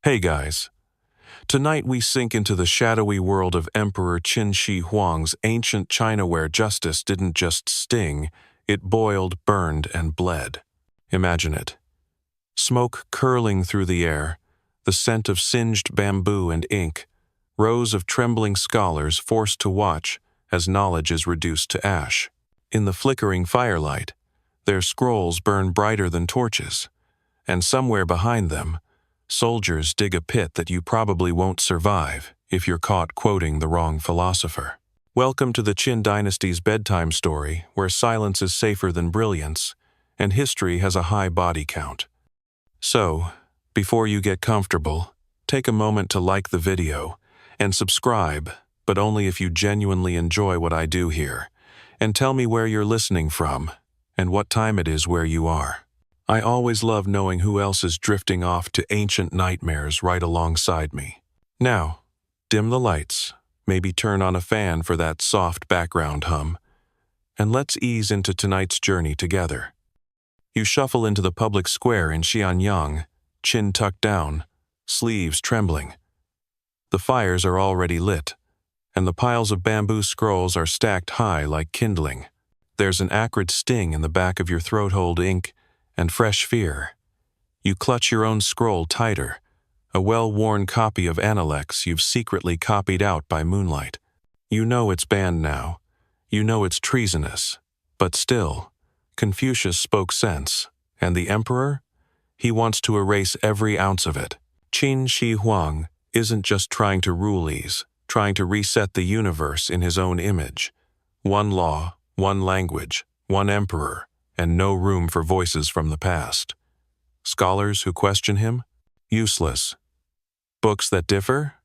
Hey guys, tonight we sink into the shadowy world of Emperor Qin Shi Huang's ancient China where justice didn't just sting, it boiled, burned, and bled. Imagine it. Smoke curling through the air, the scent of singed bamboo and ink, rows of trembling scholars forced to watch as knowledge is reduced to ash. In the flickering firelight, their scrolls burn brighter than torches, and somewhere behind them, soldiers dig a pit that you probably won't survive if you're caught quoting the wrong philosopher. Welcome to the Qin Dynasty's bedtime story, where silence is safer than brilliance, and history has a high body count. So, before you get comfortable, take a moment to like the video and subscribe, but only if you genuinely enjoy what I do here, and tell me where you're listening from and what time it is where you are. I always love knowing who else is drifting off to ancient nightmares right alongside me. Now, dim the lights, maybe turn on a fan for that soft background hum, and let's ease into tonight's journey together. You shuffle into the public square in Xianyang, chin tucked down, sleeves trembling. The fires are already lit, and the piles of bamboo scrolls are stacked high like kindling. There's an acrid sting in the back of your throat, hold ink, and fresh fear. You clutch your own scroll tighter, a well-worn copy of Analects you've secretly copied out by moonlight. You know it's banned now. You know it's treasonous. But still, Confucius spoke sense, and the emperor? He wants to erase every ounce of it. Qin Shi Huang isn't just trying to rule, he's trying to reset the universe in his own image. One law, one language, one emperor, and no room for voices from the past. Scholars who question him? Useless. Books that differ?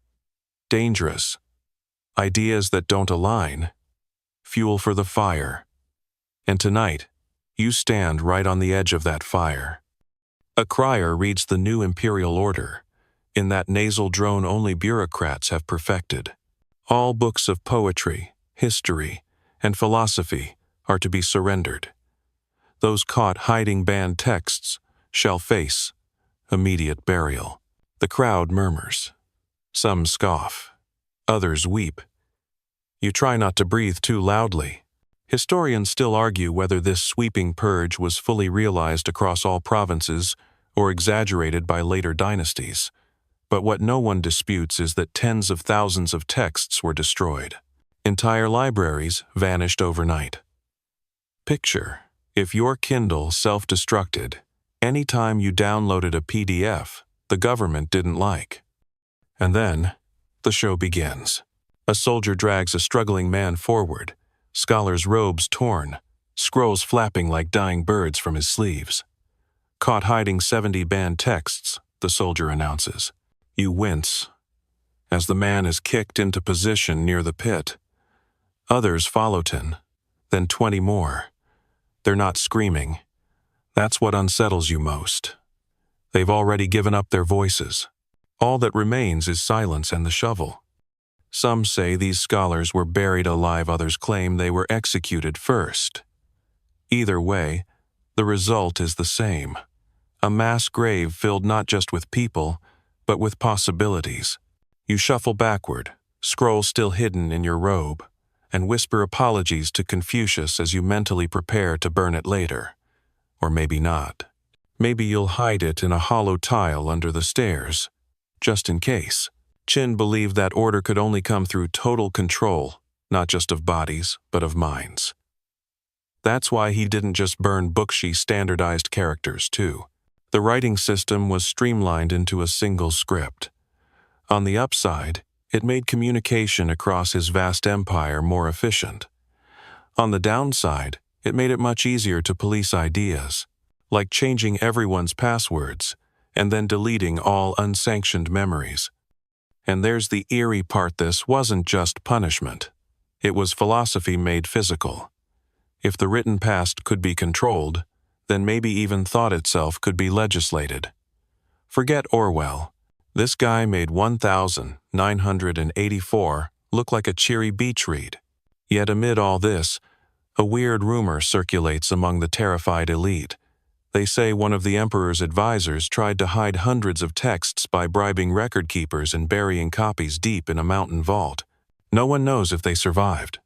Dangerous. Ideas that don't align? Fuel for the fire. And tonight, you stand right on the edge of that fire. A crier reads the new imperial order, in that nasal drone only bureaucrats have perfected. All books of poetry, history, and philosophy are to be surrendered. Those caught hiding banned texts shall face immediate burial. The crowd murmurs. Some scoff. Others weep. You try not to breathe too loudly. Historians still argue whether this sweeping purge was fully realized across all provinces or exaggerated by later dynasties. But what no one disputes is that tens of thousands of texts were destroyed. Entire libraries vanished overnight. Picture if your Kindle self-destructed anytime you downloaded a PDF the government didn't like. And then, the show begins. A soldier drags a struggling man forward, scholar's robes torn, scrolls flapping like dying birds from his sleeves. Caught hiding 70 banned texts, the soldier announces. You wince, as the man is kicked into position near the pit. Others follow 10, then 20 more. They're not screaming. That's what unsettles you most. They've already given up their voices. All that remains is silence and the shovel. Some say these scholars were buried alive, others claim they were executed first. Either way, the result is the same. A mass grave filled not just with people, but with possibilities. You shuffle backward, scroll still hidden in your robe, and whisper apologies to Confucius as you mentally prepare to burn it later. Or maybe not. Maybe you'll hide it in a hollow tile under the stairs, just in case. Qin believed that order could only come through total control, not just of bodies, but of minds. That's why he didn't just burn books, he standardized characters too. The writing system was streamlined into a single script. On the upside, it made communication across his vast empire more efficient. On the downside, it made it much easier to police ideas, like changing everyone's passwords and then deleting all unsanctioned memories. And there's the eerie part, this wasn't just punishment. It was philosophy made physical. If the written past could be controlled, then maybe even thought itself could be legislated. Forget Orwell. This guy made 1984 look like a cheery beach read. Yet amid all this, a weird rumor circulates among the terrified elite They say one of the emperor's advisors tried to hide hundreds of texts by bribing record keepers and burying copies deep in a mountain vault. No one knows if they survived.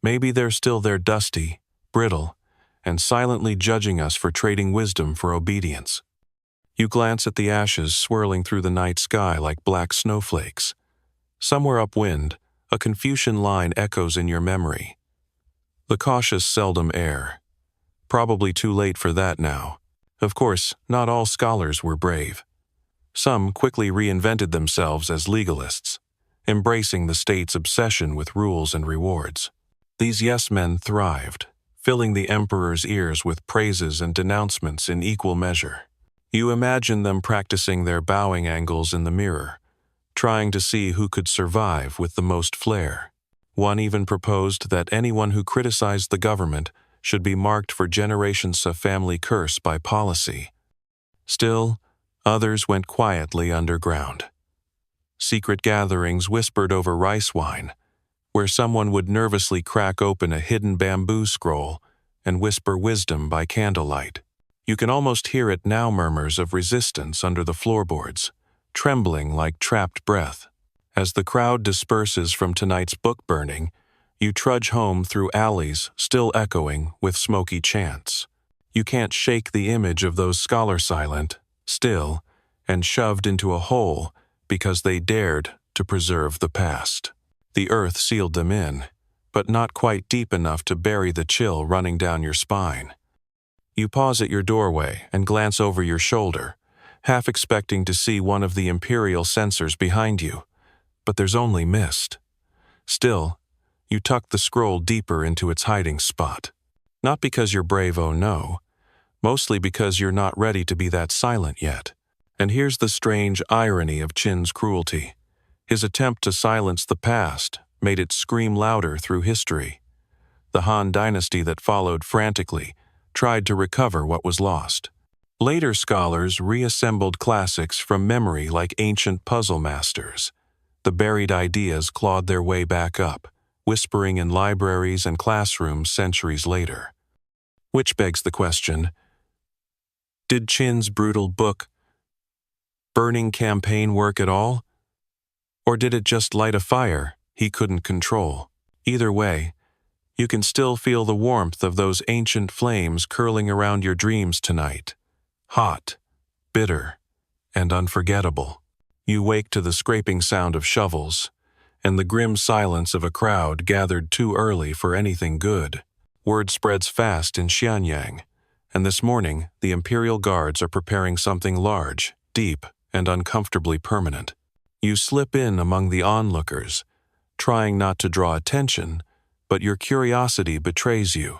Maybe they're still there, dusty, brittle, and silently judging us for trading wisdom for obedience. You glance at the ashes swirling through the night sky like black snowflakes. Somewhere upwind, a Confucian line echoes in your memory. The cautious seldom err. Probably too late for that now. Of course, not all scholars were brave. Some quickly reinvented themselves as legalists, embracing the state's obsession with rules and rewards. These yes-men thrived, filling the emperor's ears with praises and denouncements in equal measure. You imagine them practicing their bowing angles in the mirror, trying to see who could survive with the most flair. One even proposed that anyone who criticized the government should be marked for generations of family curse by policy. Still, others went quietly underground. Secret gatherings whispered over rice wine, where someone would nervously crack open a hidden bamboo scroll and whisper wisdom by candlelight. You can almost hear it now, murmurs of resistance under the floorboards, trembling like trapped breath. As the crowd disperses from tonight's book burning, you trudge home through alleys still echoing with smoky chants. You can't shake the image of those scholars silent, still, and shoved into a hole because they dared to preserve the past. The earth sealed them in, but not quite deep enough to bury the chill running down your spine. You pause at your doorway and glance over your shoulder, half expecting to see one of the imperial censors behind you, but there's only mist. Still, you tuck the scroll deeper into its hiding spot. Not because you're brave, oh no, mostly because you're not ready to be that silent yet. And here's the strange irony of Qin's cruelty. His attempt to silence the past made it scream louder through history. The Han dynasty that followed frantically tried to recover what was lost. Later scholars reassembled classics from memory like ancient puzzle masters. The buried ideas clawed their way back up, whispering in libraries and classrooms centuries later. Which begs the question, did Qin's brutal book burning campaign work at all? Or did it just light a fire he couldn't control? Either way, you can still feel the warmth of those ancient flames curling around your dreams tonight. Hot, bitter, and unforgettable. You wake to the scraping sound of shovels, and the grim silence of a crowd gathered too early for anything good. Word spreads fast in Xianyang, and this morning the Imperial Guards are preparing something large, deep, and uncomfortably permanent. You slip in among the onlookers, trying not to draw attention, but your curiosity betrays you.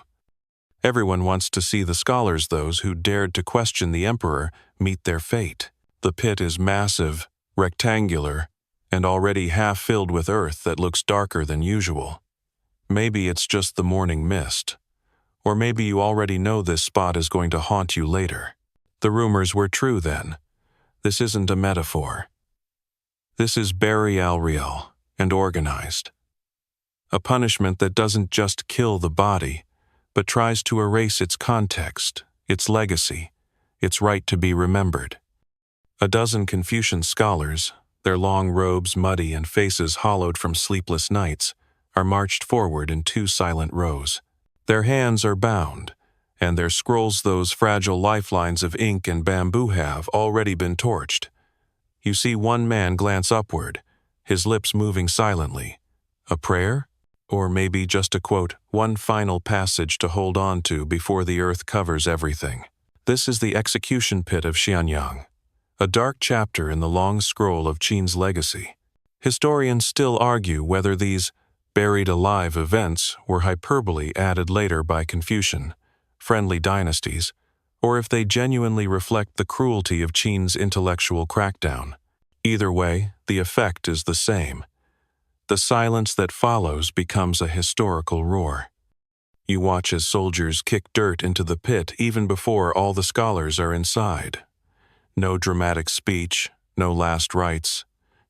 Everyone wants to see the scholars, those who dared to question the emperor, meet their fate. The pit is massive, rectangular, and already half filled with earth that looks darker than usual. Maybe it's just the morning mist, or maybe you already know this spot is going to haunt you later. The rumors were true then. This isn't a metaphor. This is burial real and organized. A punishment that doesn't just kill the body, but tries to erase its context, its legacy, its right to be remembered. A dozen Confucian scholars, their long robes muddy and faces hollowed from sleepless nights, are marched forward in two silent rows. Their hands are bound, and their scrolls, those fragile lifelines of ink and bamboo, have already been torched. You see one man glance upward, his lips moving silently. A prayer? Or maybe just a quote, one final passage to hold on to before the earth covers everything. This is the execution pit of Xianyang, a dark chapter in the long scroll of Qin's legacy. Historians still argue whether these buried alive events were hyperbole added later by Confucian, friendly dynasties, or if they genuinely reflect the cruelty of Qin's intellectual crackdown. Either way, the effect is the same. The silence that follows becomes a historical roar. You watch as soldiers kick dirt into the pit even before all the scholars are inside. No dramatic speech, no last rites,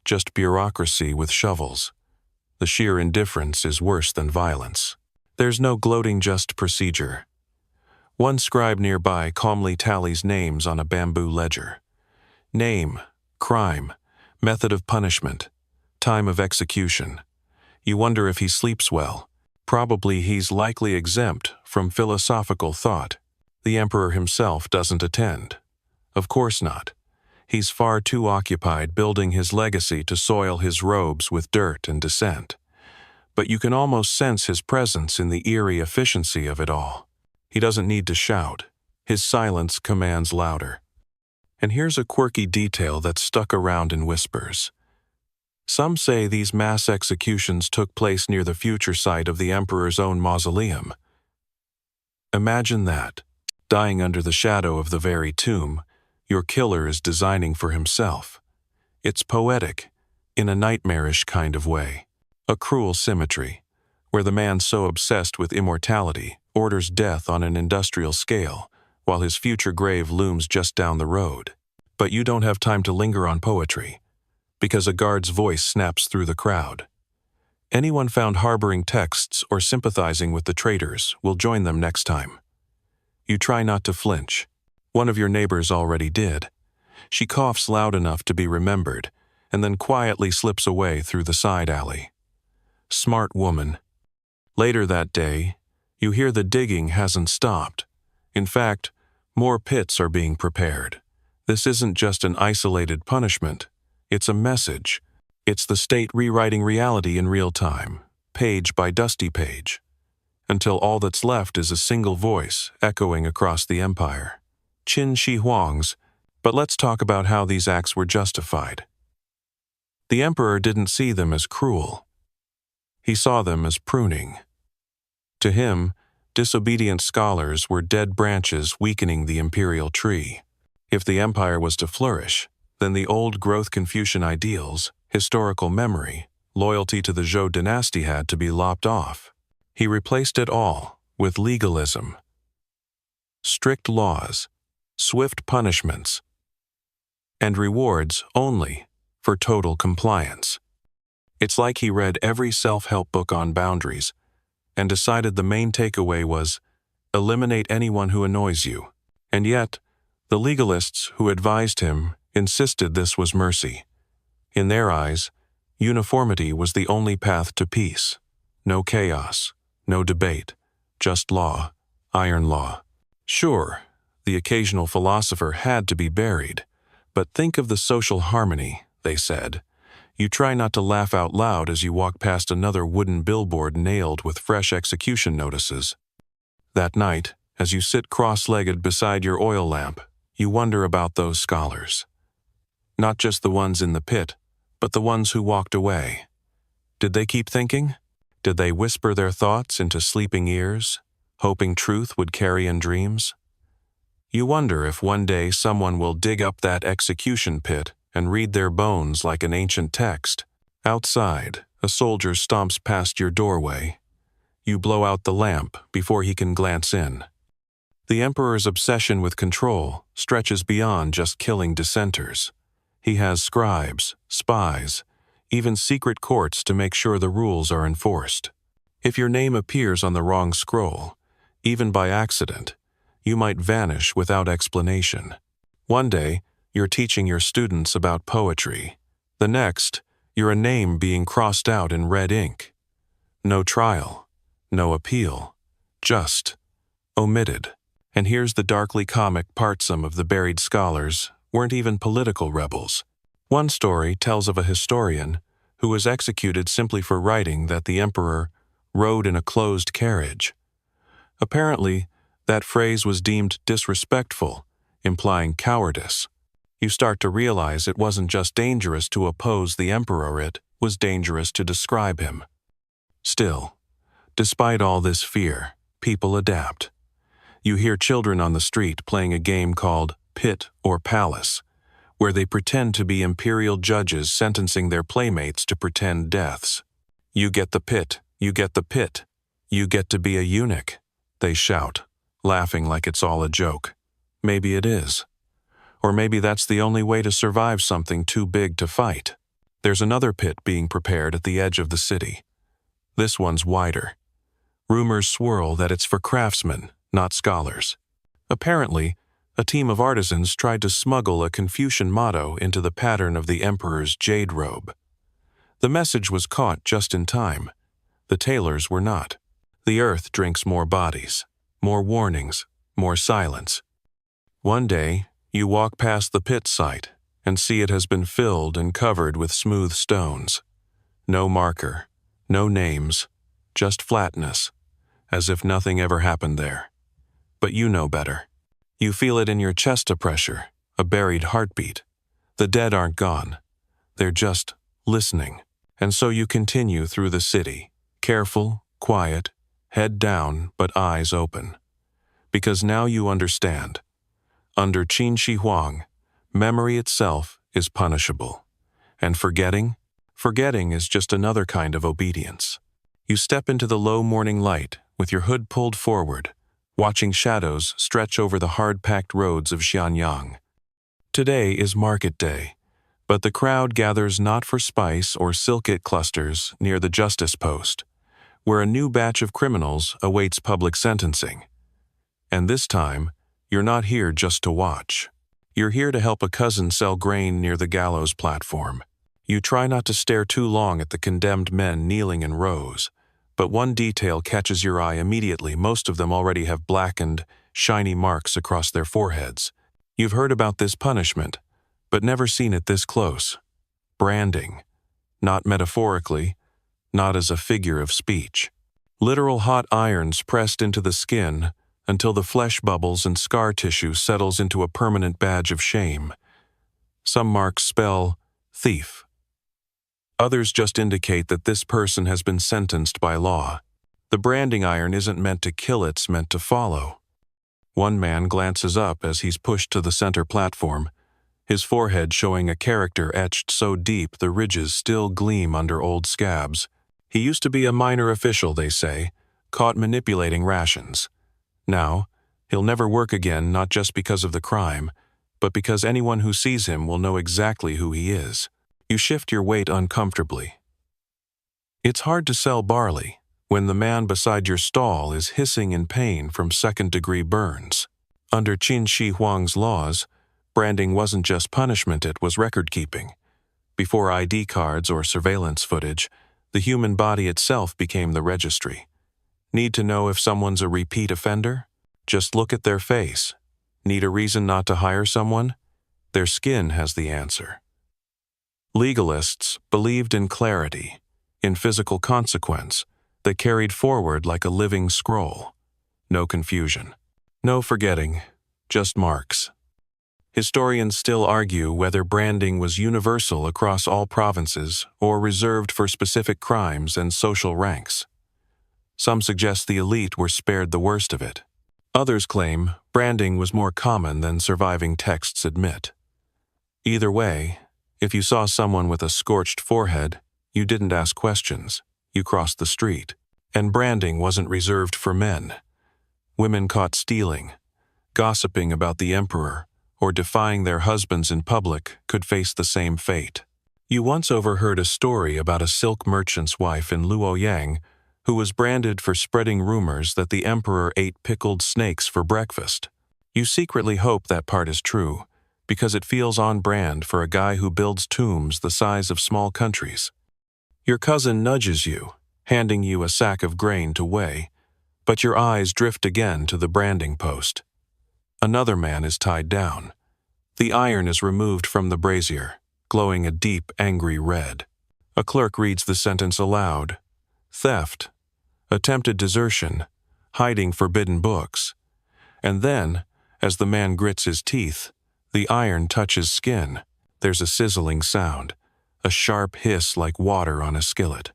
just bureaucracy with shovels. The sheer indifference is worse than violence. There's no gloating, just procedure. One scribe nearby calmly tallies names on a bamboo ledger. Name, crime, method of punishment, time of execution. You wonder if he sleeps well. Probably he's likely exempt from philosophical thought. The emperor himself doesn't attend. Of course not. He's far too occupied building his legacy to soil his robes with dirt and dissent. But you can almost sense his presence in the eerie efficiency of it all. He doesn't need to shout. His silence commands louder. And here's a quirky detail that's stuck around in whispers. Some say these mass executions took place near the future site of the emperor's own mausoleum. Imagine that, dying under the shadow of the very tomb your killer is designing for himself. It's poetic, in a nightmarish kind of way. A cruel symmetry, where the man so obsessed with immortality orders death on an industrial scale, while his future grave looms just down the road. But you don't have time to linger on poetry, because a guard's voice snaps through the crowd. Anyone found harboring texts or sympathizing with the traitors will join them next time. You try not to flinch. One of your neighbors already did. She coughs loud enough to be remembered, and then quietly slips away through the side alley. Smart woman. Later that day, you hear the digging hasn't stopped. In fact, more pits are being prepared. This isn't just an isolated punishment. It's a message. It's the state rewriting reality in real time, page by dusty page, until all that's left is a single voice echoing across the empire. Qin Shi Huang's, but let's talk about how these acts were justified. The emperor didn't see them as cruel. He saw them as pruning. To him, disobedient scholars were dead branches weakening the imperial tree. If the empire was to flourish, then the old growth Confucian ideals, historical memory, loyalty to the Zhou dynasty had to be lopped off. He replaced it all with legalism. Strict laws, swift punishments, and rewards only for total compliance. It's like he read every self-help book on boundaries and decided the main takeaway was, eliminate anyone who annoys you. And yet, the legalists who advised him insisted this was mercy. In their eyes, uniformity was the only path to peace. No chaos, no debate, just law, iron law. Sure, the occasional philosopher had to be buried, but think of the social harmony, they said. You try not to laugh out loud as you walk past another wooden billboard nailed with fresh execution notices. That night, as you sit cross-legged beside your oil lamp, you wonder about those scholars. Not just the ones in the pit, but the ones who walked away. Did they keep thinking? Did they whisper their thoughts into sleeping ears, hoping truth would carry in dreams? You wonder if one day someone will dig up that execution pit and read their bones like an ancient text. Outside, a soldier stomps past your doorway. You blow out the lamp before he can glance in. The emperor's obsession with control stretches beyond just killing dissenters. He has scribes, spies, even secret courts to make sure the rules are enforced. If your name appears on the wrong scroll, even by accident, you might vanish without explanation. One day, you're teaching your students about poetry. The next, you're a name being crossed out in red ink. No trial, no appeal, just omitted. And here's the darkly comic part: some of the buried scholars weren't even political rebels. One story tells of a historian who was executed simply for writing that the emperor rode in a closed carriage. Apparently, that phrase was deemed disrespectful, implying cowardice. You start to realize it wasn't just dangerous to oppose the emperor, it was dangerous to describe him. Still, despite all this fear, people adapt. You hear children on the street playing a game called Pit or Palace, where they pretend to be imperial judges sentencing their playmates to pretend deaths. You get the pit, you get the pit, you get to be a eunuch, they shout, laughing like it's all a joke. Maybe it is. Or maybe that's the only way to survive something too big to fight. There's another pit being prepared at the edge of the city. This one's wider. Rumors swirl that it's for craftsmen, not scholars. Apparently, a team of artisans tried to smuggle a Confucian motto into the pattern of the emperor's jade robe. The message was caught just in time. The tailors were not. The earth drinks more bodies, more warnings, more silence. One day, you walk past the pit site and see it has been filled and covered with smooth stones. No marker, no names, just flatness, as if nothing ever happened there. But you know better. You feel it in your chest, a pressure, a buried heartbeat. The dead aren't gone. They're just listening. And so you continue through the city, careful, quiet, head down but eyes open. Because now you understand. Under Qin Shi Huang, memory itself is punishable. And forgetting is just another kind of obedience. You step into the low morning light with your hood pulled forward, watching shadows stretch over the hard-packed roads of Xianyang. Today is market day, but the crowd gathers not for spice or silk-it clusters near the justice post, where a new batch of criminals awaits public sentencing. And this time, you're not here just to watch. You're here to help a cousin sell grain near the gallows platform. You try not to stare too long at the condemned men kneeling in rows, but one detail catches your eye immediately. Most of them already have blackened, shiny marks across their foreheads. You've heard about this punishment, but never seen it this close. Branding. Not metaphorically, not as a figure of speech. Literal hot irons pressed into the skin until the flesh bubbles and scar tissue settles into a permanent badge of shame. Some marks spell thief. Others just indicate that this person has been sentenced by law. The branding iron isn't meant to kill, it's meant to follow. One man glances up as he's pushed to the center platform, his forehead showing a character etched so deep the ridges still gleam under old scabs. He used to be a minor official, they say, caught manipulating rations. Now, he'll never work again, not just because of the crime, but because anyone who sees him will know exactly who he is. You shift your weight uncomfortably. It's hard to sell barley when the man beside your stall is hissing in pain from second-degree burns. Under Qin Shi Huang's laws, branding wasn't just punishment, it was record-keeping. Before ID cards or surveillance footage, the human body itself became the registry. Need to know if someone's a repeat offender? Just look at their face. Need a reason not to hire someone? Their skin has the answer. Legalists believed in clarity, in physical consequence, that carried forward like a living scroll. No confusion. No forgetting, just marks. Historians still argue whether branding was universal across all provinces or reserved for specific crimes and social ranks. Some suggest the elite were spared the worst of it. Others claim branding was more common than surviving texts admit. Either way, if you saw someone with a scorched forehead, you didn't ask questions. You crossed the street. And branding wasn't reserved for men. Women caught stealing, gossiping about the emperor, or defying their husbands in public could face the same fate. You once overheard a story about a silk merchant's wife in Luoyang who was branded for spreading rumors that the emperor ate pickled snakes for breakfast. You secretly hope that part is true, because it feels on brand for a guy who builds tombs the size of small countries. Your cousin nudges you, handing you a sack of grain to weigh, but your eyes drift again to the branding post. Another man is tied down. The iron is removed from the brazier, glowing a deep, angry red. A clerk reads the sentence aloud. Theft, attempted desertion, hiding forbidden books. And then, as the man grits his teeth, the iron touches skin. There's a sizzling sound, a sharp hiss like water on a skillet.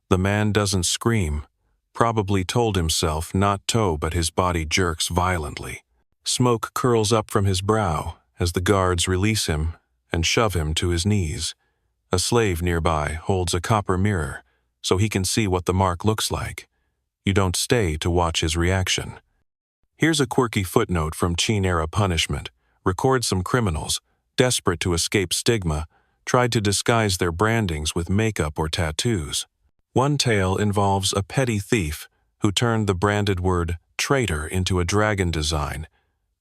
The man doesn't scream, probably told himself not to, but his body jerks violently. Smoke curls up from his brow as the guards release him and shove him to his knees. A slave nearby holds a copper mirror so he can see what the mark looks like. You don't stay to watch his reaction. Here's a quirky footnote from Qin-era punishment. Records some criminals, desperate to escape stigma, tried to disguise their brandings with makeup or tattoos. One tale involves a petty thief who turned the branded word traitor into a dragon design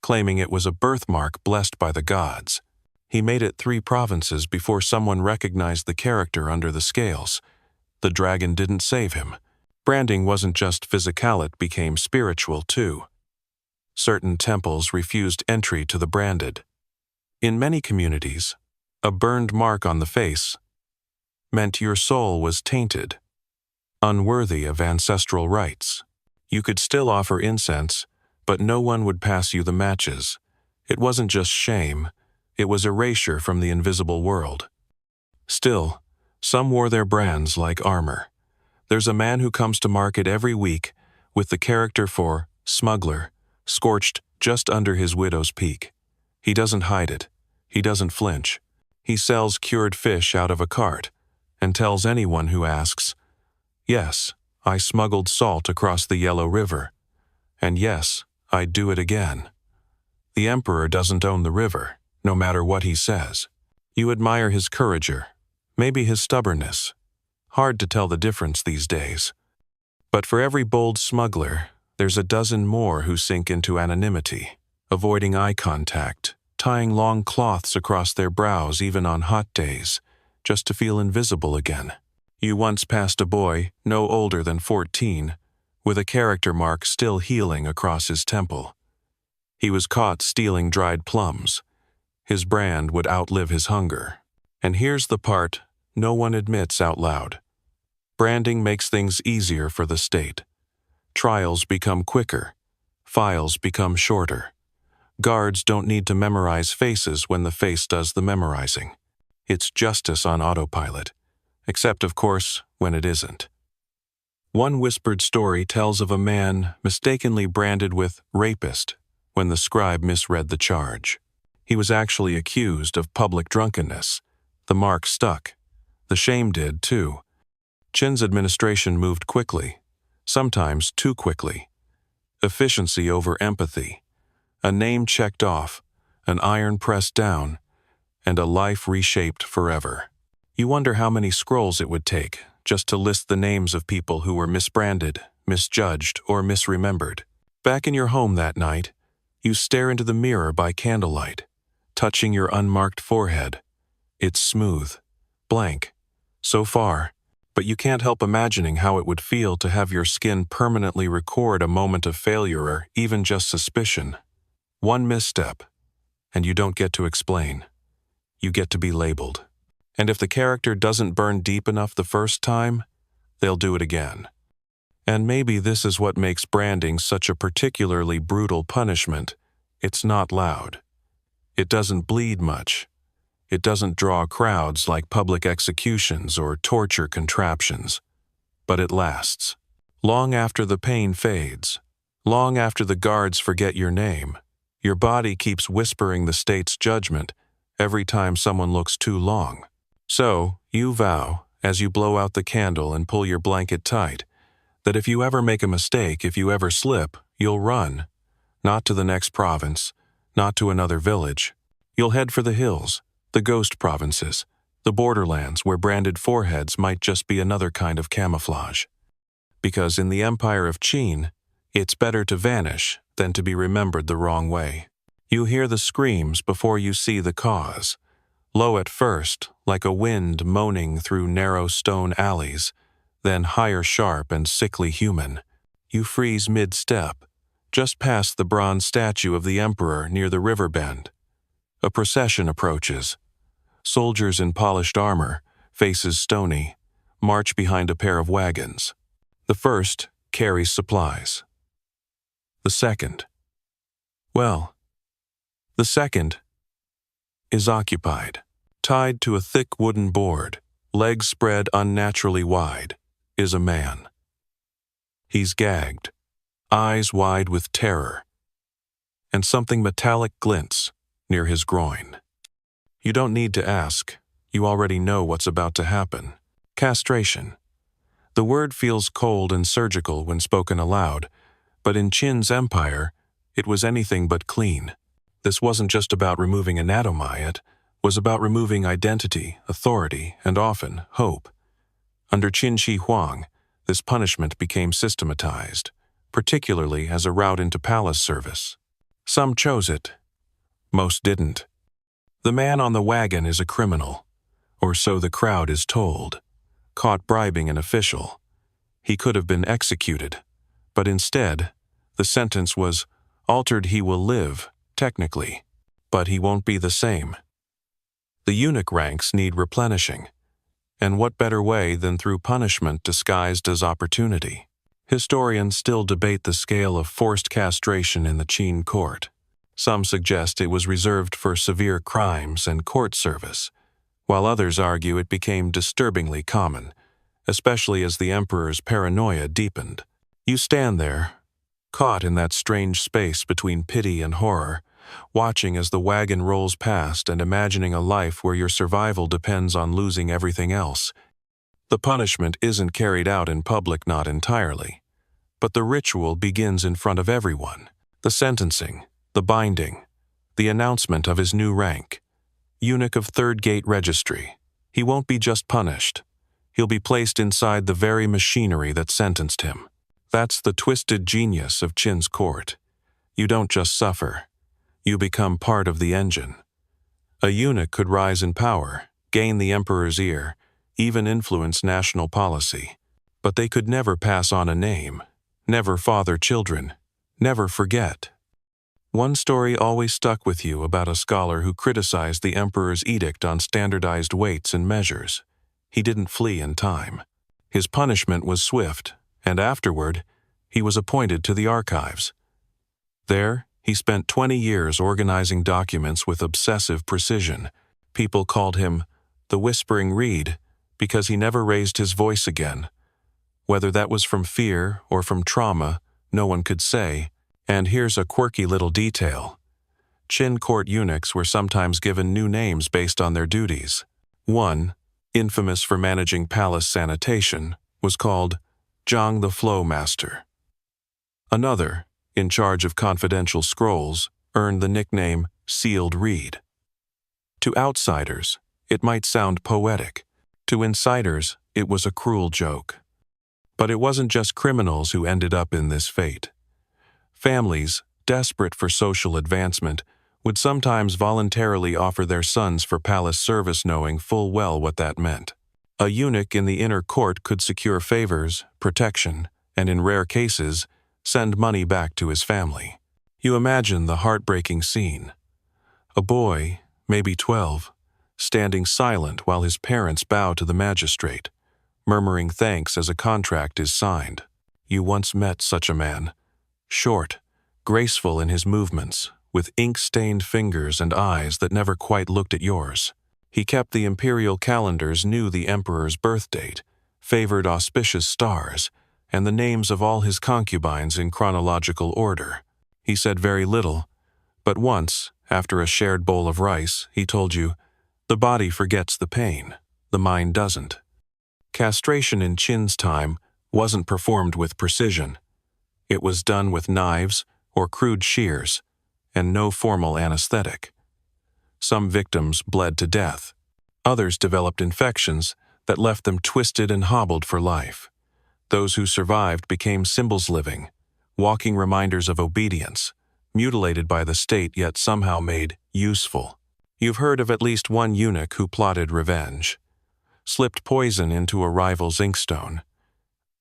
claiming it was a birthmark blessed by the gods. He made it 3 provinces before someone recognized the character under the scales. The dragon didn't save him. Branding wasn't just physical, it became spiritual too. Certain temples refused entry to the branded. In many communities, a burned mark on the face meant your soul was tainted, unworthy of ancestral rites. You could still offer incense, but no one would pass you the matches. It wasn't just shame, it was erasure from the invisible world. Still, some wore their brands like armor. There's a man who comes to market every week with the character for smuggler scorched just under his widow's peak. He doesn't hide it. He doesn't flinch. He sells cured fish out of a cart and tells anyone who asks, "Yes, I smuggled salt across the Yellow River. And yes, I'd do it again." The emperor doesn't own the river, no matter what he says. You admire his courage, maybe his stubbornness. Hard to tell the difference these days. But for every bold smuggler, there's a dozen more who sink into anonymity, avoiding eye contact, tying long cloths across their brows even on hot days, just to feel invisible again. You once passed a boy, no older than 14, with a character mark still healing across his temple. He was caught stealing dried plums. His brand would outlive his hunger. And here's the part no one admits out loud. Branding makes things easier for the state. Trials become quicker. Files become shorter. Guards don't need to memorize faces when the face does the memorizing. It's justice on autopilot. Except, of course, when it isn't. One whispered story tells of a man mistakenly branded with rapist when the scribe misread the charge. He was actually accused of public drunkenness. The mark stuck. The shame did, too. Qin's administration moved quickly, sometimes too quickly. Efficiency over empathy. A name checked off, an iron pressed down, and a life reshaped forever. You wonder how many scrolls it would take just to list the names of people who were misbranded, misjudged, or misremembered. Back in your home that night, you stare into the mirror by candlelight, touching your unmarked forehead. It's smooth, blank, so far, but you can't help imagining how it would feel to have your skin permanently record a moment of failure or even just suspicion. One misstep, and you don't get to explain. You get to be labeled. And if the character doesn't burn deep enough the first time, they'll do it again. And maybe this is what makes branding such a particularly brutal punishment. It's not loud. It doesn't bleed much. It doesn't draw crowds like public executions or torture contraptions. But it lasts. Long after the pain fades, long after the guards forget your name, your body keeps whispering the state's judgment every time someone looks too long. So, you vow, as you blow out the candle and pull your blanket tight, that if you ever make a mistake, if you ever slip, you'll run. Not to the next province, not to another village. You'll head for the hills, the ghost provinces, the borderlands where branded foreheads might just be another kind of camouflage. Because in the Empire of Qin, it's better to vanish than to be remembered the wrong way. You hear the screams before you see the cause. Low at first, like a wind moaning through narrow stone alleys, then higher sharp and sickly human. You freeze mid-step, just past the bronze statue of the emperor near the river bend. A procession approaches. Soldiers in polished armor, faces stony, march behind a pair of wagons. The first carries supplies. The second is occupied. Tied to a thick wooden board, legs spread unnaturally wide, is a man. He's gagged, eyes wide with terror, and something metallic glints near his groin. You don't need to ask, you already know what's about to happen. Castration. The word feels cold and surgical when spoken aloud, but in Qin's empire, it was anything but clean. This wasn't just about removing anatomy, it was about removing identity, authority, and often hope. Under Qin Shi Huang, this punishment became systematized, particularly as a route into palace service. Some chose it. Most didn't. The man on the wagon is a criminal, or so the crowd is told, caught bribing an official. He could have been executed, but instead, the sentence was, altered he will live, technically, but he won't be the same. The eunuch ranks need replenishing, and what better way than through punishment disguised as opportunity? Historians still debate the scale of forced castration in the Qin court. Some suggest it was reserved for severe crimes and court service, while others argue it became disturbingly common, especially as the emperor's paranoia deepened. You stand there, caught in that strange space between pity and horror, watching as the wagon rolls past and imagining a life where your survival depends on losing everything else. The punishment isn't carried out in public, not entirely, but the ritual begins in front of everyone. The sentencing, the binding, the announcement of his new rank. Eunuch of Third Gate Registry. He won't be just punished. He'll be placed inside the very machinery that sentenced him. That's the twisted genius of Qin's court. You don't just suffer. You become part of the engine. A eunuch could rise in power, gain the emperor's ear, even influence national policy. But they could never pass on a name, never father children, never forget. One story always stuck with you about a scholar who criticized the emperor's edict on standardized weights and measures. He didn't flee in time. His punishment was swift, and afterward, he was appointed to the archives. There, he spent 20 years organizing documents with obsessive precision. People called him the Whispering Reed because he never raised his voice again. Whether that was from fear or from trauma, no one could say. And here's a quirky little detail. Qin court eunuchs were sometimes given new names based on their duties. One, infamous for managing palace sanitation, was called Zhang the Flow Master. Another, in charge of confidential scrolls, earned the nickname Sealed Reed. To outsiders, it might sound poetic. To insiders, it was a cruel joke. But it wasn't just criminals who ended up in this fate. Families, desperate for social advancement, would sometimes voluntarily offer their sons for palace service, knowing full well what that meant. A eunuch in the inner court could secure favors, protection, and in rare cases, send money back to his family. You imagine the heartbreaking scene. A boy, maybe 12, standing silent while his parents bow to the magistrate, murmuring thanks as a contract is signed. You once met such a man. Short, graceful in his movements, with ink-stained fingers and eyes that never quite looked at yours. He kept the imperial calendars, knew the emperor's birth date, favored auspicious stars, and the names of all his concubines in chronological order. He said very little, but once, after a shared bowl of rice, he told you, "The body forgets the pain, the mind doesn't." Castration in Qin's time wasn't performed with precision. It was done with knives or crude shears, and no formal anesthetic. Some victims bled to death. Others developed infections that left them twisted and hobbled for life. Those who survived became symbols living, walking reminders of obedience, mutilated by the state yet somehow made useful. You've heard of at least one eunuch who plotted revenge, slipped poison into a rival's inkstone,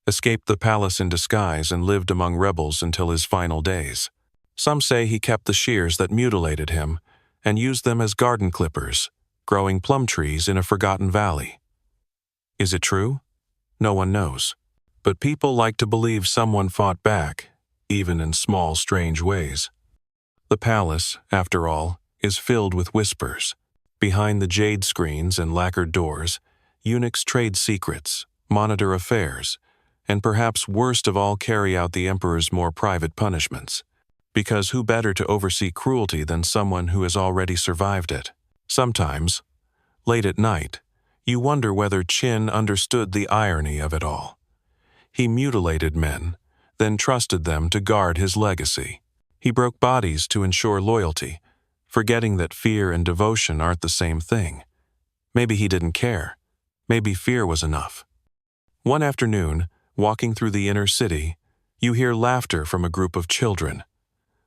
escaped the palace in disguise and lived among rebels until his final days. Some say he kept the shears that mutilated him and used them as garden clippers, growing plum trees in a forgotten valley. Is it true? No one knows. But people like to believe someone fought back, even in small, strange ways. The palace, after all, is filled with whispers. Behind the jade screens and lacquered doors, eunuchs trade secrets, monitor affairs, and perhaps worst of all carry out the emperor's more private punishments. Because who better to oversee cruelty than someone who has already survived it? Sometimes, late at night, you wonder whether Qin understood the irony of it all. He mutilated men, then trusted them to guard his legacy. He broke bodies to ensure loyalty, forgetting that fear and devotion aren't the same thing. Maybe he didn't care. Maybe fear was enough. One afternoon, walking through the inner city, you hear laughter from a group of children.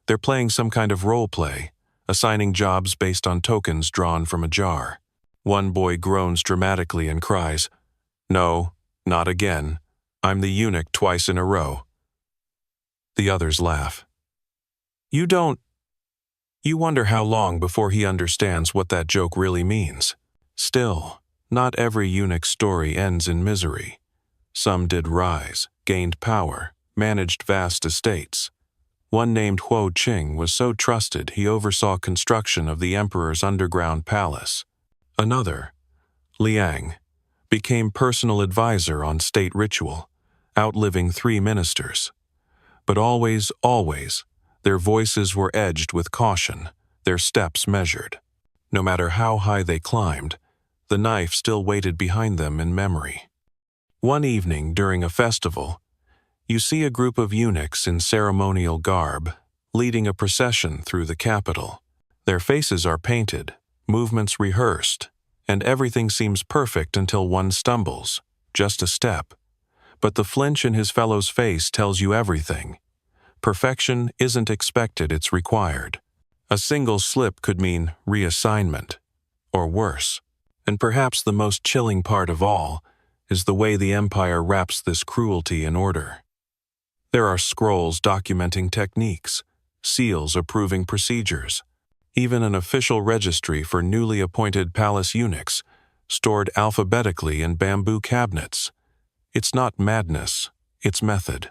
They're playing some kind of role play, assigning jobs based on tokens drawn from a jar. One boy groans dramatically and cries, "No, not again. I'm the eunuch twice in a row." The others laugh. You wonder how long before he understands what that joke really means. Still, not every eunuch's story ends in misery. Some did rise, gained power, managed vast estates. One named Huo Qing was so trusted he oversaw construction of the emperor's underground palace. Another, Liang, became personal advisor on state ritual, outliving 3 ministers. But always, their voices were edged with caution, their steps measured. No matter how high they climbed, the knife still waited behind them in memory. One evening during a festival, you see a group of eunuchs in ceremonial garb, leading a procession through the capital. Their faces are painted, movements rehearsed, and everything seems perfect until one stumbles, just a step. But the flinch in his fellow's face tells you everything. Perfection isn't expected, it's required. A single slip could mean reassignment, or worse. And perhaps the most chilling part of all is the way the empire wraps this cruelty in order. There are scrolls documenting techniques, seals approving procedures, even an official registry for newly appointed palace eunuchs, stored alphabetically in bamboo cabinets. It's not madness, it's method.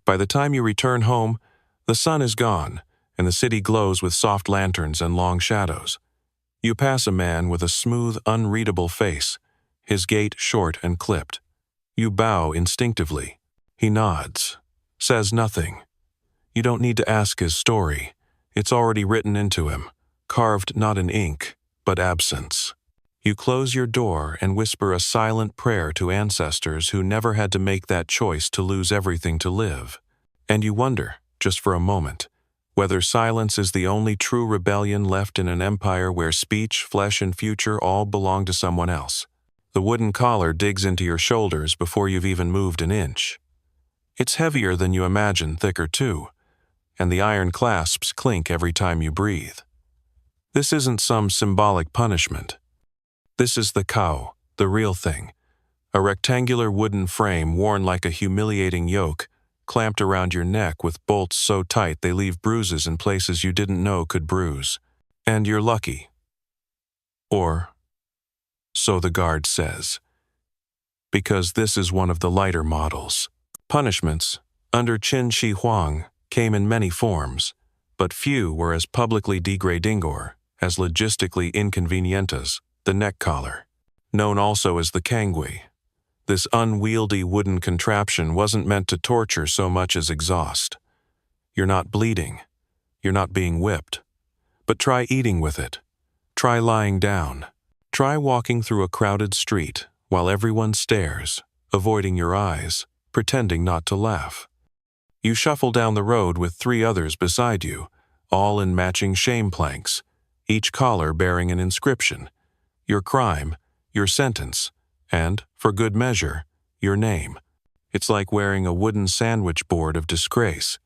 By the time you return home, the sun is gone, and the city glows with soft lanterns and long shadows. You pass a man with a smooth, unreadable face, his gait short and clipped. You bow instinctively. He nods, says nothing. You don't need to ask his story. It's already written into him, carved not in ink, but absence. You close your door and whisper a silent prayer to ancestors who never had to make that choice to lose everything to live. And you wonder, just for a moment, whether silence is the only true rebellion left in an empire where speech, flesh, and future all belong to someone else. The wooden collar digs into your shoulders before you've even moved an inch. It's heavier than you imagine, thicker too, and the iron clasps clink every time you breathe. This isn't some symbolic punishment. This is the cow, the real thing, a rectangular wooden frame worn like a humiliating yoke, clamped around your neck with bolts so tight they leave bruises in places you didn't know could bruise. And you're lucky. Or, so the guard says. Because this is one of the lighter models. Punishments, under Qin Shi Huang, came in many forms, but few were as publicly degrading or as logistically inconvenient as the neck collar, known also as the kangui. This unwieldy wooden contraption wasn't meant to torture so much as exhaust. You're not bleeding. You're not being whipped. But try eating with it. Try lying down. Try walking through a crowded street while everyone stares, avoiding your eyes, pretending not to laugh. You shuffle down the road with 3 others beside you, all in matching shame planks, each collar bearing an inscription, your crime, your sentence, and, for good measure, your name. It's like wearing a wooden sandwich board of disgrace,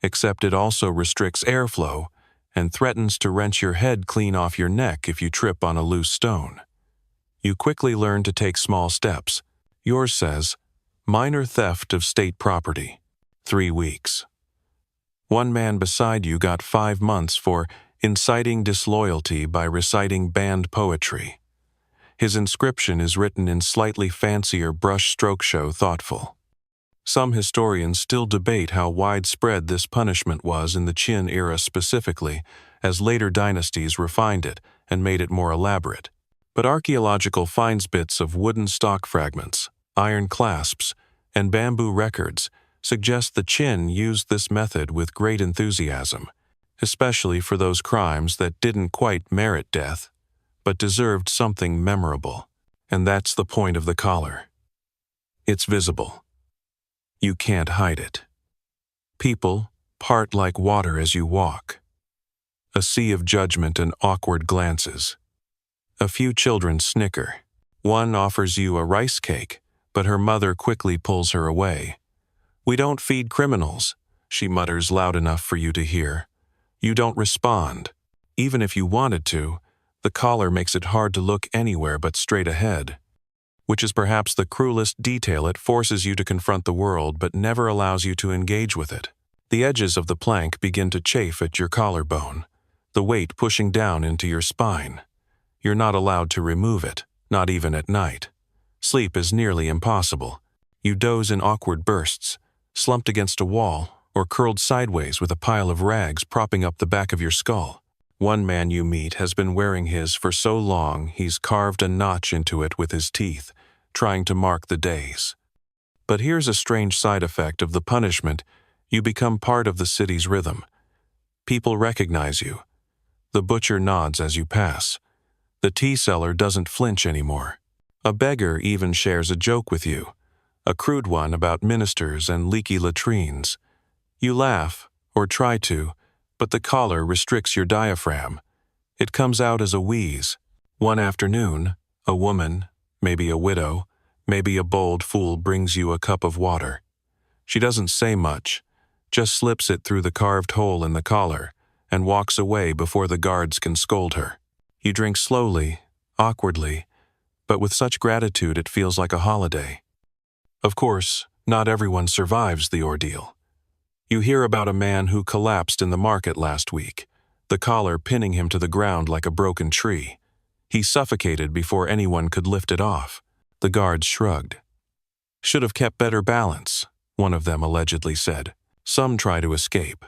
except it also restricts airflow and threatens to wrench your head clean off your neck if you trip on a loose stone. You quickly learn to take small steps. Yours says, minor theft of state property, 3 weeks. One man beside you got 5 months for inciting disloyalty by reciting banned poetry. His inscription is written in slightly fancier brush-stroke show thoughtful. Some historians still debate how widespread this punishment was in the Qin era specifically, as later dynasties refined it and made it more elaborate. But archaeological finds bits of wooden stock fragments, iron clasps, and bamboo records suggest the Qin used this method with great enthusiasm, especially for those crimes that didn't quite merit death, but deserved something memorable. And that's the point of the collar. It's visible. You can't hide it. People part like water as you walk. A sea of judgment and awkward glances. A few children snicker. One offers you a rice cake, but her mother quickly pulls her away. "We don't feed criminals," she mutters loud enough for you to hear. You don't respond. Even if you wanted to, the collar makes it hard to look anywhere but straight ahead, which is perhaps the cruelest detail. It forces you to confront the world but never allows you to engage with it. The edges of the plank begin to chafe at your collarbone, the weight pushing down into your spine. You're not allowed to remove it, not even at night. Sleep is nearly impossible. You doze in awkward bursts, slumped against a wall, or curled sideways with a pile of rags propping up the back of your skull. One man you meet has been wearing his for so long he's carved a notch into it with his teeth, trying to mark the days. But here's a strange side effect of the punishment. You become part of the city's rhythm. People recognize you. The butcher nods as you pass. The tea seller doesn't flinch anymore. A beggar even shares a joke with you, a crude one about ministers and leaky latrines. You laugh, or try to, but the collar restricts your diaphragm. It comes out as a wheeze. One afternoon, a woman, maybe a widow, maybe a bold fool, brings you a cup of water. She doesn't say much, just slips it through the carved hole in the collar and walks away before the guards can scold her. You drink slowly, awkwardly, but with such gratitude it feels like a holiday. Of course, not everyone survives the ordeal. You hear about a man who collapsed in the market last week, the collar pinning him to the ground like a broken tree. He suffocated before anyone could lift it off. The guards shrugged. "Should have kept better balance," one of them allegedly said. Some try to escape.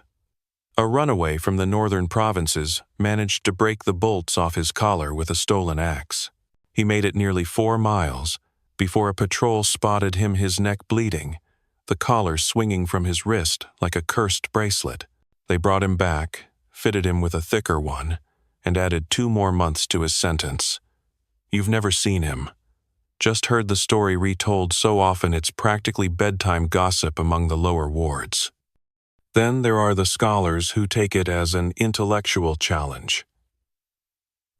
A runaway from the northern provinces managed to break the bolts off his collar with a stolen axe. He made it nearly 4 miles before a patrol spotted him, his neck bleeding, the collar swinging from his wrist like a cursed bracelet. They brought him back, fitted him with a thicker one, and added 2 more months to his sentence. You've never seen him, just heard the story retold so often it's practically bedtime gossip among the lower wards. Then there are the scholars who take it as an intellectual challenge.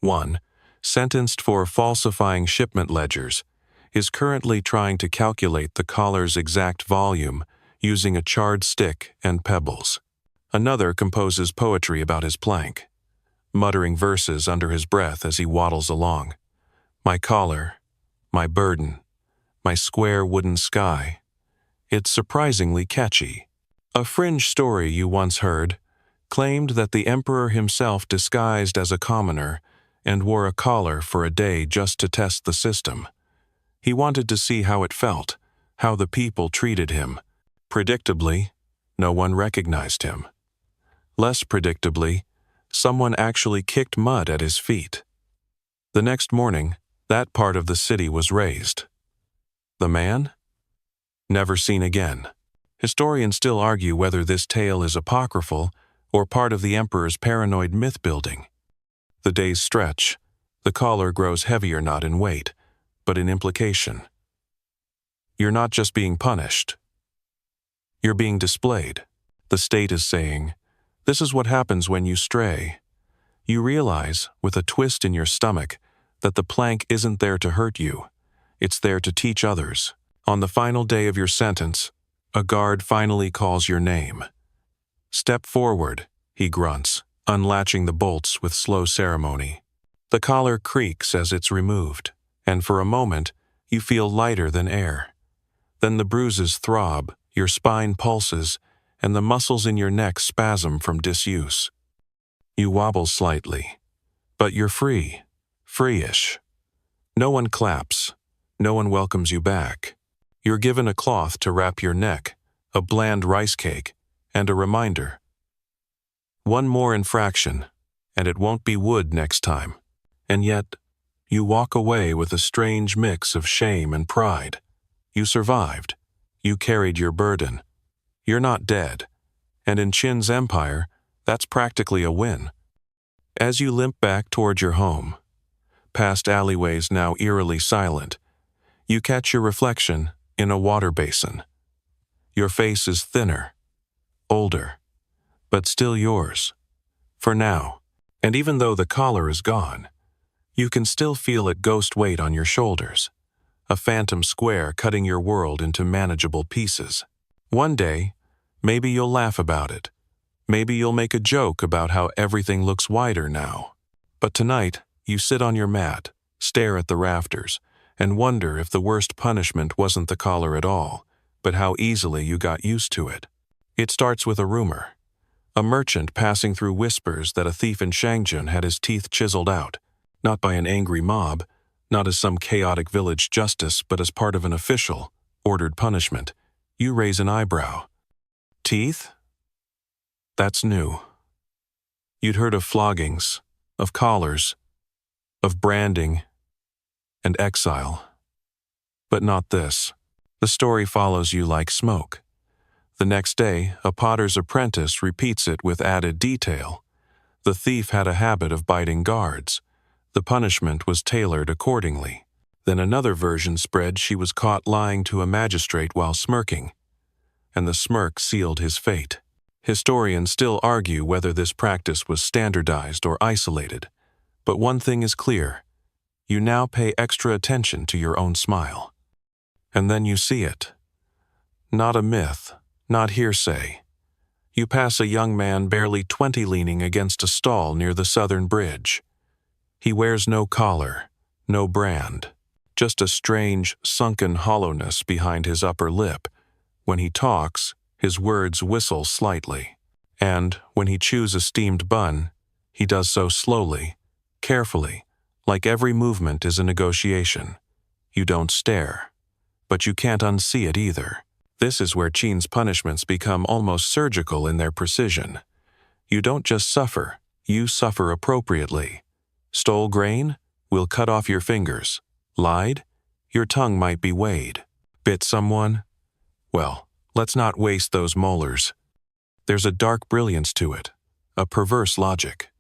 1. Sentenced for falsifying shipment ledgers, is currently trying to calculate the collar's exact volume using a charred stick and pebbles. Another composes poetry about his plank, muttering verses under his breath as he waddles along. My collar, my burden, my square wooden sky. It's surprisingly catchy. A fringe story you once heard claimed that the emperor himself disguised as a commoner and wore a collar for a day just to test the system. He wanted to see how it felt, how the people treated him. Predictably, no one recognized him. Less predictably, someone actually kicked mud at his feet. The next morning, that part of the city was razed. The man? Never seen again. Historians still argue whether this tale is apocryphal or part of the emperor's paranoid myth-building. The days stretch. The collar grows heavier not in weight, but in implication. You're not just being punished. You're being displayed. The state is saying, this is what happens when you stray. You realize, with a twist in your stomach, that the plank isn't there to hurt you. It's there to teach others. On the final day of your sentence, a guard finally calls your name. Step forward, he grunts, unlatching the bolts with slow ceremony. The collar creaks as it's removed, and for a moment, you feel lighter than air. Then the bruises throb, your spine pulses, and the muscles in your neck spasm from disuse. You wobble slightly, but you're free, free-ish. No one claps, no one welcomes you back. You're given a cloth to wrap your neck, a bland rice cake, and a reminder. One more infraction, and it won't be wood next time. And yet, you walk away with a strange mix of shame and pride. You survived. You carried your burden. You're not dead. And in Qin's empire, that's practically a win. As you limp back toward your home, past alleyways now eerily silent, you catch your reflection in a water basin. Your face is thinner, older, but still yours, for now. And even though the collar is gone, you can still feel it ghost weight on your shoulders, a phantom square cutting your world into manageable pieces. One day, maybe you'll laugh about it. Maybe you'll make a joke about how everything looks wider now. But tonight, you sit on your mat, stare at the rafters, and wonder if the worst punishment wasn't the collar at all, but how easily you got used to it. It starts with a rumor. A merchant passing through whispers that a thief in Shangjun had his teeth chiseled out, not by an angry mob, not as some chaotic village justice, but as part of an official, ordered punishment. You raise an eyebrow. Teeth? That's new. You'd heard of floggings, of collars, of branding, and exile. But not this. The story follows you like smoke. The next day, a potter's apprentice repeats it with added detail. The thief had a habit of biting guards. The punishment was tailored accordingly. Then another version spread she was caught lying to a magistrate while smirking, and the smirk sealed his fate. Historians still argue whether this practice was standardized or isolated, but one thing is clear. You now pay extra attention to your own smile. And then you see it. Not a myth, not hearsay. You pass a young man barely 20 leaning against a stall near the southern bridge. He wears no collar, no brand, just a strange, sunken hollowness behind his upper lip. When he talks, his words whistle slightly. And when he chews a steamed bun, he does so slowly, carefully, like every movement is a negotiation. You don't stare, but you can't unsee it either. This is where Qin's punishments become almost surgical in their precision. You don't just suffer, you suffer appropriately. Stole grain? We'll cut off your fingers. Lied? Your tongue might be weighed. Bit someone? Well, let's not waste those molars. There's a dark brilliance to it, a perverse logic.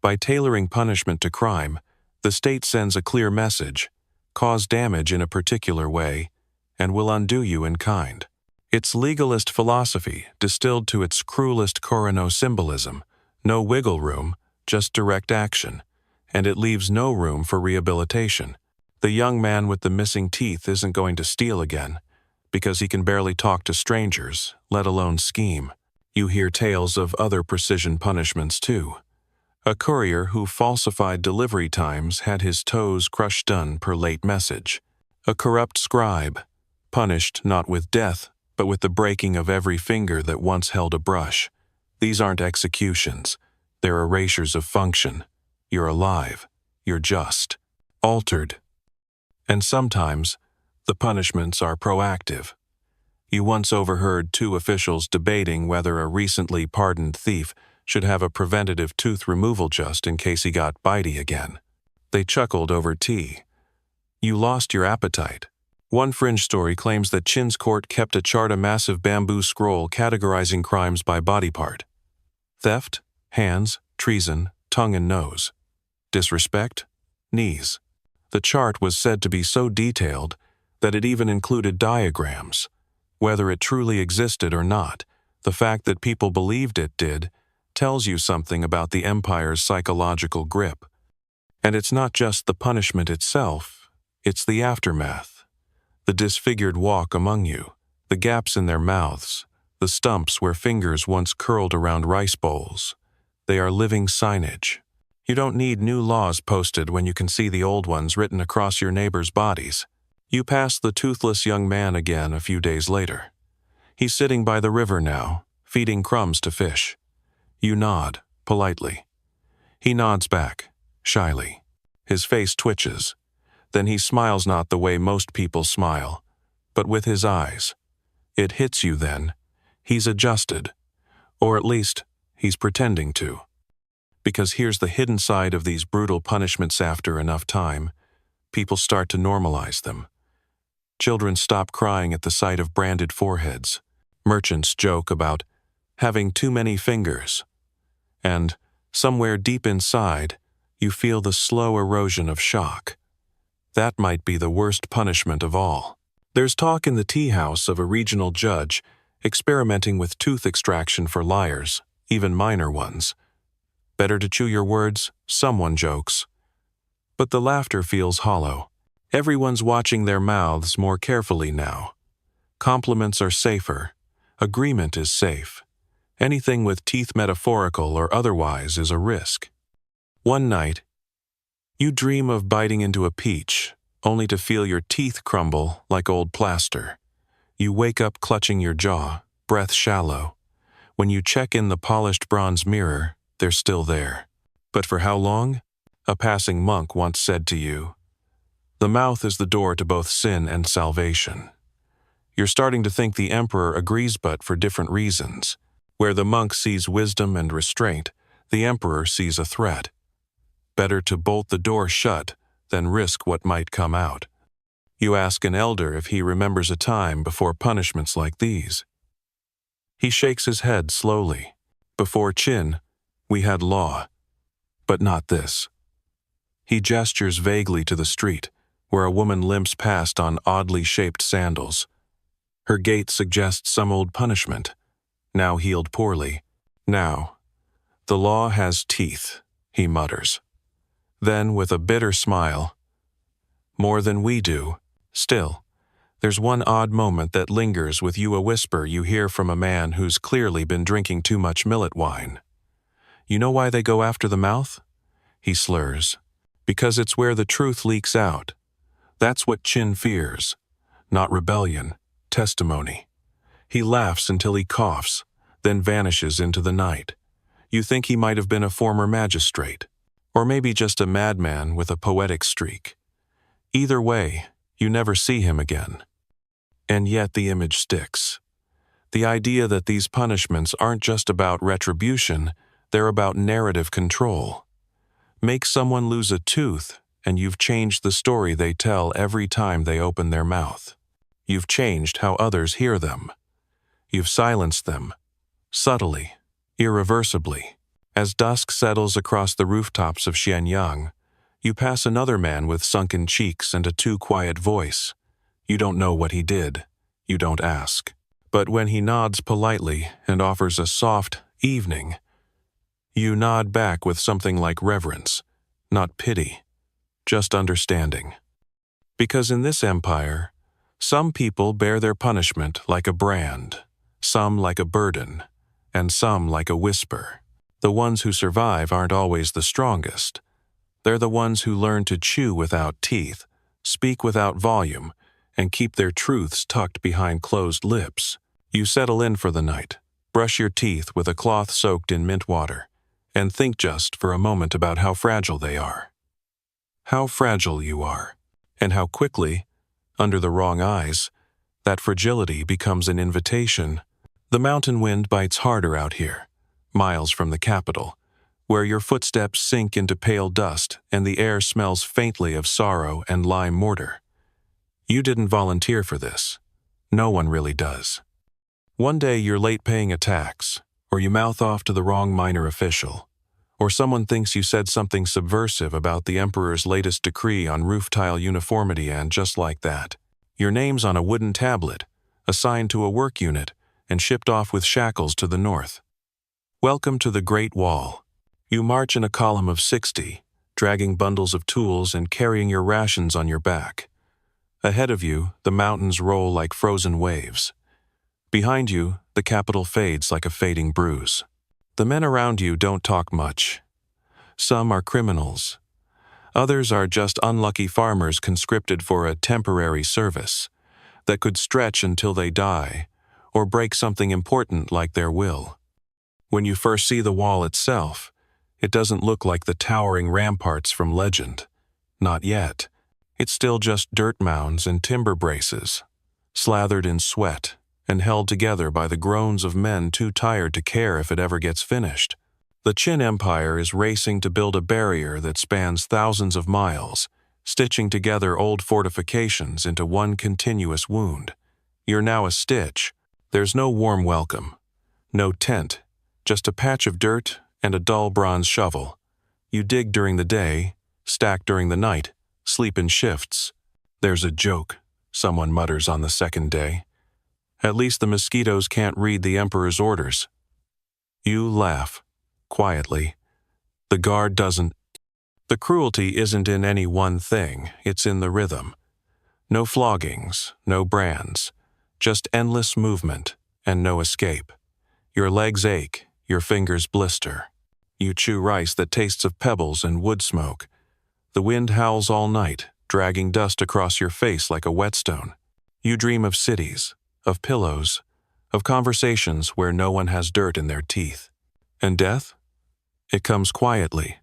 By tailoring punishment to crime, the state sends a clear message: cause damage in a particular way, and will undo you in kind. It's legalist philosophy distilled to its cruelest Corano symbolism. No wiggle room, just direct action, and it leaves no room for rehabilitation. The young man with the missing teeth isn't going to steal again, because he can barely talk to strangers, let alone scheme. You hear tales of other precision punishments too. A courier who falsified delivery times had his toes crushed done per late message. A corrupt scribe, punished not with death, but with the breaking of every finger that once held a brush. These aren't executions. They're erasures of function. You're alive. You're just. Altered. And sometimes, the punishments are proactive. You once overheard two officials debating whether a recently pardoned thief should have a preventative tooth removal just in case he got bitey again. They chuckled over tea. You lost your appetite. One fringe story claims that Qin's court kept a chart, a massive bamboo scroll categorizing crimes by body part. Theft, hands, treason, tongue and nose. Disrespect, knees. The chart was said to be so detailed that it even included diagrams. Whether it truly existed or not, the fact that people believed it did tells you something about the empire's psychological grip. And it's not just the punishment itself, it's the aftermath. The disfigured walk among you, the gaps in their mouths, the stumps where fingers once curled around rice bowls. They are living signage. You don't need new laws posted when you can see the old ones written across your neighbors' bodies. You pass the toothless young man again a few days later. He's sitting by the river now, feeding crumbs to fish. You nod, politely. He nods back, shyly. His face twitches. Then he smiles, not the way most people smile, but with his eyes. It hits you then. He's adjusted. Or at least, he's pretending to. Because here's the hidden side of these brutal punishments. After enough time, people start to normalize them. Children stop crying at the sight of branded foreheads. Merchants joke about having too many fingers. And, somewhere deep inside, you feel the slow erosion of shock. That might be the worst punishment of all. There's talk in the tea house of a regional judge experimenting with tooth extraction for liars, even minor ones. Better to chew your words, someone jokes. But the laughter feels hollow. Everyone's watching their mouths more carefully now. Compliments are safer. Agreement is safe. Anything with teeth, metaphorical or otherwise, is a risk. One night, you dream of biting into a peach, only to feel your teeth crumble like old plaster. You wake up clutching your jaw, breath shallow. When you check in the polished bronze mirror, they're still there. But for how long? A passing monk once said to you, "The mouth is the door to both sin and salvation." You're starting to think the emperor agrees, but for different reasons. Where the monk sees wisdom and restraint, the emperor sees a threat. Better to bolt the door shut than risk what might come out. You ask an elder if he remembers a time before punishments like these. He shakes his head slowly. Before Qin, we had law, but not this. He gestures vaguely to the street, where a woman limps past on oddly shaped sandals. Her gait suggests some old punishment, now healed poorly. Now, the law has teeth, he mutters. Then, with a bitter smile, more than we do. Still, there's one odd moment that lingers with you, a whisper you hear from a man who's clearly been drinking too much millet wine. You know why they go after the mouth? He slurs. Because it's where the truth leaks out. That's what Qin fears. Not rebellion, testimony. He laughs until he coughs, then vanishes into the night. You think he might have been a former magistrate, or maybe just a madman with a poetic streak. Either way, you never see him again. And yet the image sticks. The idea that these punishments aren't just about retribution, they're about narrative control. Make someone lose a tooth, and you've changed the story they tell every time they open their mouth. You've changed how others hear them. You've silenced them, subtly, irreversibly. As dusk settles across the rooftops of Xianyang, you pass another man with sunken cheeks and a too-quiet voice. You don't know what he did. You don't ask. But when he nods politely and offers a soft evening, you nod back with something like reverence, not pity, just understanding. Because in this empire, some people bear their punishment like a brand, some like a burden, and some like a whisper. The ones who survive aren't always the strongest. They're the ones who learn to chew without teeth, speak without volume, and keep their truths tucked behind closed lips. You settle in for the night, brush your teeth with a cloth soaked in mint water, and think just for a moment about how fragile they are. How fragile you are, and how quickly, under the wrong eyes, that fragility becomes an invitation. The mountain wind bites harder out here, miles from the capital, where your footsteps sink into pale dust and the air smells faintly of sorrow and lime mortar. You didn't volunteer for this. No one really does. One day you're late paying a tax, or you mouth off to the wrong minor official, or someone thinks you said something subversive about the emperor's latest decree on roof tile uniformity, and just like that, your name's on a wooden tablet, assigned to a work unit, and shipped off with shackles to the north. Welcome to the Great Wall. You march in a column of 60, dragging bundles of tools and carrying your rations on your back. Ahead of you, the mountains roll like frozen waves. Behind you, the capital fades like a fading bruise. The men around you don't talk much. Some are criminals. Others are just unlucky farmers conscripted for a temporary service that could stretch until they die or break something important like their will. When you first see the wall itself, it doesn't look like the towering ramparts from legend. Not yet. It's still just dirt mounds and timber braces, slathered in sweat and held together by the groans of men too tired to care if it ever gets finished. The Qin Empire is racing to build a barrier that spans thousands of miles, stitching together old fortifications into one continuous wound. You're now a stitch. There's no warm welcome, no tent, just a patch of dirt and a dull bronze shovel. You dig during the day, stack during the night, sleep in shifts. There's a joke, someone mutters on the second day. At least the mosquitoes can't read the emperor's orders. You laugh, quietly. The guard doesn't. The cruelty isn't in any one thing, it's in the rhythm. No floggings, no brands, just endless movement and no escape. Your legs ache, your fingers blister. You chew rice that tastes of pebbles and wood smoke. The wind howls all night, dragging dust across your face like a whetstone. You dream of cities, of pillows, of conversations where no one has dirt in their teeth. And death? It comes quietly,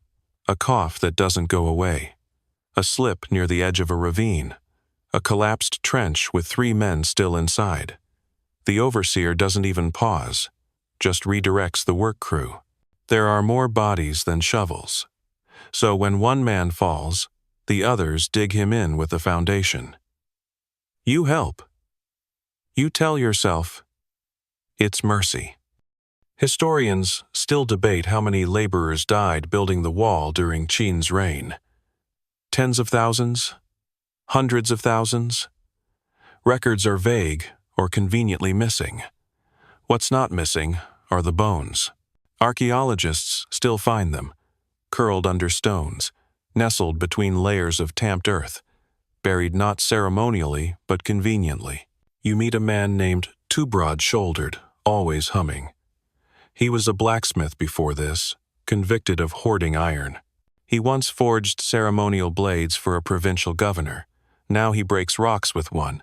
a cough that doesn't go away, a slip near the edge of a ravine, a collapsed trench with 3 men still inside. The overseer doesn't even pause, just redirects the work crew. There are more bodies than shovels. So when one man falls, the others dig him in with the foundation. You help. You tell yourself, it's mercy. Historians still debate how many laborers died building the wall during Qin's reign. Tens of thousands? Hundreds of thousands? Records are vague or conveniently missing. What's not missing are the bones. Archaeologists still find them, curled under stones, nestled between layers of tamped earth, buried not ceremonially but conveniently. You meet a man named Too Broad-Shouldered, always humming. He was a blacksmith before this, convicted of hoarding iron. He once forged ceremonial blades for a provincial governor. Now he breaks rocks with one.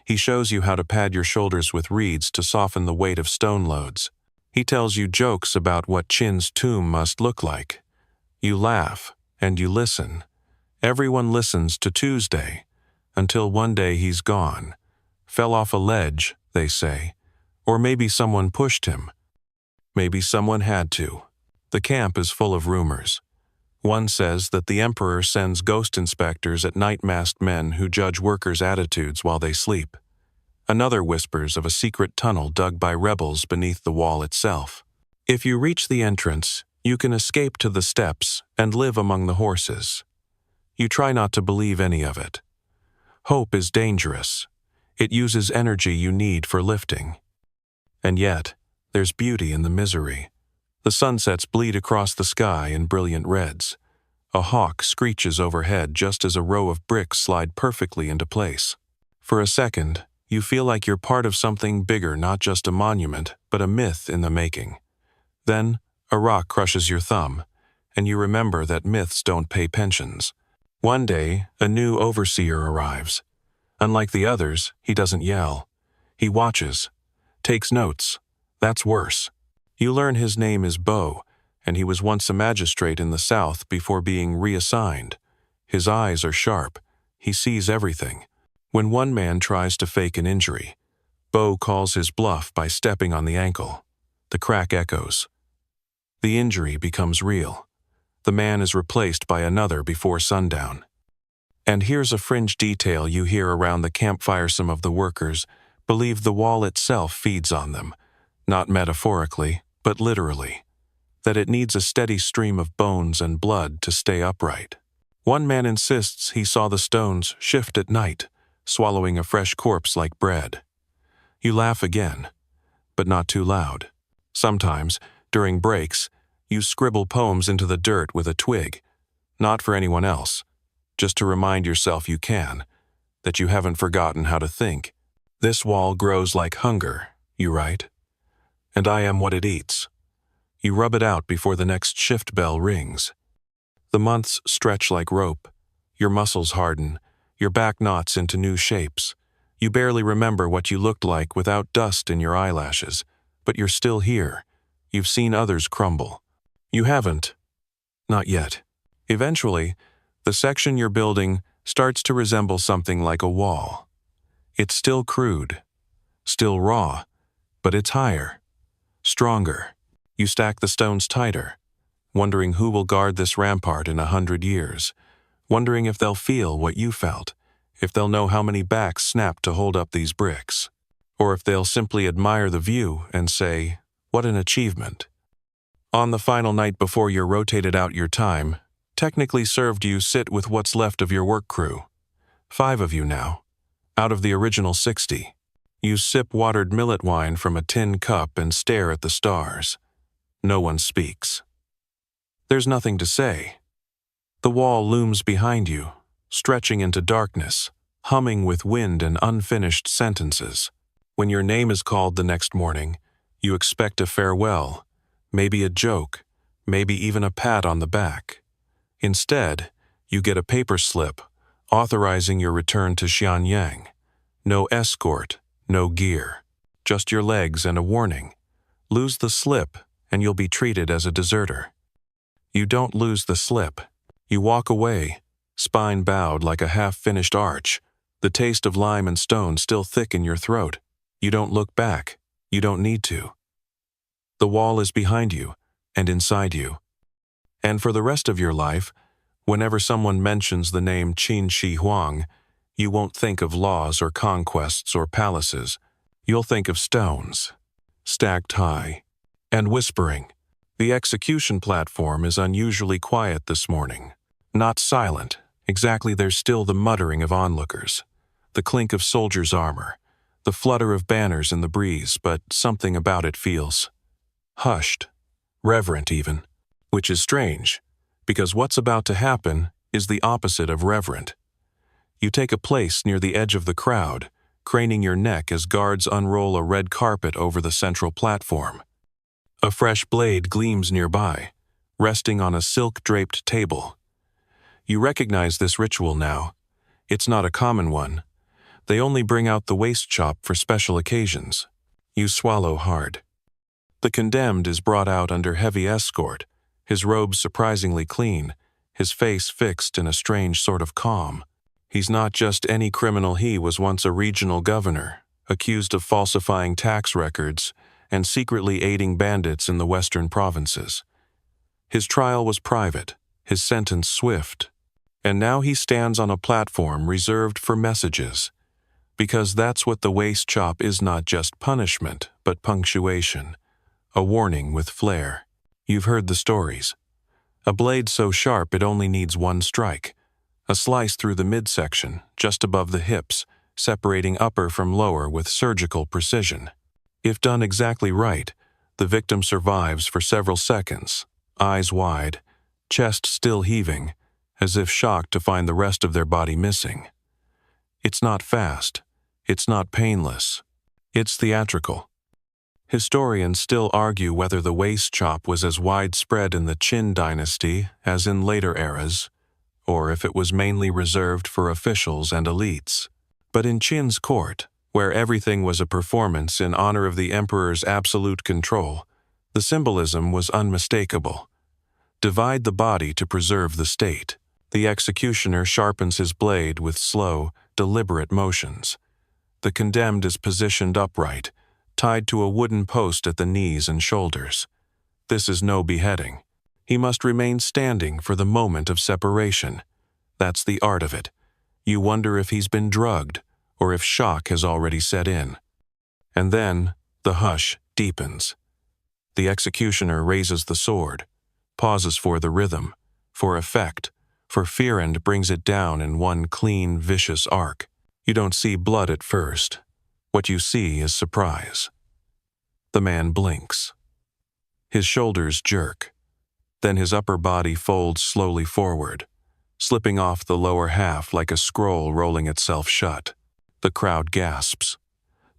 He shows you how to pad your shoulders with reeds to soften the weight of stone loads. He tells you jokes about what Qin's tomb must look like. You laugh, and you listen. Everyone listens to Tuesday, until one day he's gone. Fell off a ledge, they say. Or maybe someone pushed him. Maybe someone had to. The camp is full of rumors. One says that the emperor sends ghost inspectors at night masked men who judge workers' attitudes while they sleep. Another whispers of a secret tunnel dug by rebels beneath the wall itself. If you reach the entrance, you can escape to the steps and live among the horses. You try not to believe any of it. Hope is dangerous. It uses energy you need for lifting. And yet, there's beauty in the misery. The sunsets bleed across the sky in brilliant reds. A hawk screeches overhead just as a row of bricks slide perfectly into place. For a second, you feel like you're part of something bigger, not just a monument, but a myth in the making. Then, a rock crushes your thumb, and you remember that myths don't pay pensions. One day, a new overseer arrives. Unlike the others, he doesn't yell. He watches, takes notes. That's worse. You learn his name is Bo, and he was once a magistrate in the south before being reassigned. His eyes are sharp. He sees everything. When one man tries to fake an injury, Bo calls his bluff by stepping on the ankle. The crack echoes. The injury becomes real. The man is replaced by another before sundown. And here's a fringe detail you hear around the campfire. Some of the workers believe the wall itself feeds on them, not metaphorically, but literally, that it needs a steady stream of bones and blood to stay upright. One man insists he saw the stones shift at night, swallowing a fresh corpse like bread. You laugh again, but not too loud. Sometimes, during breaks, you scribble poems into the dirt with a twig, not for anyone else, just to remind yourself you can, that you haven't forgotten how to think. This wall grows like hunger, you write, and I am what it eats. You rub it out before the next shift bell rings. The months stretch like rope. Your muscles harden. Your back knots into new shapes. You barely remember what you looked like without dust in your eyelashes, but you're still here. You've seen others crumble. You haven't. Not yet. Eventually, the section you're building starts to resemble something like a wall. It's still crude, still raw, but it's higher, stronger. You stack the stones tighter, wondering who will guard this rampart in 100 years, wondering if they'll feel what you felt, if they'll know how many backs snapped to hold up these bricks, or if they'll simply admire the view and say, "What an achievement." On the final night before you're rotated out, your time, technically served, you sit with what's left of your work crew. 5 of you now, out of the original 60. You sip watered millet wine from a tin cup and stare at the stars. No one speaks. There's nothing to say. The wall looms behind you, stretching into darkness, humming with wind and unfinished sentences. When your name is called the next morning, You expect a farewell, maybe a joke, maybe even a pat on the back. Instead, you get a paper slip authorizing your return to Xianyang. No escort, no gear, just your legs and a warning. Lose the slip, and you'll be treated as a deserter. You don't lose the slip. You walk away, spine bowed like a half-finished arch, the taste of lime and stone still thick in your throat. You don't look back. You don't need to. The wall is behind you and inside you. And for the rest of your life, whenever someone mentions the name Qin Shi Huang, you won't think of laws or conquests or palaces. You'll think of stones, stacked high, and whispering. The execution platform is unusually quiet this morning. Not silent. Exactly, there's still the muttering of onlookers, the clink of soldiers' armor, the flutter of banners in the breeze, but something about it feels hushed, reverent even, which is strange, because what's about to happen is the opposite of reverent. You take a place near the edge of the crowd, craning your neck as guards unroll a red carpet over the central platform. A fresh blade gleams nearby, resting on a silk-draped table. You recognize this ritual now. It's not a common one. They only bring out the waist chop for special occasions. You swallow hard. The condemned is brought out under heavy escort, his robes surprisingly clean, his face fixed in a strange sort of calm. He's not just any criminal. He was once a regional governor, accused of falsifying tax records and secretly aiding bandits in the western provinces. His trial was private, his sentence swift, and now he stands on a platform reserved for messages, because that's what the waist chop is, not just punishment, but punctuation, a warning with flair. You've heard the stories. A blade so sharp it only needs one strike, a slice through the midsection, just above the hips, separating upper from lower with surgical precision. If done exactly right, the victim survives for several seconds, eyes wide, chest still heaving, as if shocked to find the rest of their body missing. It's not fast. It's not painless. It's theatrical. Historians still argue whether the waist chop was as widespread in the Qin dynasty as in later eras, or if it was mainly reserved for officials and elites. But in Qin's court, where everything was a performance in honor of the emperor's absolute control, the symbolism was unmistakable. Divide the body to preserve the state. The executioner sharpens his blade with slow, deliberate motions. The condemned is positioned upright, tied to a wooden post at the knees and shoulders. This is no beheading. He must remain standing for the moment of separation. That's the art of it. You wonder if he's been drugged, or if shock has already set in. And then, the hush deepens. The executioner raises the sword, pauses for the rhythm, for effect, for fear, and brings it down in one clean, vicious arc. You don't see blood at first. What you see is surprise. The man blinks. His shoulders jerk. Then his upper body folds slowly forward, slipping off the lower half like a scroll rolling itself shut. The crowd gasps.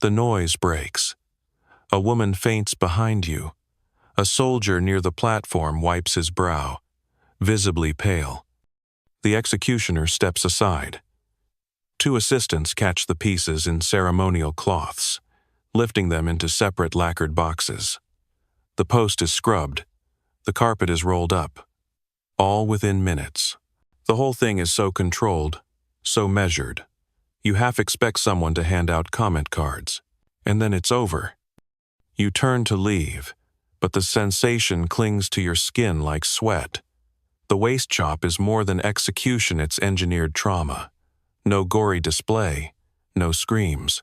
The noise breaks. A woman faints behind you. A soldier near the platform wipes his brow, visibly pale. The executioner steps aside. Two assistants catch the pieces in ceremonial cloths, lifting them into separate lacquered boxes. The post is scrubbed. The carpet is rolled up. All within minutes. The whole thing is so controlled, so measured. You half expect someone to hand out comment cards, and then it's over. You turn to leave, but the sensation clings to your skin like sweat. The waist chop is more than execution, it's engineered trauma. No gory display, no screams,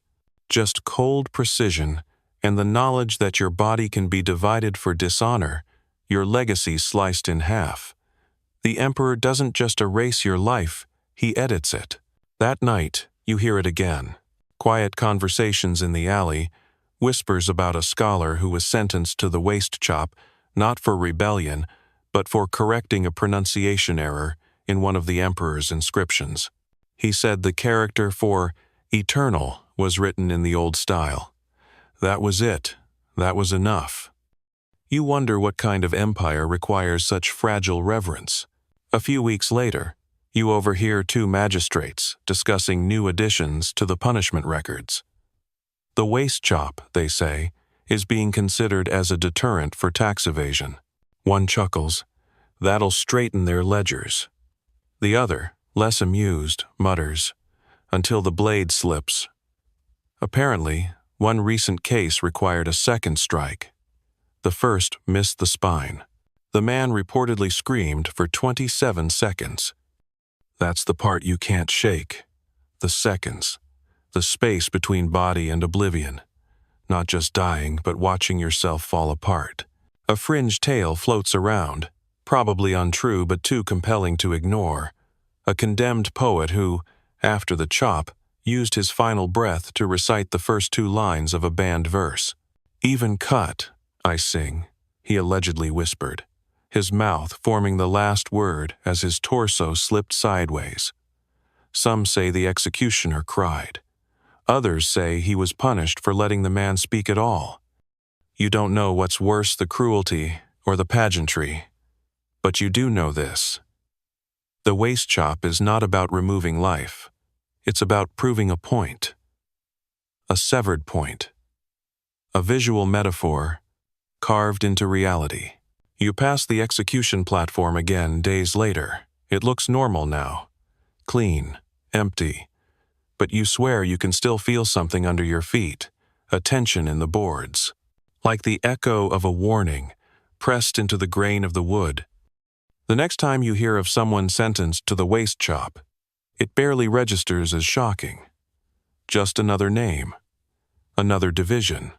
just cold precision and the knowledge that your body can be divided for dishonor, your legacy sliced in half. The emperor doesn't just erase your life, he edits it. That night, you hear it again. Quiet conversations in the alley, whispers about a scholar who was sentenced to the waist chop, not for rebellion, but for correcting a pronunciation error in one of the emperor's inscriptions. He said the character for eternal was written in the old style. That was it. that was enough. You wonder what kind of empire requires such fragile reverence. A few weeks later, you overhear two magistrates discussing new additions to the punishment records. The waist chop, they say, is being considered as a deterrent for tax evasion. One chuckles, "That'll straighten their ledgers." The other, less amused, mutters, "Until the blade slips." Apparently, one recent case required a second strike. The first missed the spine. The man reportedly screamed for 27 seconds. That's the part you can't shake. The seconds. The space between body and oblivion. Not just dying, but watching yourself fall apart. A fringe tale floats around, probably untrue but too compelling to ignore. A condemned poet who, after the chop, used his final breath to recite the first two lines of a banned verse. "Even cut, I sing," he allegedly whispered, his mouth forming the last word as his torso slipped sideways. Some say the executioner cried. Others say he was punished for letting the man speak at all. You don't know what's worse, the cruelty or the pageantry. But you do know this. The waist chop is not about removing life. It's about proving a point. A severed point. A visual metaphor carved into reality. You pass the execution platform again days later. It looks normal now. Clean, empty. But you swear you can still feel something under your feet, a tension in the boards. Like the echo of a warning, pressed into the grain of the wood. The next time you hear of someone sentenced to the waist chop, it barely registers as shocking. Just another name. Another division.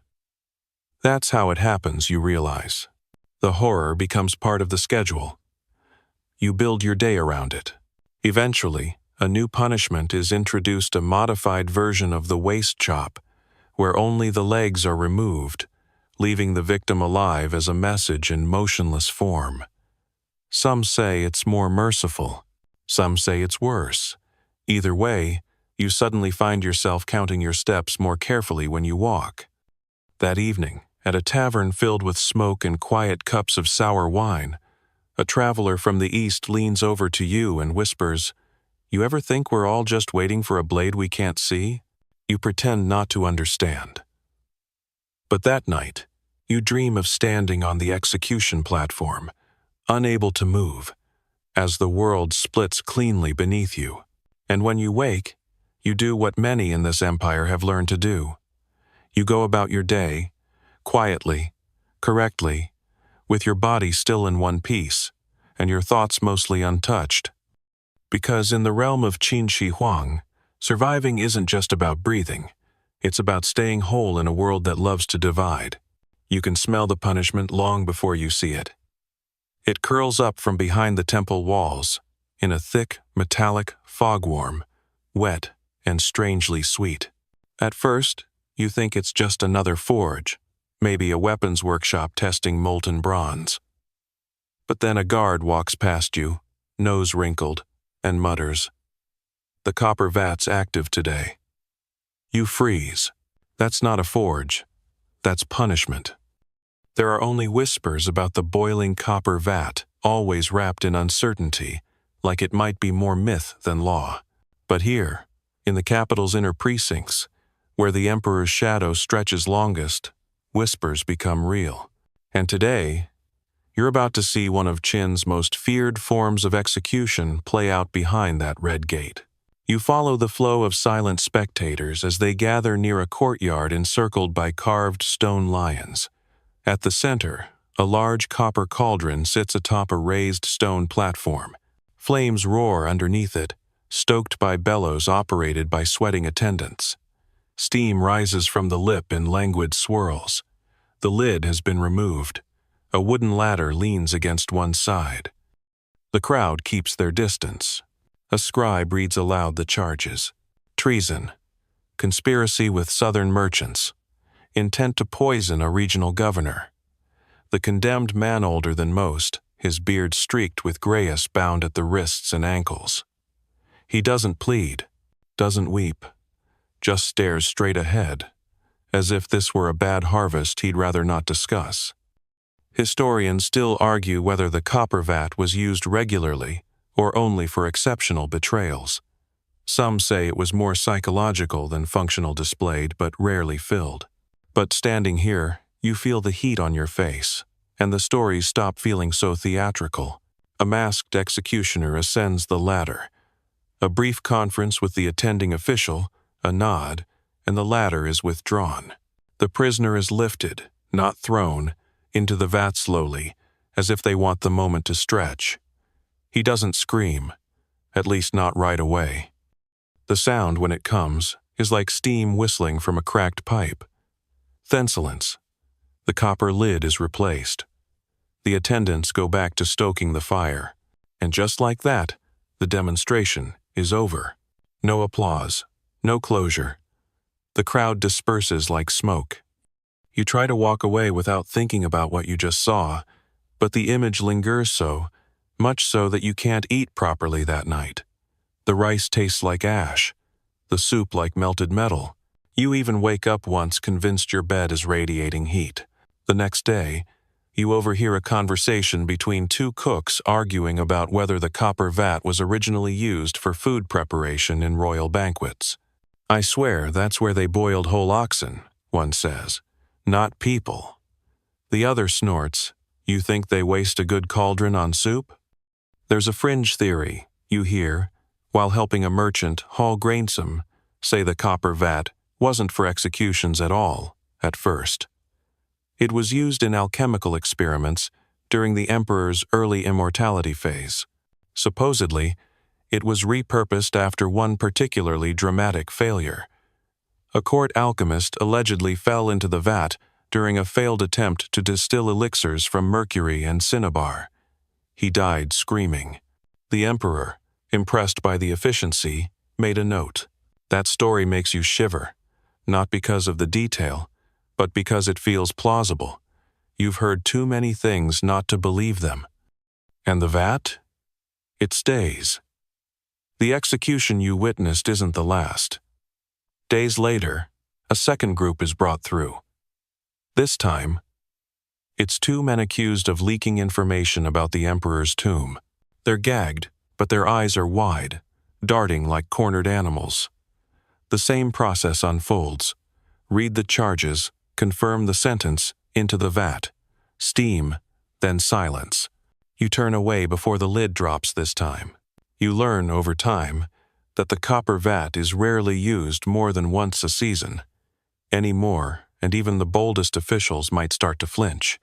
That's how it happens, you realize. The horror becomes part of the schedule. You build your day around it. Eventually, a new punishment is introduced, a modified version of the waist chop, where only the legs are removed, leaving the victim alive as a message in motionless form. Some say it's more merciful. Some say it's worse. Either way, you suddenly find yourself counting your steps more carefully when you walk. That evening, at a tavern filled with smoke and quiet cups of sour wine, a traveler from the east leans over to you and whispers, "You ever think we're all just waiting for a blade we can't see?" You pretend not to understand. But that night, you dream of standing on the execution platform, unable to move, as the world splits cleanly beneath you. And when you wake, you do what many in this empire have learned to do. You go about your day, quietly, correctly, with your body still in one piece, and your thoughts mostly untouched. Because in the realm of Qin Shi Huang, surviving isn't just about breathing. It's about staying whole in a world that loves to divide. You can smell the punishment long before you see it. It curls up from behind the temple walls, in a thick, metallic fogworm, wet and strangely sweet. At first, you think it's just another forge, maybe a weapons workshop testing molten bronze. But then a guard walks past you, nose wrinkled, and mutters, "The copper vat's active today." You freeze. That's not a forge. That's punishment. There are only whispers about the boiling copper vat, always wrapped in uncertainty, like it might be more myth than law. But here, in the capital's inner precincts, where the emperor's shadow stretches longest, whispers become real. And today, you're about to see one of Qin's most feared forms of execution play out behind that red gate. You follow the flow of silent spectators as they gather near a courtyard encircled by carved stone lions. At the center, a large copper cauldron sits atop a raised stone platform. Flames roar underneath it, stoked by bellows operated by sweating attendants. Steam rises from the lip in languid swirls. The lid has been removed. A wooden ladder leans against one side. The crowd keeps their distance. A scribe reads aloud the charges. Treason. Conspiracy with southern merchants. Intent to poison a regional governor. The condemned man older than most, his beard streaked with grayish bound at the wrists and ankles. He doesn't plead, doesn't weep, just stares straight ahead, as if this were a bad harvest he'd rather not discuss. Historians still argue whether the copper vat was used regularly or only for exceptional betrayals. Some say it was more psychological than functional, displayed but rarely filled. But standing here, you feel the heat on your face, and the stories stop feeling so theatrical. A masked executioner ascends the ladder. A brief conference with the attending official, a nod, and the ladder is withdrawn. The prisoner is lifted, not thrown, into the vat slowly, as if they want the moment to stretch. He doesn't scream, at least not right away. The sound, when it comes, is like steam whistling from a cracked pipe. Then silence. The copper lid is replaced. The attendants go back to stoking the fire, and just like that, the demonstration is over. No applause, no closure. The crowd disperses like smoke. You try to walk away without thinking about what you just saw, but the image lingers so, much so that you can't eat properly that night. The rice tastes like ash, the soup like melted metal. You even wake up once convinced your bed is radiating heat. The next day, you overhear a conversation between two cooks arguing about whether the copper vat was originally used for food preparation in royal banquets. "I swear that's where they boiled whole oxen," one says, "not people." The other snorts, "You think they waste a good cauldron on soup?" There's a fringe theory, you hear, while helping a merchant haul grainsome, say the copper vat wasn't for executions at all, at first. It was used in alchemical experiments during the emperor's early immortality phase. Supposedly, it was repurposed after one particularly dramatic failure. A court alchemist allegedly fell into the vat during a failed attempt to distill elixirs from mercury and cinnabar. He died screaming. The emperor, impressed by the efficiency, made a note. That story makes you shiver, not because of the detail, but because it feels plausible. You've heard too many things not to believe them. And the vat? It stays. The execution you witnessed isn't the last. Days later, a second group is brought through. This time, it's two men accused of leaking information about the emperor's tomb. They're gagged, but their eyes are wide, darting like cornered animals. The same process unfolds. Read the charges, confirm the sentence, into the vat. Steam, then silence. You turn away before the lid drops this time. You learn over time that the copper vat is rarely used more than once a season. Any more, and even the boldest officials might start to flinch.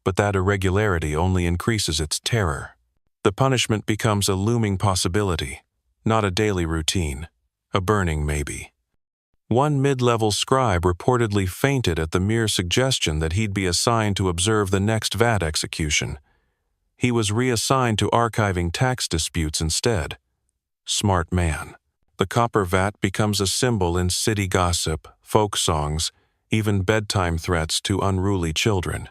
But that irregularity only increases its terror. The punishment becomes a looming possibility, not a daily routine, a burning maybe. One mid-level scribe reportedly fainted at the mere suggestion that he'd be assigned to observe the next vat execution. He was reassigned to archiving tax disputes instead. Smart man. The copper vat becomes a symbol in city gossip, folk songs, even bedtime threats to unruly children.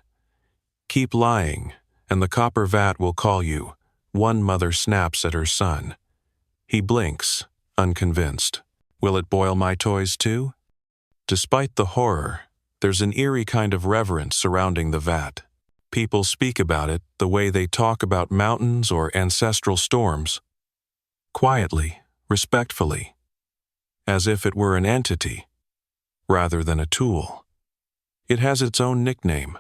Keep lying, and the copper vat will call you, one mother snaps at her son. He blinks, unconvinced. Will it boil my toys too? Despite the horror, there's an eerie kind of reverence surrounding the vat. People speak about it the way they talk about mountains or ancestral storms. Quietly, respectfully, as if it were an entity, rather than a tool. It has its own nickname,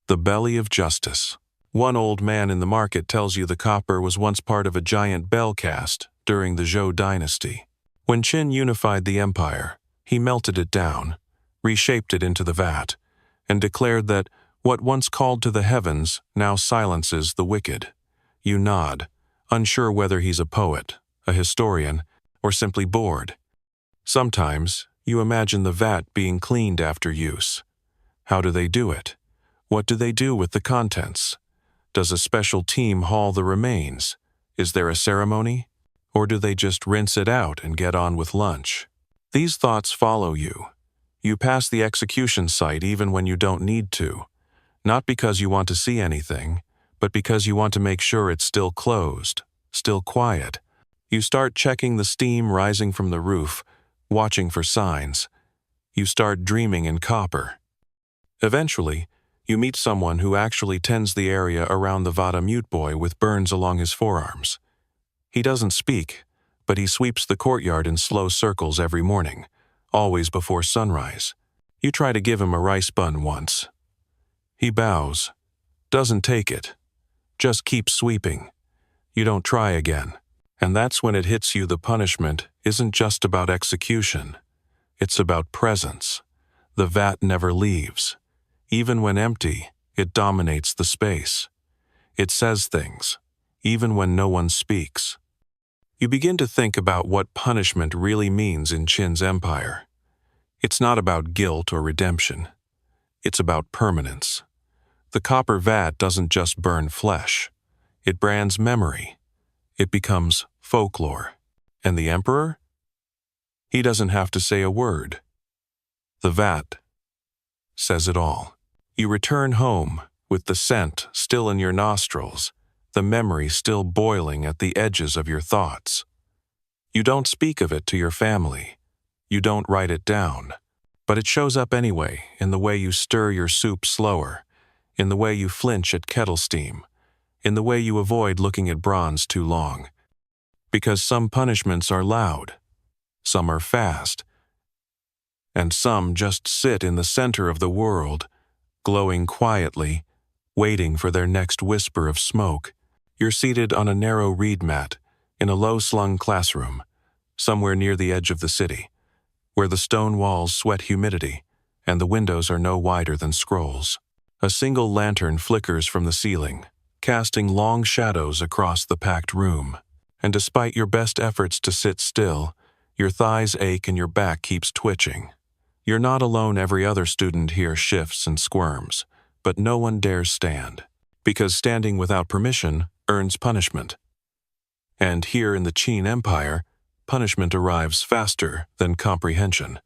the belly of justice. One old man in the market tells you the copper was once part of a giant bell cast during the Zhou dynasty. When Qin unified the empire, he melted it down, reshaped it into the vat, and declared that what once called to the heavens now silences the wicked. You nod, unsure whether he's a poet, a historian, or simply bored. Sometimes you imagine the vat being cleaned after use. How do they do it? What do they do with the contents? Does a special team haul the remains? Is there a ceremony? Or do they just rinse it out and get on with lunch? These thoughts follow you. You pass the execution site even when you don't need to. Not because you want to see anything, but because you want to make sure it's still closed, still quiet. You start checking the steam rising from the roof, watching for signs. You start dreaming in copper. Eventually, you meet someone who actually tends the area around the Vada mute boy with burns along his forearms. He doesn't speak, but he sweeps the courtyard in slow circles every morning, always before sunrise. You try to give him a rice bun once. He bows, doesn't take it, just keeps sweeping. You don't try again. And that's when it hits you the punishment isn't just about execution. It's about presence. The vat never leaves. Even when empty, it dominates the space. It says things, even when no one speaks. You begin to think about what punishment really means in Qin's empire. It's not about guilt or redemption. It's about permanence. The copper vat doesn't just burn flesh. It brands memory. It becomes folklore. And the emperor? He doesn't have to say a word. The vat says it all. You return home with the scent still in your nostrils, the memory still boiling at the edges of your thoughts. You don't speak of it to your family. You don't write it down. But it shows up anyway in the way you stir your soup slower, in the way you flinch at kettle steam, in the way you avoid looking at bronze too long. Because some punishments are loud, some are fast, and some just sit in the center of the world, glowing quietly, waiting for their next whisper of smoke. You're seated on a narrow reed mat in a low-slung classroom, somewhere near the edge of the city, where the stone walls sweat humidity and the windows are no wider than scrolls. A single lantern flickers from the ceiling, casting long shadows across the packed room. And despite your best efforts to sit still, your thighs ache and your back keeps twitching. You're not alone. Every other student here shifts and squirms, but no one dares stand, because standing without permission earns punishment. And here in the Qin Empire, punishment arrives faster than comprehension.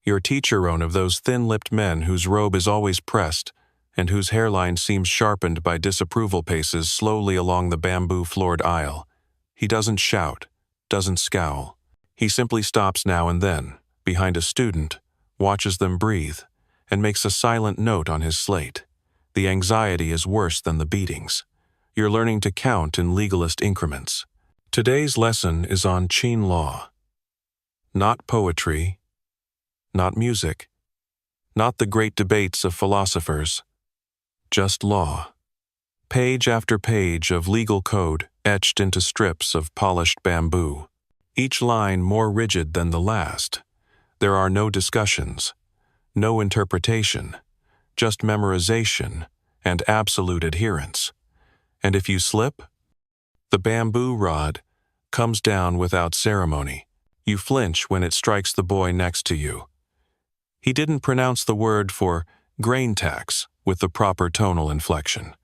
Your teacher, one of those thin-lipped men whose robe is always pressed and whose hairline seems sharpened by disapproval, paces slowly along the bamboo-floored aisle. He doesn't shout, doesn't scowl. He simply stops now and then, behind a student, watches them breathe, and makes a silent note on his slate. The anxiety is worse than the beatings. You're learning to count in legalist increments. Today's lesson is on Qin law. Not poetry, not music, not the great debates of philosophers, just law. Page after page of legal code etched into strips of polished bamboo, each line more rigid than the last. There are no discussions, no interpretation, just memorization and absolute adherence. And if you slip, the bamboo rod comes down without ceremony. You flinch when it strikes the boy next to you. He didn't pronounce the word for grain tax with the proper tonal inflection.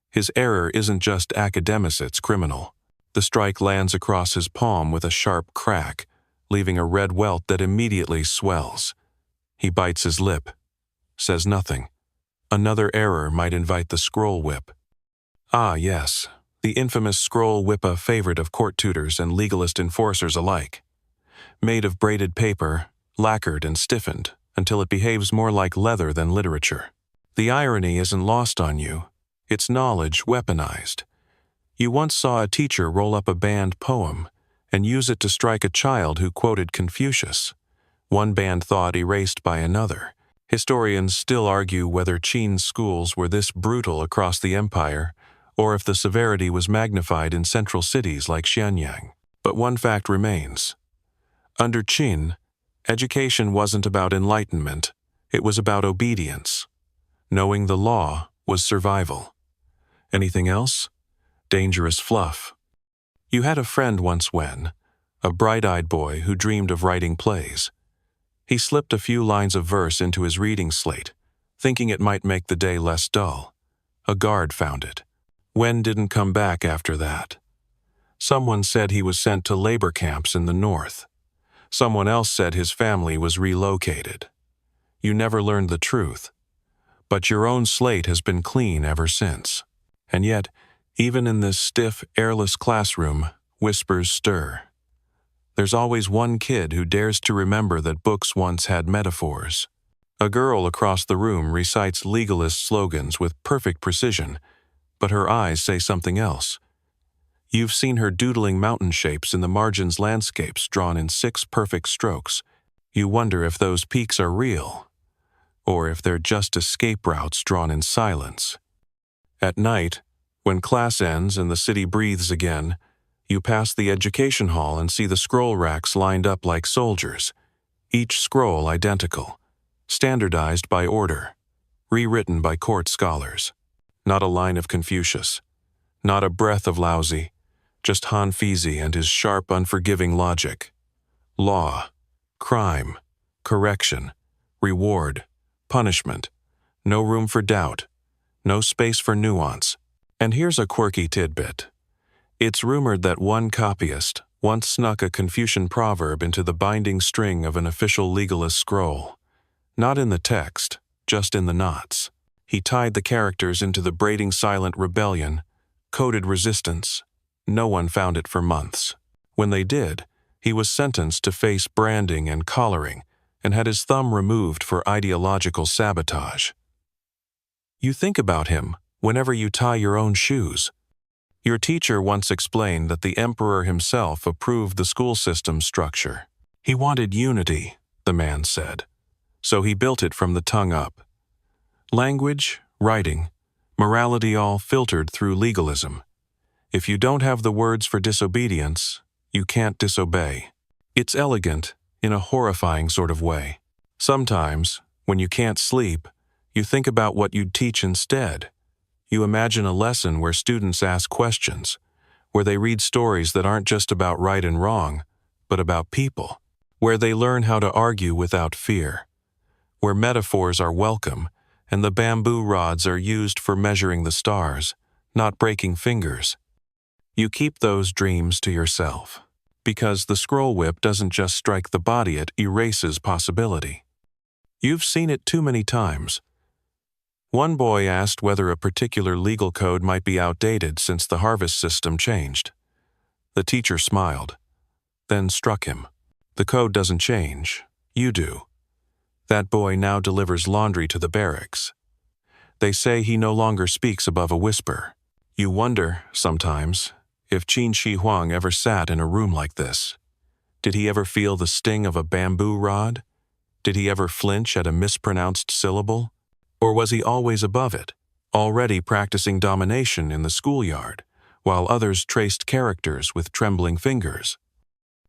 His error isn't just academics, it's criminal. The strike lands across his palm with a sharp crack, leaving a red welt that immediately swells. He bites his lip, says nothing. Another error might invite the scroll whip. Ah, yes, the infamous scroll whip, a favorite of court tutors and legalist enforcers alike. Made of braided paper, lacquered and stiffened until it behaves more like leather than literature. The irony isn't lost on you. It's knowledge weaponized. You once saw a teacher roll up a banned poem and use it to strike a child who quoted Confucius. One banned thought erased by another. Historians still argue whether Qin's schools were this brutal across the empire, or if the severity was magnified in central cities like Xianyang. But one fact remains. Under Qin, education wasn't about enlightenment, it was about obedience. Knowing the law was survival. Anything else? Dangerous fluff. You had a friend once when, a bright-eyed boy who dreamed of writing plays. He slipped a few lines of verse into his reading slate, thinking it might make the day less dull. A guard found it. Wen didn't come back after that. Someone said he was sent to labor camps in the north. Someone else said his family was relocated. You never learned the truth. But your own slate has been clean ever since. And yet, even in this stiff, airless classroom, whispers stir. There's always one kid who dares to remember that books once had metaphors. A girl across the room recites legalist slogans with perfect precision, but her eyes say something else. You've seen her doodling mountain shapes in the margins landscapes drawn in 6 perfect strokes. You wonder if those peaks are real, or if they're just escape routes drawn in silence. At night, when class ends and the city breathes again, you pass the education hall and see the scroll racks lined up like soldiers, each scroll identical, standardized by order, rewritten by court scholars. Not a line of Confucius, not a breath of Laozi, just Han Fizi and his sharp, unforgiving logic. Law, crime, correction, reward, punishment, no room for doubt, no space for nuance. And here's a quirky tidbit. It's rumored that one copyist once snuck a Confucian proverb into the binding string of an official legalist scroll. Not in the text, just in the knots. He tied the characters into the braiding silent rebellion, coded resistance. No one found it for months. When they did, he was sentenced to face branding and collaring and had his thumb removed for ideological sabotage. You think about him whenever you tie your own shoes. Your teacher once explained that the emperor himself approved the school system's structure. He wanted unity, the man said, so he built it from the tongue up. Language, writing, morality all filtered through legalism. If you don't have the words for disobedience, you can't disobey. It's elegant in a horrifying sort of way. Sometimes, when you can't sleep, you think about what you'd teach instead. You imagine a lesson where students ask questions, where they read stories that aren't just about right and wrong, but about people, where they learn how to argue without fear, where metaphors are welcome and the bamboo rods are used for measuring the stars, not breaking fingers. You keep those dreams to yourself, because the scroll whip doesn't just strike the body, it erases possibility. You've seen it too many times. One boy asked whether a particular legal code might be outdated since the harvest system changed. The teacher smiled, then struck him. The code doesn't change, you do. That boy now delivers laundry to the barracks. They say he no longer speaks above a whisper. You wonder, sometimes, if Qin Shi Huang ever sat in a room like this. Did he ever feel the sting of a bamboo rod? Did he ever flinch at a mispronounced syllable? Or was he always above it, already practicing domination in the schoolyard, while others traced characters with trembling fingers?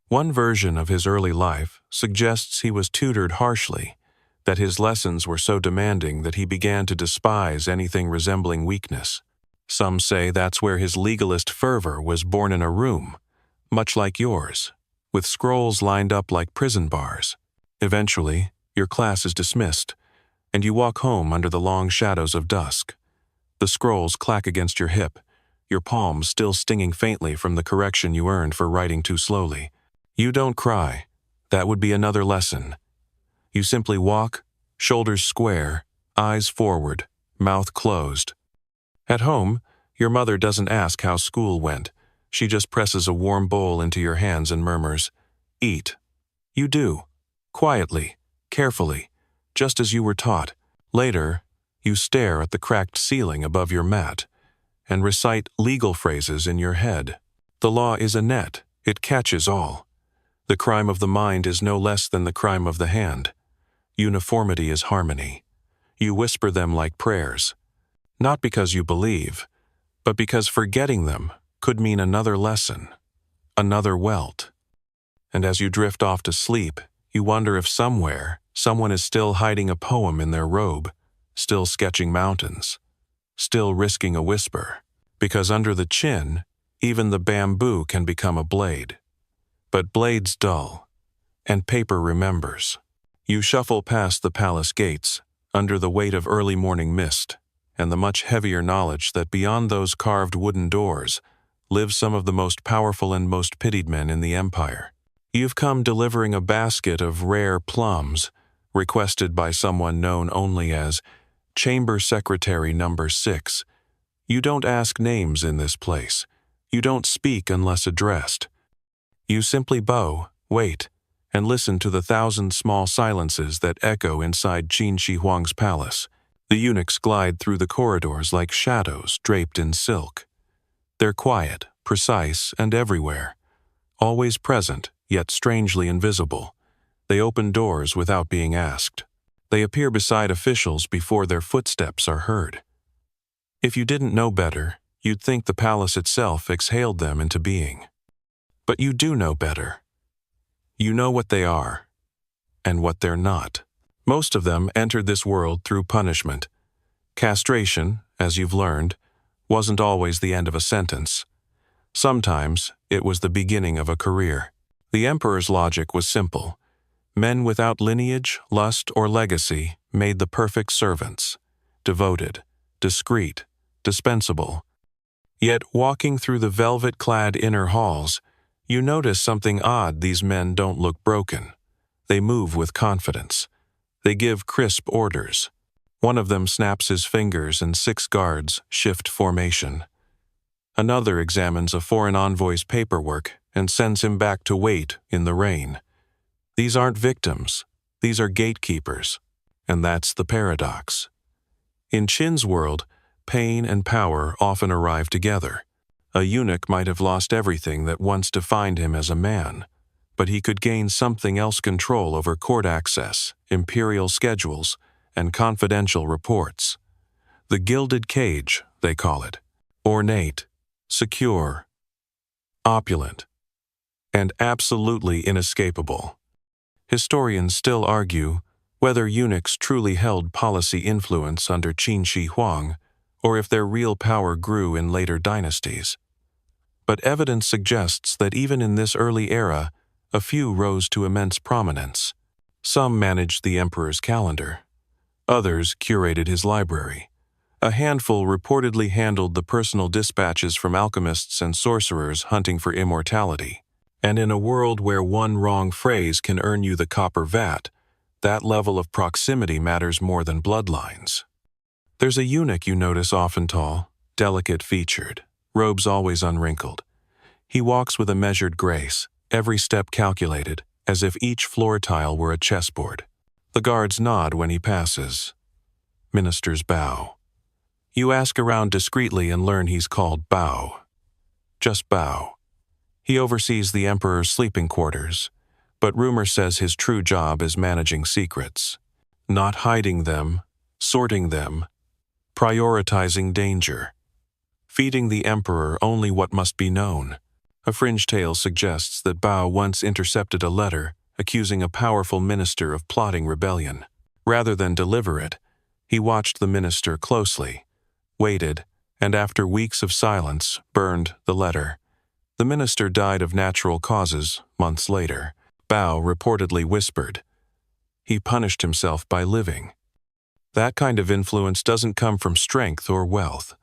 One version of his early life suggests he was tutored harshly, that his lessons were so demanding that he began to despise anything resembling weakness. Some say that's where his legalist fervor was born, in a room, much like yours, with scrolls lined up like prison bars. Eventually, your class is dismissed, and you walk home under the long shadows of dusk. The scrolls clack against your hip, your palms still stinging faintly from the correction you earned for writing too slowly. You don't cry. That would be another lesson. You simply walk, shoulders square, eyes forward, mouth closed. At home, your mother doesn't ask how school went. She just presses a warm bowl into your hands and murmurs, "Eat." You do, quietly, carefully, just as you were taught. Later, you stare at the cracked ceiling above your mat and recite legal phrases in your head. The law is a net, it catches all. The crime of the mind is no less than the crime of the hand. Uniformity is harmony. You whisper them like prayers, not because you believe, but because forgetting them could mean another lesson, another welt. And as you drift off to sleep, you wonder if somewhere someone is still hiding a poem in their robe, still sketching mountains, still risking a whisper, because under the chin, even the bamboo can become a blade. But blades dull, and paper remembers. You shuffle past the palace gates, under the weight of early morning mist, and the much heavier knowledge that beyond those carved wooden doors live some of the most powerful and most pitied men in the empire. You've come delivering a basket of rare plums, requested by someone known only as Chamber Secretary Number 6. You don't ask names in this place. You don't speak unless addressed. You simply bow wait, and listen to the thousand small silences that echo inside Qin Shi Huang's palace. The eunuchs glide through the corridors like shadows draped in silk. They're quiet, precise, and everywhere. Always present, yet strangely invisible. They open doors without being asked. They appear beside officials before their footsteps are heard. If you didn't know better, you'd think the palace itself exhaled them into being. But you do know better. You know what they are, and what they're not. Most of them entered this world through punishment. Castration, as you've learned, wasn't always the end of a sentence. Sometimes it was the beginning of a career. The emperor's logic was simple. Men without lineage, lust, or legacy made the perfect servants. Devoted, discreet, dispensable. Yet walking through the velvet-clad inner halls, you notice something odd. These men don't look broken. They move with confidence. They give crisp orders. One of them snaps his fingers and 6 guards shift formation. Another examines a foreign envoy's paperwork and sends him back to wait in the rain. These aren't victims. These are gatekeepers. And that's the paradox. In Qin's world, pain and power often arrive together. A eunuch might have lost everything that once defined him as a man, but he could gain something else: control over court access, imperial schedules, and confidential reports. The gilded cage, they call it. Ornate, secure, opulent, and absolutely inescapable. Historians still argue whether eunuchs truly held policy influence under Qin Shi Huang, or if their real power grew in later dynasties. But evidence suggests that even in this early era, a few rose to immense prominence. Some managed the emperor's calendar. Others curated his library. A handful reportedly handled the personal dispatches from alchemists and sorcerers hunting for immortality. And in a world where one wrong phrase can earn you the copper vat, that level of proximity matters more than bloodlines. There's a eunuch you notice, often tall, delicate-featured, robes always unwrinkled. He walks with a measured grace, every step calculated, as if each floor tile were a chessboard. The guards nod when he passes. Ministers bow. You ask around discreetly and learn he's called Bao. Just Bao. He oversees the emperor's sleeping quarters, but rumor says his true job is managing secrets. Not hiding them, sorting them, prioritizing danger. Feeding the emperor only what must be known. A fringe tale suggests that Bao once intercepted a letter accusing a powerful minister of plotting rebellion. Rather than deliver it, he watched the minister closely, waited, and after weeks of silence, burned the letter. The minister died of natural causes months later. Bao reportedly whispered. He punished himself by living. That kind of influence doesn't come from strength or wealth.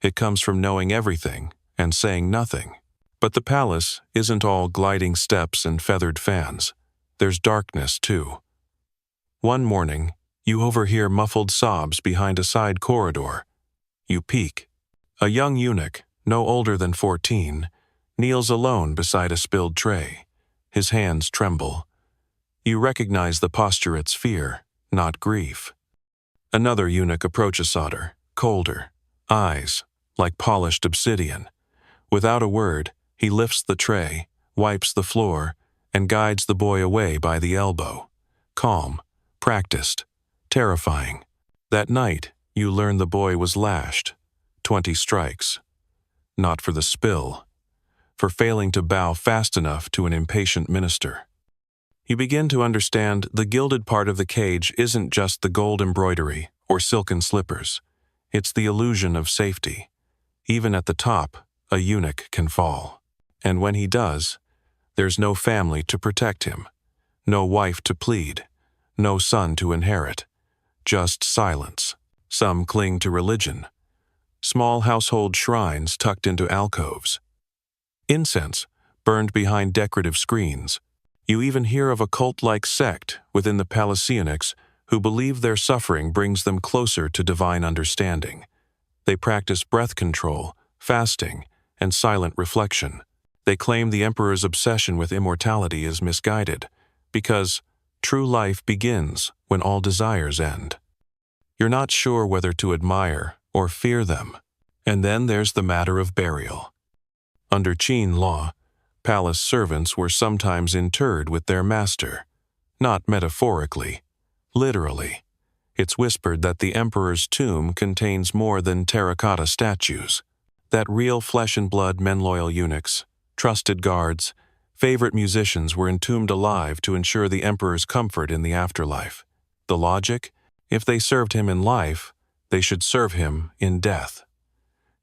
It comes from knowing everything and saying nothing. But the palace isn't all gliding steps and feathered fans. There's darkness, too. One morning, you overhear muffled sobs behind a side corridor. You peek. A young eunuch, no older than 14, kneels alone beside a spilled tray. His hands tremble. You recognize the posture. It's fear, not grief. Another eunuch approaches Sauter, colder, eyes like polished obsidian. Without a word, he lifts the tray, wipes the floor, and guides the boy away by the elbow. Calm, practiced, terrifying. That night, you learn the boy was lashed. 20 strikes. Not for the spill. For failing to bow fast enough to an impatient minister. You begin to understand the gilded part of the cage isn't just the gold embroidery or silken slippers. It's the illusion of safety. Even at the top, a eunuch can fall. And when he does, there's no family to protect him, no wife to plead, no son to inherit. Just silence. Some cling to religion. Small household shrines tucked into alcoves. Incense burned behind decorative screens. You even hear of a cult-like sect within the palace eunuchs who believe their suffering brings them closer to divine understanding. They practice breath control, fasting, and silent reflection. They claim the emperor's obsession with immortality is misguided, because true life begins when all desires end. You're not sure whether to admire or fear them. And then there's the matter of burial. Under Qin law, palace servants were sometimes interred with their master. Not metaphorically, literally. It's whispered that the emperor's tomb contains more than terracotta statues, that real flesh and blood men-loyal eunuchs, trusted guards, favorite musicians were entombed alive to ensure the emperor's comfort in the afterlife. The logic? If they served him in life, they should serve him in death.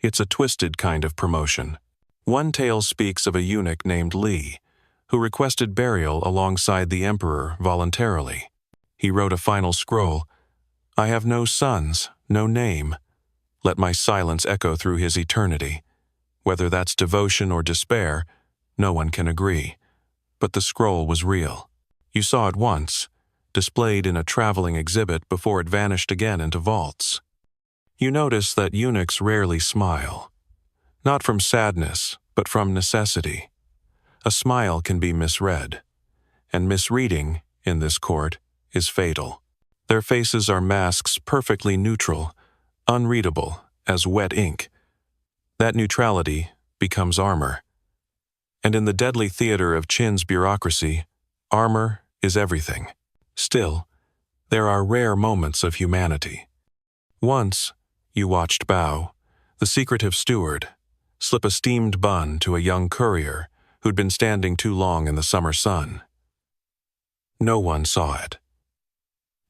It's a twisted kind of promotion. One tale speaks of a eunuch named Li, who requested burial alongside the emperor voluntarily. He wrote a final scroll, "I have no sons, no name. Let my silence echo through his eternity." Whether that's devotion or despair, no one can agree. But the scroll was real. You saw it once, displayed in a traveling exhibit before it vanished again into vaults. You notice that eunuchs rarely smile. Not from sadness, but from necessity. A smile can be misread, and misreading, in this court, is fatal. Their faces are masks perfectly neutral, unreadable as wet ink. That neutrality becomes armor. And in the deadly theater of Qin's bureaucracy, armor is everything. Still, there are rare moments of humanity. Once, you watched Bao, the secretive steward, slip a steamed bun to a young courier who'd been standing too long in the summer sun. No one saw it.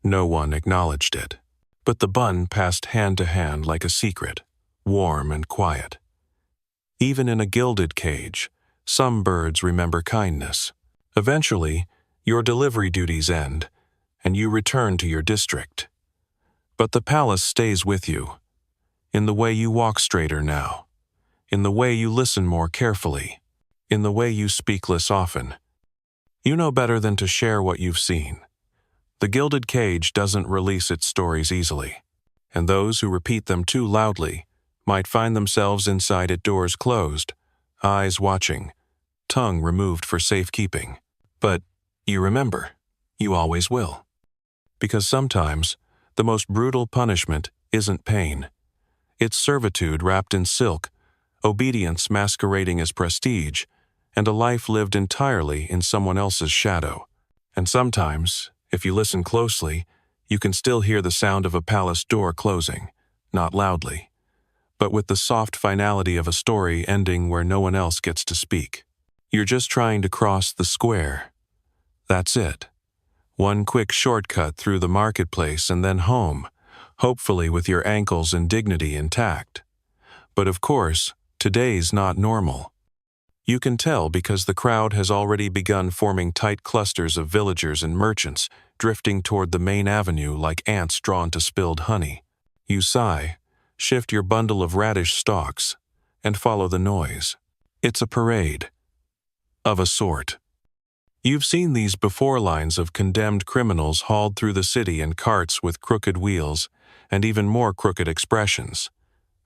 No one acknowledged it. But the bun passed hand to hand like a secret, warm and quiet. Even in a gilded cage, some birds remember kindness. Eventually, your delivery duties end, and you return to your district. But the palace stays with you, in the way you walk straighter now, in the way you listen more carefully, in the way you speak less often. You know better than to share what you've seen. The gilded cage doesn't release its stories easily, and those who repeat them too loudly might find themselves inside it, doors closed, eyes watching, tongue removed for safekeeping. But you remember, you always will. Because sometimes the most brutal punishment isn't pain. It's servitude wrapped in silk, obedience masquerading as prestige, and a life lived entirely in someone else's shadow. And sometimes, if you listen closely, you can still hear the sound of a palace door closing, not loudly, but with the soft finality of a story ending where no one else gets to speak. You're just trying to cross the square. That's it. One quick shortcut through the marketplace and then home, hopefully with your ankles and dignity intact. But of course, today's not normal. You can tell because the crowd has already begun forming tight clusters of villagers and merchants, drifting toward the main avenue like ants drawn to spilled honey. You sigh, shift your bundle of radish stalks, and follow the noise. It's a parade. Of a sort. You've seen these before lines of condemned criminals hauled through the city in carts with crooked wheels and even more crooked expressions.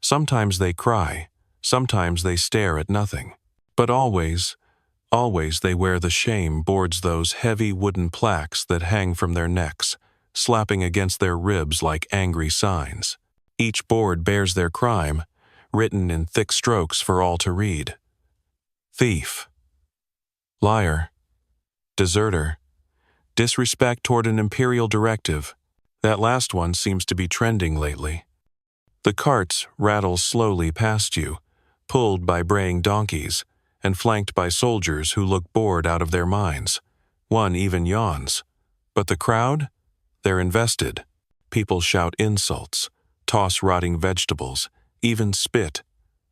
Sometimes they cry, sometimes they stare at nothing. But always they wear the shame boards, those heavy wooden plaques that hang from their necks, slapping against their ribs like angry signs. Each board bears their crime, written in thick strokes for all to read. Thief. Liar. Deserter. Disrespect toward an imperial directive. That last one seems to be trending lately. The carts rattle slowly past you, pulled by braying donkeys, and flanked by soldiers who look bored out of their minds. One even yawns. But the crowd? They're invested. People shout insults, toss rotting vegetables, even spit.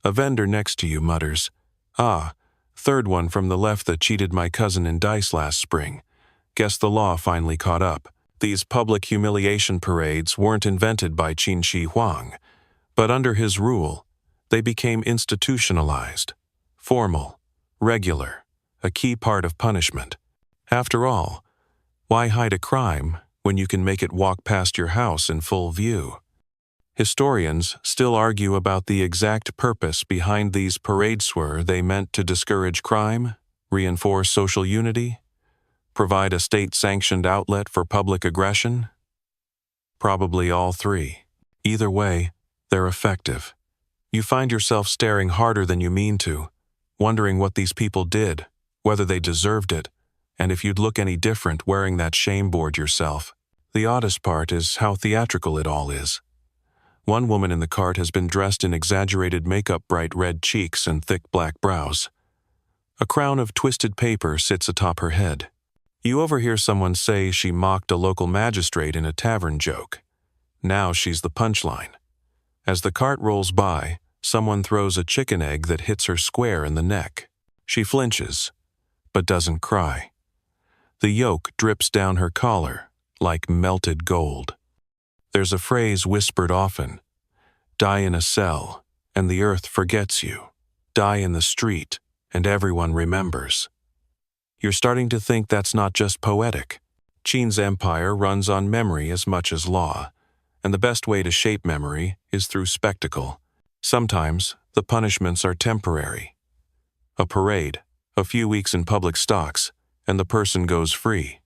A vendor next to you mutters, "Ah, third one from the left that cheated my cousin in dice last spring. Guess the law finally caught up." These public humiliation parades weren't invented by Qin Shi Huang, but under his rule, they became institutionalized, formal, regular, a key part of punishment. After all, why hide a crime when you can make it walk past your house in full view? Historians still argue about the exact purpose behind these parades. Were they meant to discourage crime, reinforce social unity, provide a state-sanctioned outlet for public aggression? Probably all three. Either way, they're effective. You find yourself staring harder than you mean to, wondering what these people did, whether they deserved it, and if you'd look any different wearing that shame board yourself. The oddest part is how theatrical it all is. One woman in the cart has been dressed in exaggerated makeup, bright red cheeks, and thick black brows. A crown of twisted paper sits atop her head. You overhear someone say she mocked a local magistrate in a tavern joke. Now she's the punchline. As the cart rolls by, someone throws a chicken egg that hits her square in the neck. She flinches, but doesn't cry. The yolk drips down her collar like melted gold. There's a phrase whispered often: die in a cell, and the earth forgets you. Die in the street, and everyone remembers. You're starting to think that's not just poetic. Qin's empire runs on memory as much as law, and the best way to shape memory is through spectacle. Sometimes, the punishments are temporary. A parade, a few weeks in public stocks, and the person goes free.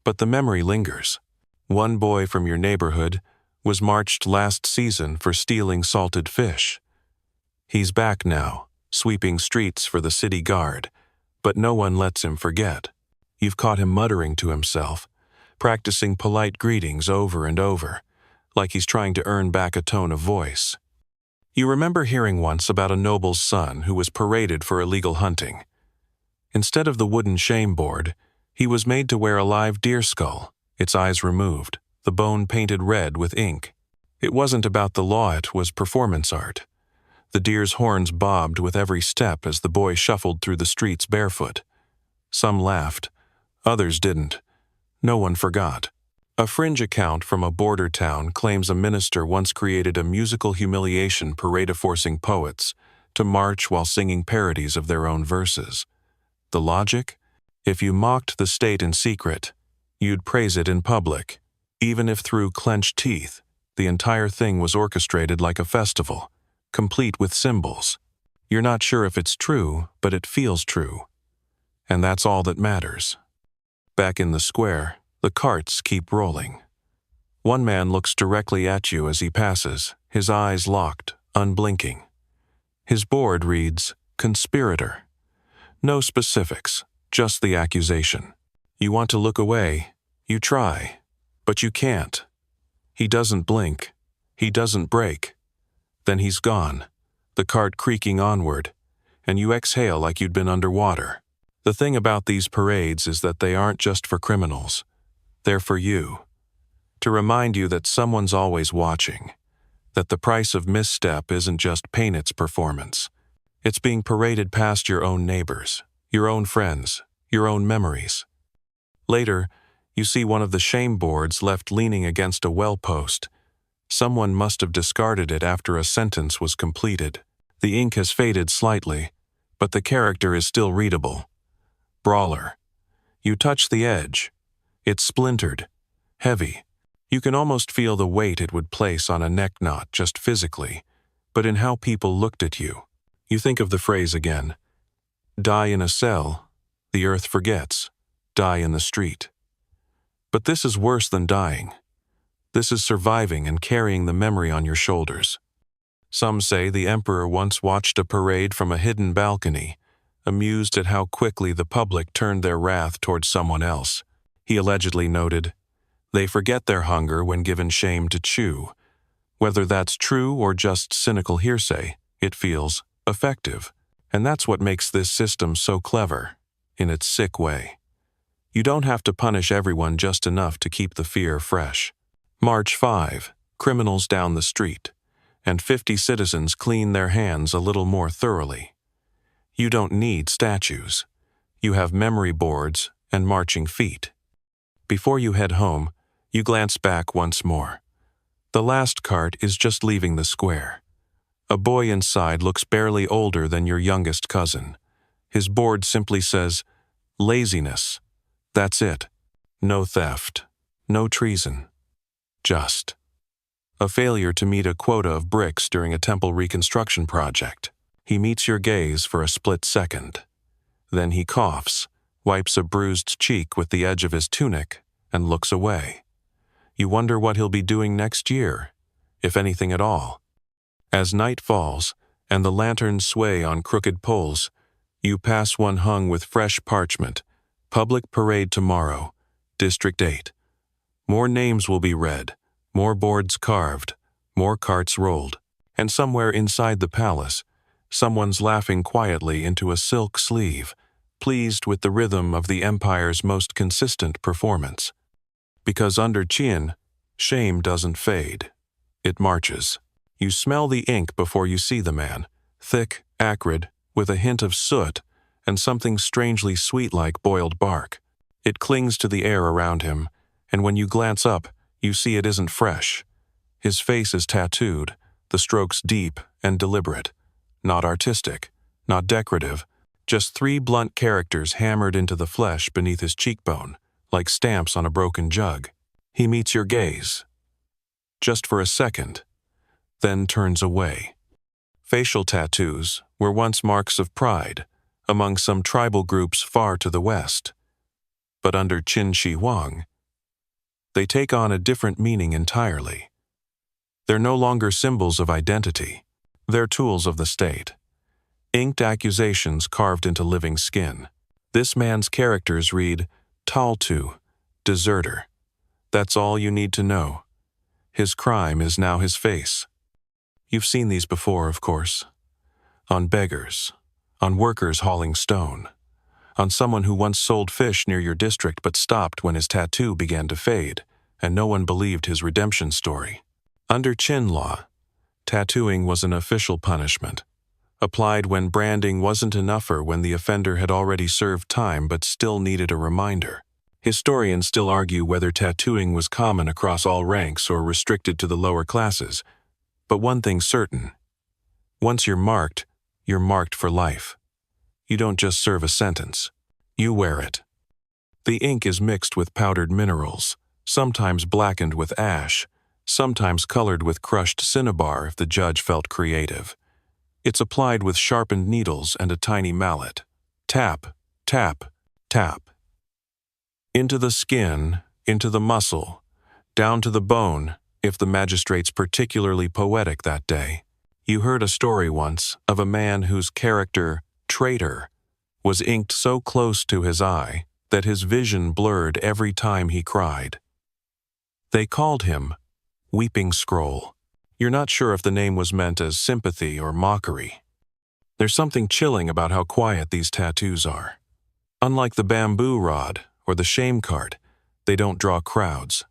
But the memory lingers. One boy from your neighborhood was marched last season for stealing salted fish. He's back now, sweeping streets for the city guard, but no one lets him forget. You've caught him muttering to himself, practicing polite greetings over and over, like he's trying to earn back a tone of voice. You remember hearing once about a noble's son who was paraded for illegal hunting. Instead of the wooden shame board, he was made to wear a live deer skull, its eyes removed, the bone painted red with ink. It wasn't about the law, it was performance art. The deer's horns bobbed with every step as the boy shuffled through the streets barefoot. Some laughed, others didn't. No one forgot. A fringe account from a border town claims a minister once created a musical humiliation parade forcing poets to march while singing parodies of their own verses. The logic? If you mocked the state in secret, you'd praise it in public, even if through clenched teeth. The entire thing was orchestrated like a festival, complete with symbols. You're not sure if it's true, but it feels true. And that's all that matters. Back in the square, the carts keep rolling. One man looks directly at you as he passes, his eyes locked, unblinking. His board reads, "Conspirator." No specifics, just the accusation. You want to look away, you try, but you can't. He doesn't blink, he doesn't break. Then he's gone, the cart creaking onward, and you exhale like you'd been underwater. The thing about these parades is that they aren't just for criminals. They're for you. To remind you that someone's always watching, that the price of misstep isn't just pain, it's performance. It's being paraded past your own neighbors, your own friends, your own memories. Later, you see one of the shame boards left leaning against a well post. Someone must have discarded it after a sentence was completed. The ink has faded slightly, but the character is still readable. Brawler. You touch the edge. It's splintered, heavy. You can almost feel the weight it would place on a neck, not just physically, but in how people looked at you. You think of the phrase again. Die in a cell, the earth forgets. Die in the street. But this is worse than dying. This is surviving and carrying the memory on your shoulders. Some say the emperor once watched a parade from a hidden balcony, amused at how quickly the public turned their wrath towards someone else. He allegedly noted, "They forget their hunger when given shame to chew." Whether that's true or just cynical hearsay, it feels effective. And that's what makes this system so clever, in its sick way. You don't have to punish everyone just enough to keep the fear fresh. March 5, criminals down the street, and 50 citizens clean their hands a little more thoroughly. You don't need statues. You have memory boards and marching feet. Before you head home, you glance back once more. The last cart is just leaving the square. A boy inside looks barely older than your youngest cousin. His board simply says, "Laziness." That's it. No theft, no treason. Just a failure to meet a quota of bricks during a temple reconstruction project. He meets your gaze for a split second. Then he coughs, wipes a bruised cheek with the edge of his tunic, and looks away. You wonder what he'll be doing next year, if anything at all. As night falls, and the lanterns sway on crooked poles, you pass one hung with fresh parchment. Public parade tomorrow, District 8. More names will be read, more boards carved, more carts rolled, and somewhere inside the palace, someone's laughing quietly into a silk sleeve, pleased with the rhythm of the empire's most consistent performance. Because under Qin, shame doesn't fade. It marches. You smell the ink before you see the man, thick, acrid, with a hint of soot and something strangely sweet like boiled bark. It clings to the air around him, and when you glance up, you see it isn't fresh. His face is tattooed, the strokes deep and deliberate. Not artistic, not decorative, just 3 blunt characters hammered into the flesh beneath his cheekbone, like stamps on a broken jug. He meets your gaze. Just for a second, then turns away. Facial tattoos were once marks of pride among some tribal groups far to the west. But under Qin Shi Huang, they take on a different meaning entirely. They're no longer symbols of identity. They're tools of the state. Inked accusations carved into living skin. This man's characters read, Taltu, deserter. That's all you need to know. His crime is now his face. You've seen these before, of course. On beggars, on workers hauling stone, on someone who once sold fish near your district but stopped when his tattoo began to fade, and no one believed his redemption story. Under Qin law, tattooing was an official punishment, applied when branding wasn't enough or when the offender had already served time but still needed a reminder. Historians still argue whether tattooing was common across all ranks or restricted to the lower classes, but one thing's certain. Once you're marked for life. You don't just serve a sentence. You wear it. The ink is mixed with powdered minerals, sometimes blackened with ash, sometimes colored with crushed cinnabar if the judge felt creative. It's applied with sharpened needles and a tiny mallet. Tap, tap, tap. Into the skin, into the muscle, down to the bone, if the magistrate's particularly poetic that day. You heard a story once of a man whose character, traitor, was inked so close to his eye that his vision blurred every time he cried. They called him Weeping Scroll. You're not sure if the name was meant as sympathy or mockery. There's something chilling about how quiet these tattoos are. Unlike the bamboo rod or the shame card, they don't draw crowds.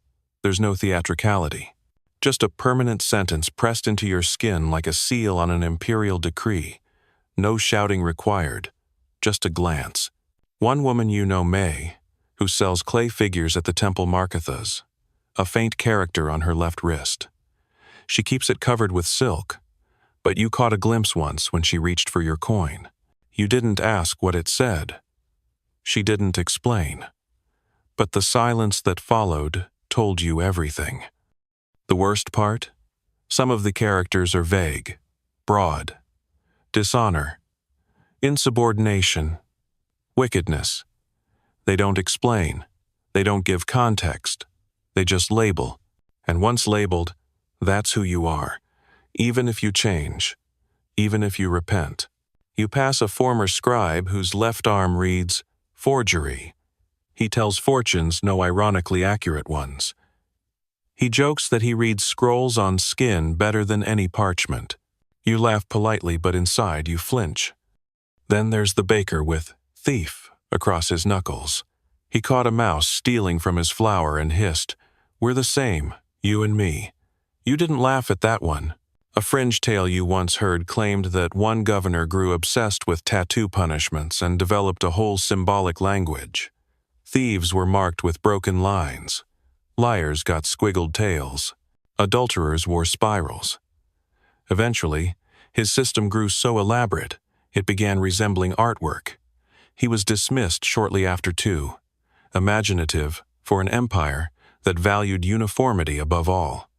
There's no theatricality. Just a permanent sentence pressed into your skin like a seal on an imperial decree. No shouting required, just a glance. One woman you know, May, who sells clay figures at the temple Markethas, a faint character on her left wrist. She keeps it covered with silk, but you caught a glimpse once when she reached for your coin. You didn't ask what it said. She didn't explain. But the silence that followed told you everything. The worst part? Some of the characters are vague, broad. Dishonor, insubordination, wickedness. They don't explain. They don't give context. They just label. And once labeled, that's who you are. Even if you change, even if you repent. You pass a former scribe whose left arm reads, forgery. He tells fortunes, no ironically accurate ones. He jokes that he reads scrolls on skin better than any parchment. You laugh politely, but inside you flinch. Then there's the baker with thief across his knuckles. He caught a mouse stealing from his flour and hissed, "We're the same, you and me." You didn't laugh at that one. A fringe tale you once heard claimed that one governor grew obsessed with tattoo punishments and developed a whole symbolic language. Thieves were marked with broken lines. Liars got squiggled tails. Adulterers wore spirals. Eventually, his system grew so elaborate, it began resembling artwork. He was dismissed shortly after too, imaginative for an empire that valued uniformity above all.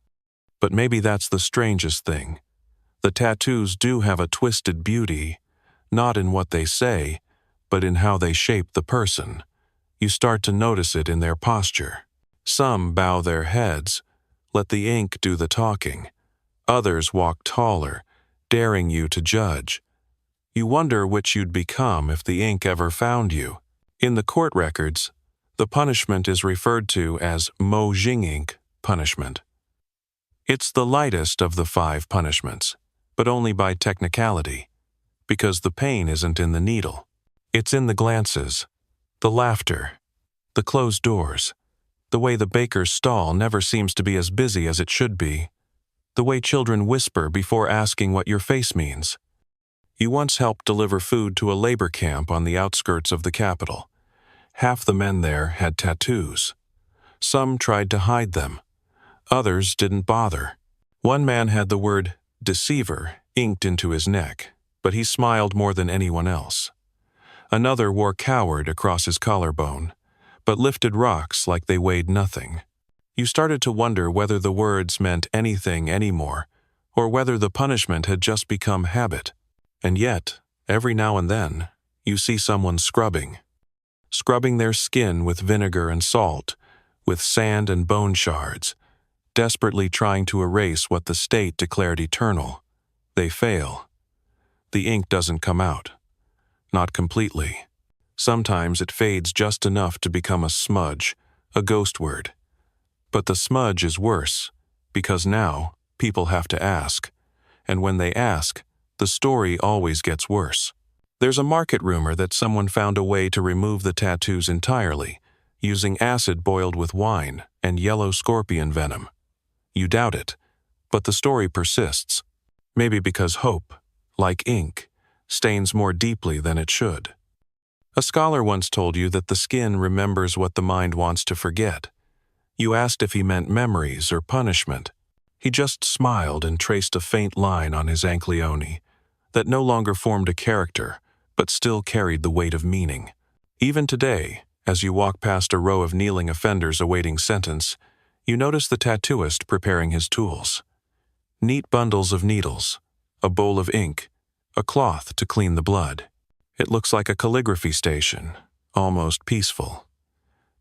But maybe that's the strangest thing. The tattoos do have a twisted beauty, not in what they say, but in how they shape the person. You start to notice it in their posture. Some bow their heads, let the ink do the talking. Others walk taller, daring you to judge. You wonder which you'd become if the ink ever found you. In the court records, the punishment is referred to as mo jing ink punishment. It's the lightest of the 5 punishments, but only by technicality, because the pain isn't in the needle. It's in the glances, the laughter, the closed doors, the way the baker's stall never seems to be as busy as it should be, the way children whisper before asking what your face means. You once helped deliver food to a labor camp on the outskirts of the capital. Half the men there had tattoos. Some tried to hide them. Others didn't bother. One man had the word deceiver inked into his neck, but he smiled more than anyone else. Another wore coward across his collarbone, but lifted rocks like they weighed nothing. You started to wonder whether the words meant anything anymore, or whether the punishment had just become habit. And yet, every now and then, you see someone scrubbing their skin with vinegar and salt, with sand and bone shards, desperately trying to erase what the state declared eternal. They fail. The ink doesn't come out. Not completely. Sometimes it fades just enough to become a smudge, a ghost word. But the smudge is worse, because now people have to ask. And when they ask, the story always gets worse. There's a market rumor that someone found a way to remove the tattoos entirely, using acid boiled with wine and yellow scorpion venom. You doubt it, but the story persists. Maybe because hope, like ink, stains more deeply than it should. A scholar once told you that the skin remembers what the mind wants to forget. You asked if he meant memories or punishment. He just smiled and traced a faint line on his ankleone that no longer formed a character, but still carried the weight of meaning. Even today, as you walk past a row of kneeling offenders awaiting sentence, you notice the tattooist preparing his tools. Neat bundles of needles, a bowl of ink, a cloth to clean the blood. It looks like a calligraphy station, almost peaceful.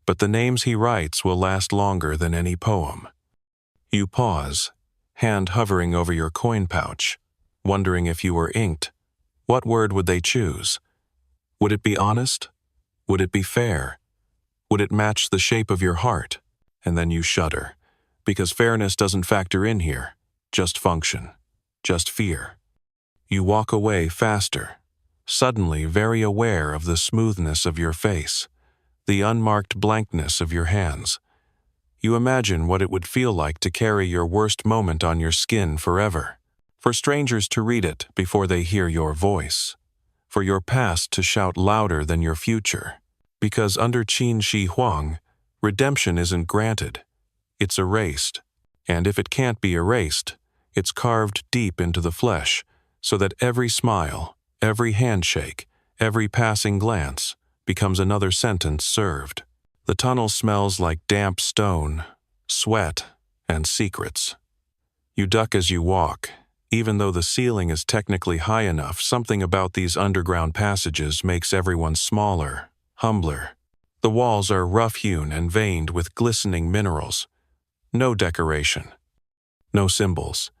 But the names he writes will last longer than any poem. You pause, hand hovering over your coin pouch, wondering if you were inked. What word would they choose? Would it be honest? Would it be fair? Would it match the shape of your heart? And then you shudder, because fairness doesn't factor in here, just function, just fear. You walk away faster, suddenly very aware of the smoothness of your face, the unmarked blankness of your hands. You imagine what it would feel like to carry your worst moment on your skin forever, for strangers to read it before they hear your voice, for your past to shout louder than your future. Because under Qin Shi Huang, redemption isn't granted, it's erased. And if it can't be erased, it's carved deep into the flesh, so that every smile, every handshake, every passing glance becomes another sentence served. The tunnel smells like damp stone, sweat, and secrets. You duck as you walk. Even though the ceiling is technically high enough, something about these underground passages makes everyone smaller, humbler. The walls are rough-hewn and veined with glistening minerals. No decoration. No symbols.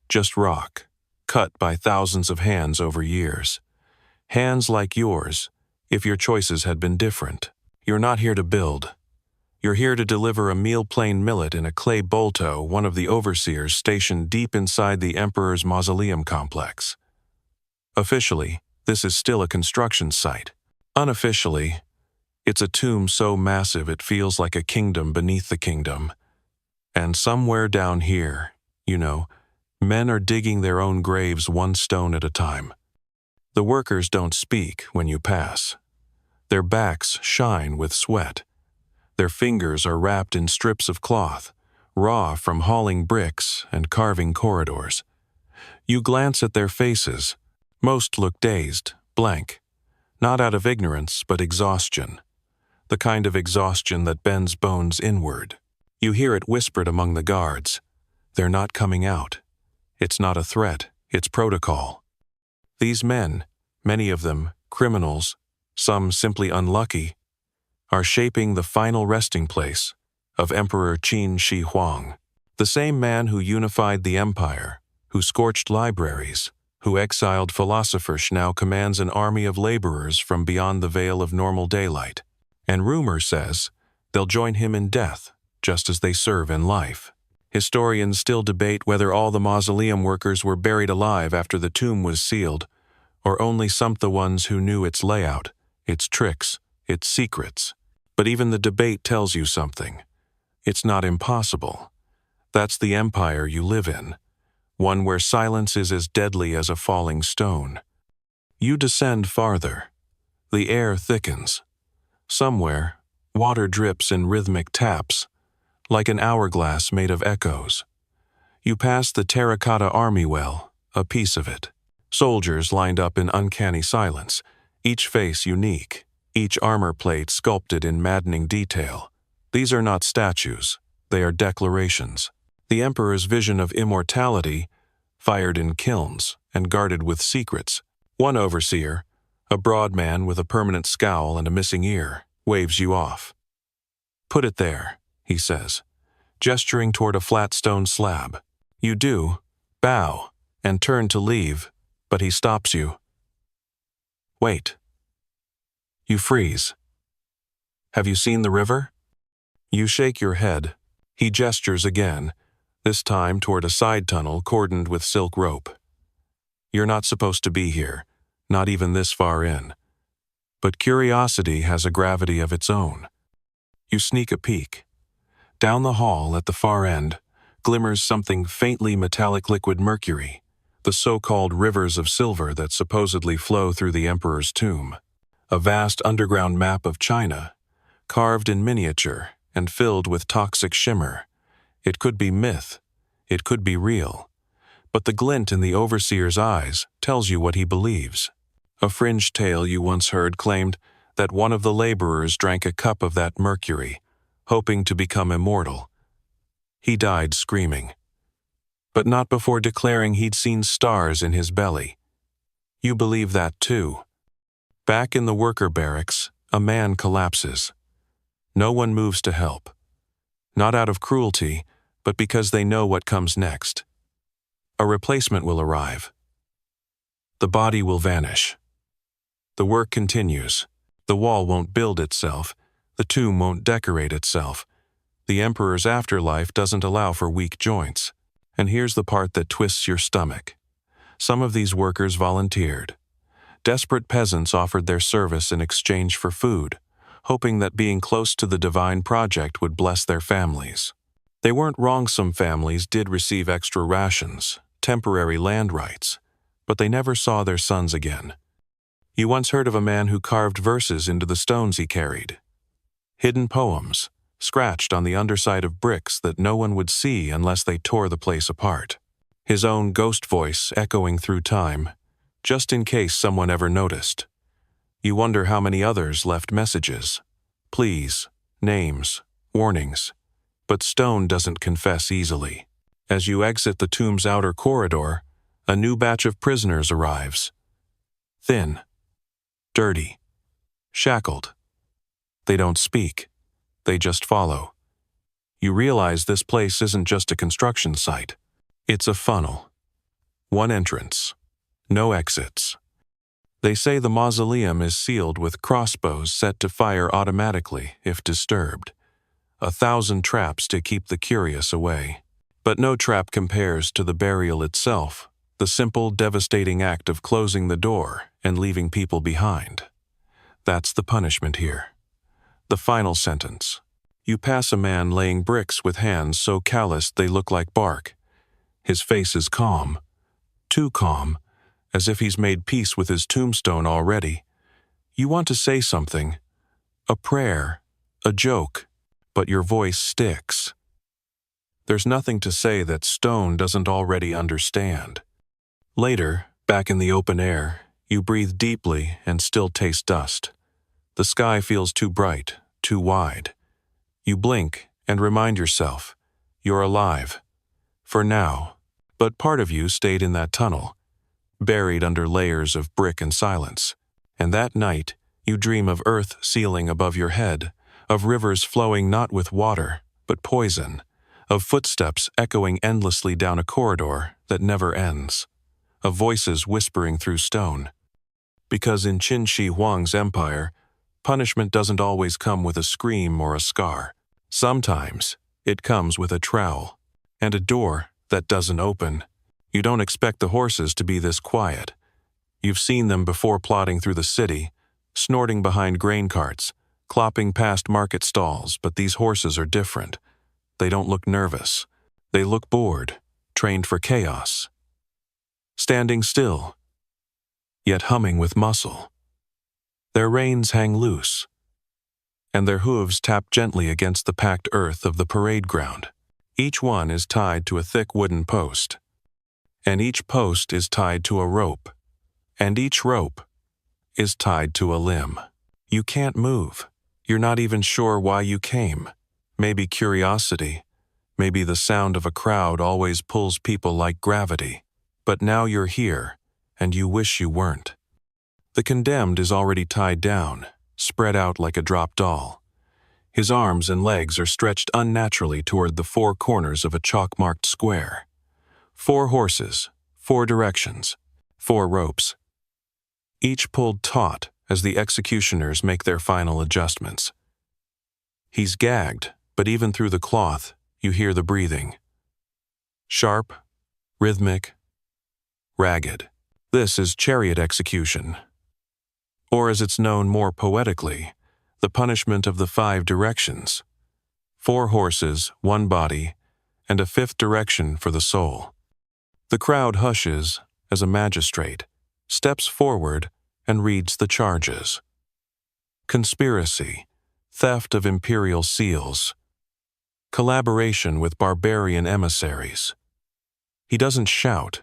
Just rock, cut by thousands of hands over years. Hands like yours, if your choices had been different. You're not here to build. You're here to deliver a meal-plain millet in a clay bolto, one of the overseers stationed deep inside the Emperor's mausoleum complex. Officially, this is still a construction site. Unofficially, it's a tomb so massive it feels like a kingdom beneath the kingdom. And somewhere down here, men are digging their own graves one stone at a time. The workers don't speak when you pass. Their backs shine with sweat. Their fingers are wrapped in strips of cloth, raw from hauling bricks and carving corridors. You glance at their faces. Most look dazed, blank. Not out of ignorance, but exhaustion. The kind of exhaustion that bends bones inward. You hear it whispered among the guards. They're not coming out. It's not a threat, it's protocol. These men, many of them criminals, some simply unlucky, are shaping the final resting place of Emperor Qin Shi Huang, the same man who unified the empire, who scorched libraries, who exiled philosophers, now commands an army of laborers from beyond the veil of normal daylight. And rumor says they'll join him in death, just as they serve in life. Historians still debate whether all the mausoleum workers were buried alive after the tomb was sealed, or only some the ones who knew its layout, its tricks, its secrets. But even the debate tells you something. It's not impossible. That's the empire you live in, one where silence is as deadly as a falling stone. You descend farther. The air thickens. Somewhere, water drips in rhythmic taps, like an hourglass made of echoes. You pass the terracotta army well, a piece of it. Soldiers lined up in uncanny silence, each face unique, each armor plate sculpted in maddening detail. These are not statues, they are declarations. The emperor's vision of immortality, fired in kilns and guarded with secrets. One overseer, a broad man with a permanent scowl and a missing ear, waves you off. "Put it there," he says, gesturing toward a flat stone slab. You do, bow, and turn to leave, but he stops you. "Wait." You freeze. "Have you seen the river?" You shake your head. He gestures again, this time toward a side tunnel cordoned with silk rope. "You're not supposed to be here, not even this far in. But curiosity has a gravity of its own." You sneak a peek. Down the hall at the far end glimmers something faintly metallic liquid mercury, the so-called rivers of silver that supposedly flow through the emperor's tomb. A vast underground map of China, carved in miniature and filled with toxic shimmer. It could be myth, it could be real, but the glint in the overseer's eyes tells you what he believes. A fringe tale you once heard claimed that one of the laborers drank a cup of that mercury, hoping to become immortal. He died screaming, but not before declaring he'd seen stars in his belly. You believe that too. Back in the worker barracks, a man collapses. No one moves to help. Not out of cruelty, but because they know what comes next. A replacement will arrive. The body will vanish. The work continues. The wall won't build itself. The tomb won't decorate itself. The emperor's afterlife doesn't allow for weak joints. And here's the part that twists your stomach. Some of these workers volunteered. Desperate peasants offered their service in exchange for food, hoping that being close to the divine project would bless their families. They weren't wrong. Some families did receive extra rations, temporary land rights, but they never saw their sons again. You once heard of a man who carved verses into the stones he carried. Hidden poems, scratched on the underside of bricks that no one would see unless they tore the place apart. His own ghost voice echoing through time, just in case someone ever noticed. You wonder how many others left messages, pleas, names, warnings. But stone doesn't confess easily. As you exit the tomb's outer corridor, a new batch of prisoners arrives. Thin, dirty, shackled. They don't speak. They just follow. You realize this place isn't just a construction site. It's a funnel. One entrance. No exits. They say the mausoleum is sealed with crossbows set to fire automatically if disturbed. 1,000 traps to keep the curious away. But no trap compares to the burial itself, the simple, devastating act of closing the door and leaving people behind. That's the punishment here. The final sentence. You pass a man laying bricks with hands so calloused they look like bark. His face is calm. Too calm, as if he's made peace with his tombstone already. You want to say something, a prayer, a joke, but your voice sticks. There's nothing to say that stone doesn't already understand. Later, back in the open air, you breathe deeply and still taste dust. The sky feels too bright, too wide. You blink and remind yourself, you're alive. For now. But part of you stayed in that tunnel, buried under layers of brick and silence. And that night, you dream of earth sealing above your head, of rivers flowing not with water, but poison, of footsteps echoing endlessly down a corridor that never ends, of voices whispering through stone. Because in Qin Shi Huang's empire, punishment doesn't always come with a scream or a scar. Sometimes, it comes with a trowel, and a door that doesn't open. You don't expect the horses to be this quiet. You've seen them before plodding through the city, snorting behind grain carts, clopping past market stalls, but these horses are different. They don't look nervous. They look bored, trained for chaos. Standing still, yet humming with muscle. Their reins hang loose, and their hooves tap gently against the packed earth of the parade ground. Each one is tied to a thick wooden post, and each post is tied to a rope, and each rope is tied to a limb. You can't move. You're not even sure why you came. Maybe curiosity, maybe the sound of a crowd always pulls people like gravity. But now you're here, and you wish you weren't. The condemned is already tied down, spread out like a drop doll. His arms and legs are stretched unnaturally toward the four corners of a chalk-marked square. 4 horses, 4 directions, 4 ropes. Each pulled taut as the executioners make their final adjustments. He's gagged, but even through the cloth, you hear the breathing. Sharp, rhythmic, ragged. This is chariot execution. Or as it's known more poetically, the punishment of the 5 directions. 4 horses, 1 body, and a 5th direction for the soul. The crowd hushes as a magistrate steps forward and reads the charges. Conspiracy, theft of imperial seals, collaboration with barbarian emissaries. He doesn't shout.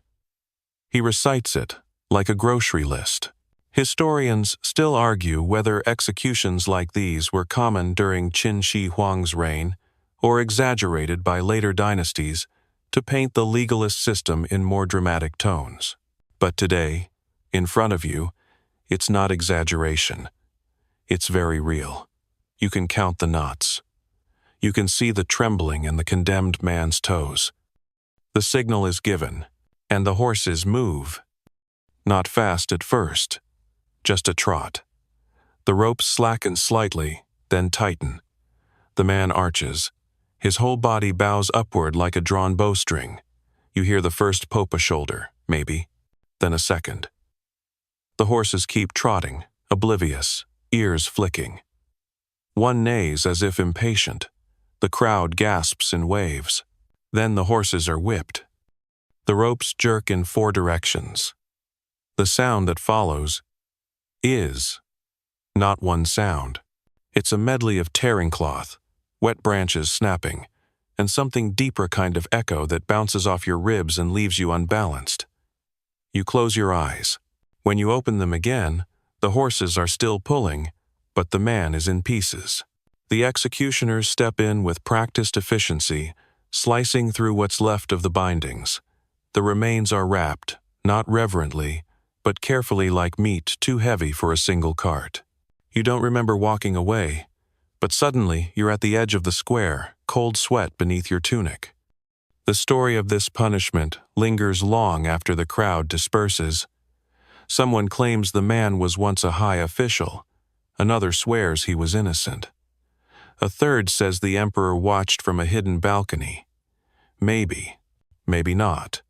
He recites it like a grocery list. Historians still argue whether executions like these were common during Qin Shi Huang's reign or exaggerated by later dynasties to paint the legalist system in more dramatic tones. But today, in front of you, it's not exaggeration. It's very real. You can count the knots. You can see the trembling in the condemned man's toes. The signal is given, and the horses move. Not fast at first, just a trot. The ropes slacken slightly, then tighten. The man arches. His whole body bows upward like a drawn bowstring. You hear the first pope a shoulder, maybe, then a second. The horses keep trotting, oblivious, ears flicking. One neighs as if impatient. The crowd gasps in waves. Then the horses are whipped. The ropes jerk in 4 directions. The sound that follows is not one sound. It's a medley of tearing cloth, wet branches snapping, and something deeper kind of echo that bounces off your ribs and leaves you unbalanced. You close your eyes. When you open them again, the horses are still pulling, but the man is in pieces. The executioners step in with practiced efficiency, slicing through what's left of the bindings. The remains are wrapped, not reverently, but carefully like meat too heavy for a single cart. You don't remember walking away, but suddenly you're at the edge of the square, cold sweat beneath your tunic. The story of this punishment lingers long after the crowd disperses. Someone claims the man was once a high official. Another swears he was innocent. A third says the emperor watched from a hidden balcony. Maybe, maybe not.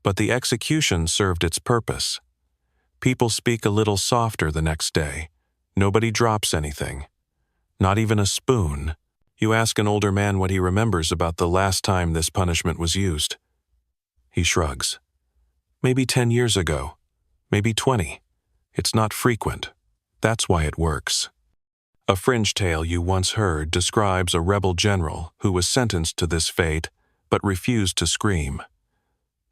But the execution served its purpose. People speak a little softer the next day. Nobody drops anything. Not even a spoon. You ask an older man what he remembers about the last time this punishment was used. He shrugs. Maybe 10 years ago. Maybe 20. It's not frequent. That's why it works. A fringe tale you once heard describes a rebel general who was sentenced to this fate but refused to scream.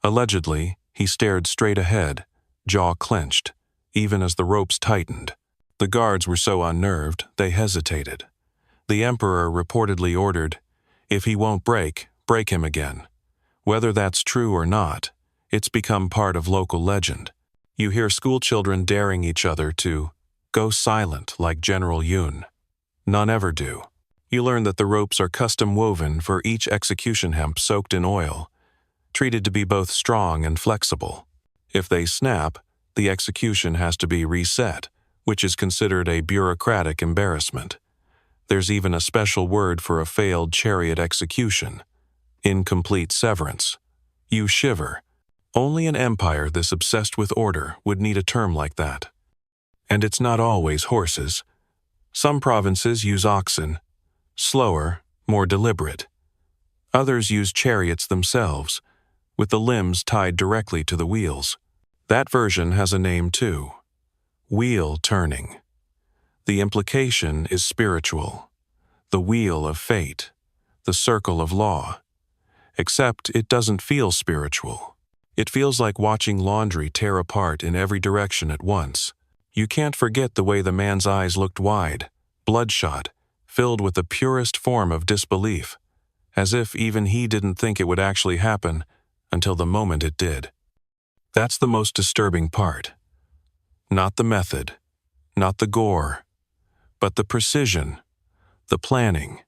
Allegedly, he stared straight ahead, jaw clenched, even as the ropes tightened. The guards were so unnerved, they hesitated. The emperor reportedly ordered, "If he won't break, break him again." Whether that's true or not, it's become part of local legend. You hear schoolchildren daring each other to go silent like General Yun. None ever do. You learn that the ropes are custom woven for each execution hemp soaked in oil, treated to be both strong and flexible. If they snap, the execution has to be reset, which is considered a bureaucratic embarrassment. There's even a special word for a failed chariot execution: incomplete severance. You shiver. Only an empire this obsessed with order would need a term like that. And it's not always horses. Some provinces use oxen, slower, more deliberate. Others use chariots themselves, with the limbs tied directly to the wheels. That version has a name too: wheel turning. The implication is spiritual, the wheel of fate, the circle of law. Except it doesn't feel spiritual. It feels like watching laundry tear apart in every direction at once. You can't forget the way the man's eyes looked wide, bloodshot, filled with the purest form of disbelief, as if even he didn't think it would actually happen until the moment it did. That's the most disturbing part. Not the method, not the gore, but the precision, the planning,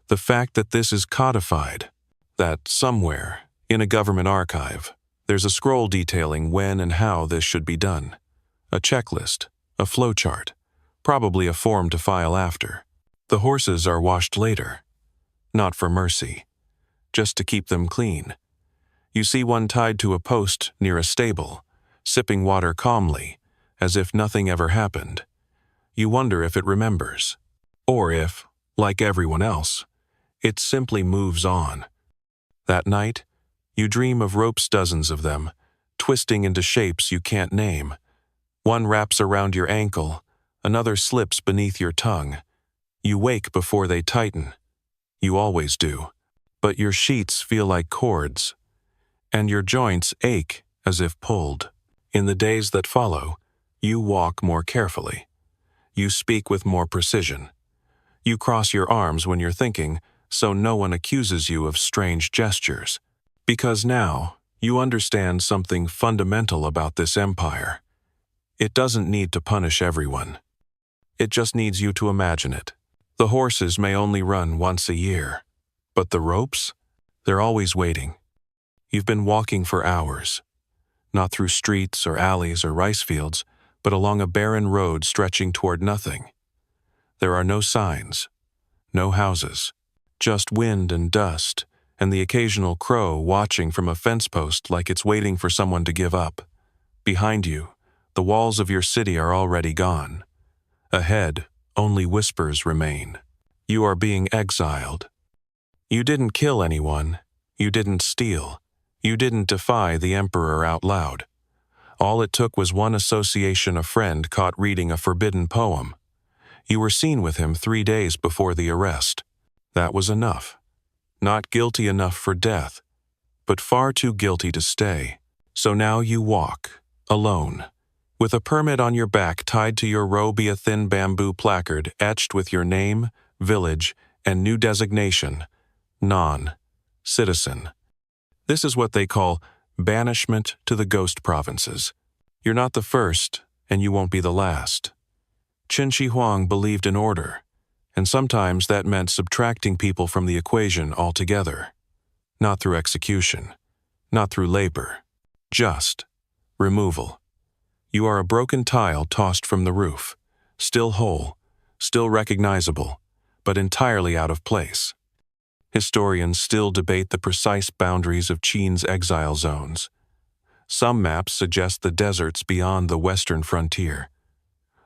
the fact that this is codified, that somewhere, in a government archive, there's a scroll detailing when and how this should be done. A checklist, a flowchart, probably a form to file after. The horses are washed later, not for mercy, just to keep them clean. You see one tied to a post near a stable, sipping water calmly, as if nothing ever happened. You wonder if it remembers, or if, like everyone else, it simply moves on. That night, you dream of ropes, dozens of them, twisting into shapes you can't name. One wraps around your ankle, another slips beneath your tongue. You wake before they tighten. You always do. But your sheets feel like cords, and your joints ache as if pulled. In the days that follow, you walk more carefully. You speak with more precision. You cross your arms when you're thinking, so no one accuses you of strange gestures. Because now, you understand something fundamental about this empire. It doesn't need to punish everyone. It just needs you to imagine it. The horses may only run once a year, but the ropes? They're always waiting. You've been walking for hours, not through streets or alleys or rice fields, but along a barren road stretching toward nothing. There are no signs, no houses, just wind and dust, and the occasional crow watching from a fence post like it's waiting for someone to give up. Behind you, the walls of your city are already gone. Ahead, only whispers remain. You are being exiled. You didn't kill anyone. You didn't steal. You didn't defy the emperor out loud. All it took was one association a friend caught reading a forbidden poem. You were seen with him 3 days before the arrest. That was enough. Not guilty enough for death, but far too guilty to stay. So now you walk, alone, with a permit on your back tied to your robe, a thin bamboo placard etched with your name, village, and new designation, non-citizen. This is what they call banishment to the ghost provinces. You're not the first, and you won't be the last. Qin Shi Huang believed in order, and sometimes that meant subtracting people from the equation altogether. Not through execution, not through labor, just removal. You are a broken tile tossed from the roof, still whole, still recognizable, but entirely out of place. Historians still debate the precise boundaries of Qin's exile zones. Some maps suggest the deserts beyond the western frontier.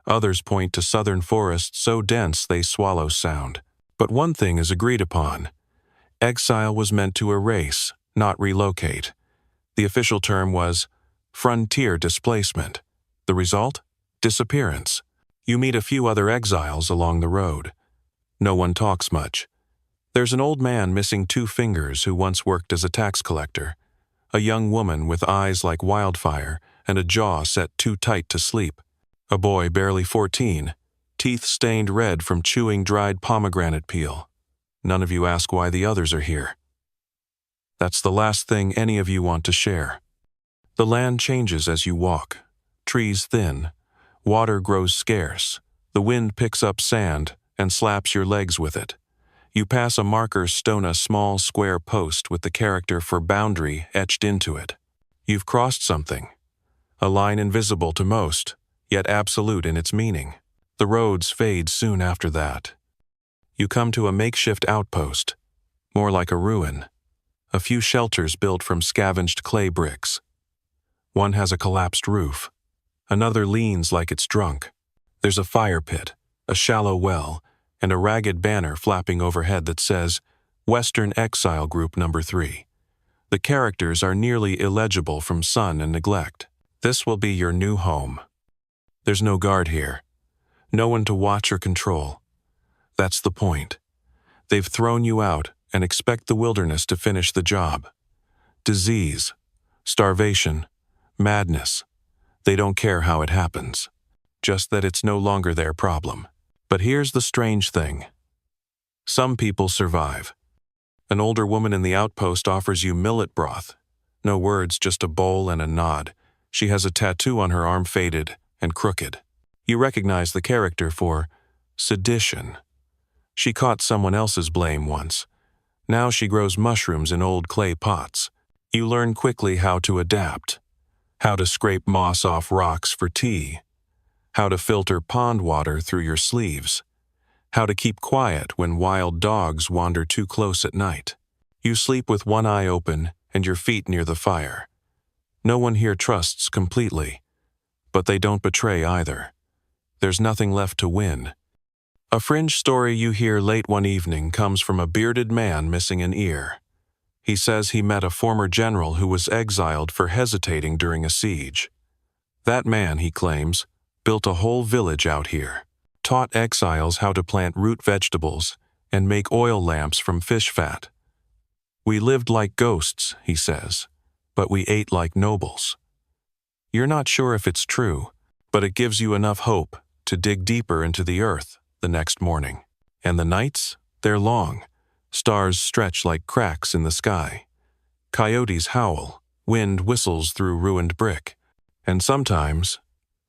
Others point to southern forests so dense they swallow sound. But one thing is agreed upon. Exile was meant to erase, not relocate. The official term was frontier displacement. The result? Disappearance. You meet a few other exiles along the road. No one talks much. There's an old man missing 2 fingers who once worked as a tax collector, a young woman with eyes like wildfire and a jaw set too tight to sleep, a boy barely 14, teeth stained red from chewing dried pomegranate peel. None of you ask why the others are here. That's the last thing any of you want to share. The land changes as you walk. Trees thin. Water grows scarce. The wind picks up sand and slaps your legs with it. You pass a marker stone a small square post with the character for boundary etched into it. You've crossed something. A line invisible to most, yet absolute in its meaning. The roads fade soon after that. You come to a makeshift outpost, more like a ruin. A few shelters built from scavenged clay bricks. One has a collapsed roof. Another leans like it's drunk. There's a fire pit, a shallow well, and a ragged banner flapping overhead that says, Western Exile Group Number 3. The characters are nearly illegible from sun and neglect. This will be your new home. There's no guard here. No one to watch or control. That's the point. They've thrown you out and expect the wilderness to finish the job. Disease, starvation, madness. They don't care how it happens. Just that it's no longer their problem. But here's the strange thing. Some people survive. An older woman in the outpost offers you millet broth. No words, just a bowl and a nod. She has a tattoo on her arm, faded and crooked. You recognize the character for sedition. She caught someone else's blame once. Now she grows mushrooms in old clay pots. You learn quickly how to adapt. How to scrape moss off rocks for tea. How to filter pond water through your sleeves. How to keep quiet when wild dogs wander too close at night. You sleep with one eye open and your feet near the fire. No one here trusts completely, but they don't betray either. There's nothing left to win. A fringe story you hear late one evening comes from a bearded man missing an ear. He says he met a former general who was exiled for hesitating during a siege. That man, he claims, built a whole village out here, taught exiles how to plant root vegetables and make oil lamps from fish fat. We lived like ghosts, he says, but we ate like nobles. You're not sure if it's true, but it gives you enough hope to dig deeper into the earth the next morning. And the nights, they're long. Stars stretch like cracks in the sky. Coyotes howl, wind whistles through ruined brick. And sometimes,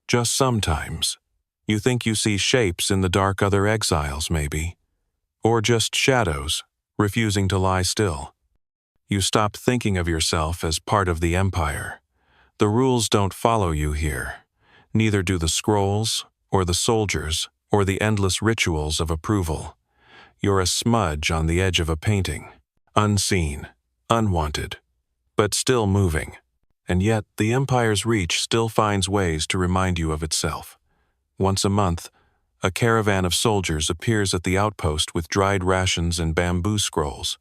just sometimes, you think you see shapes in the dark, other exiles maybe. Or just shadows, refusing to lie still. You stop thinking of yourself as part of the empire. The rules don't follow you here. Neither do the scrolls, or the soldiers, or the endless rituals of approval. You're a smudge on the edge of a painting, unseen, unwanted, but still moving. And yet, the empire's reach still finds ways to remind you of itself. Once a month, a caravan of soldiers appears at the outpost with dried rations and bamboo scrolls.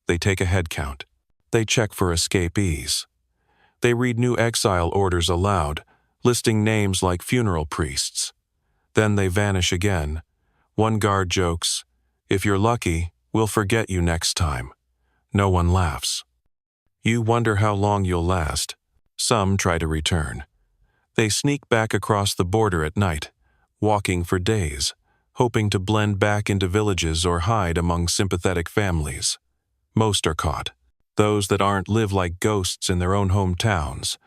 They take a head count. They check for escapees. They read new exile orders aloud, listing names like funeral priests. Then they vanish again. One guard jokes, "If you're lucky, we'll forget you next time." No one laughs. You wonder how long you'll last. Some try to return. They sneak back across the border at night, walking for days, hoping to blend back into villages or hide among sympathetic families. Most are caught. Those that aren't live like ghosts in their own hometowns,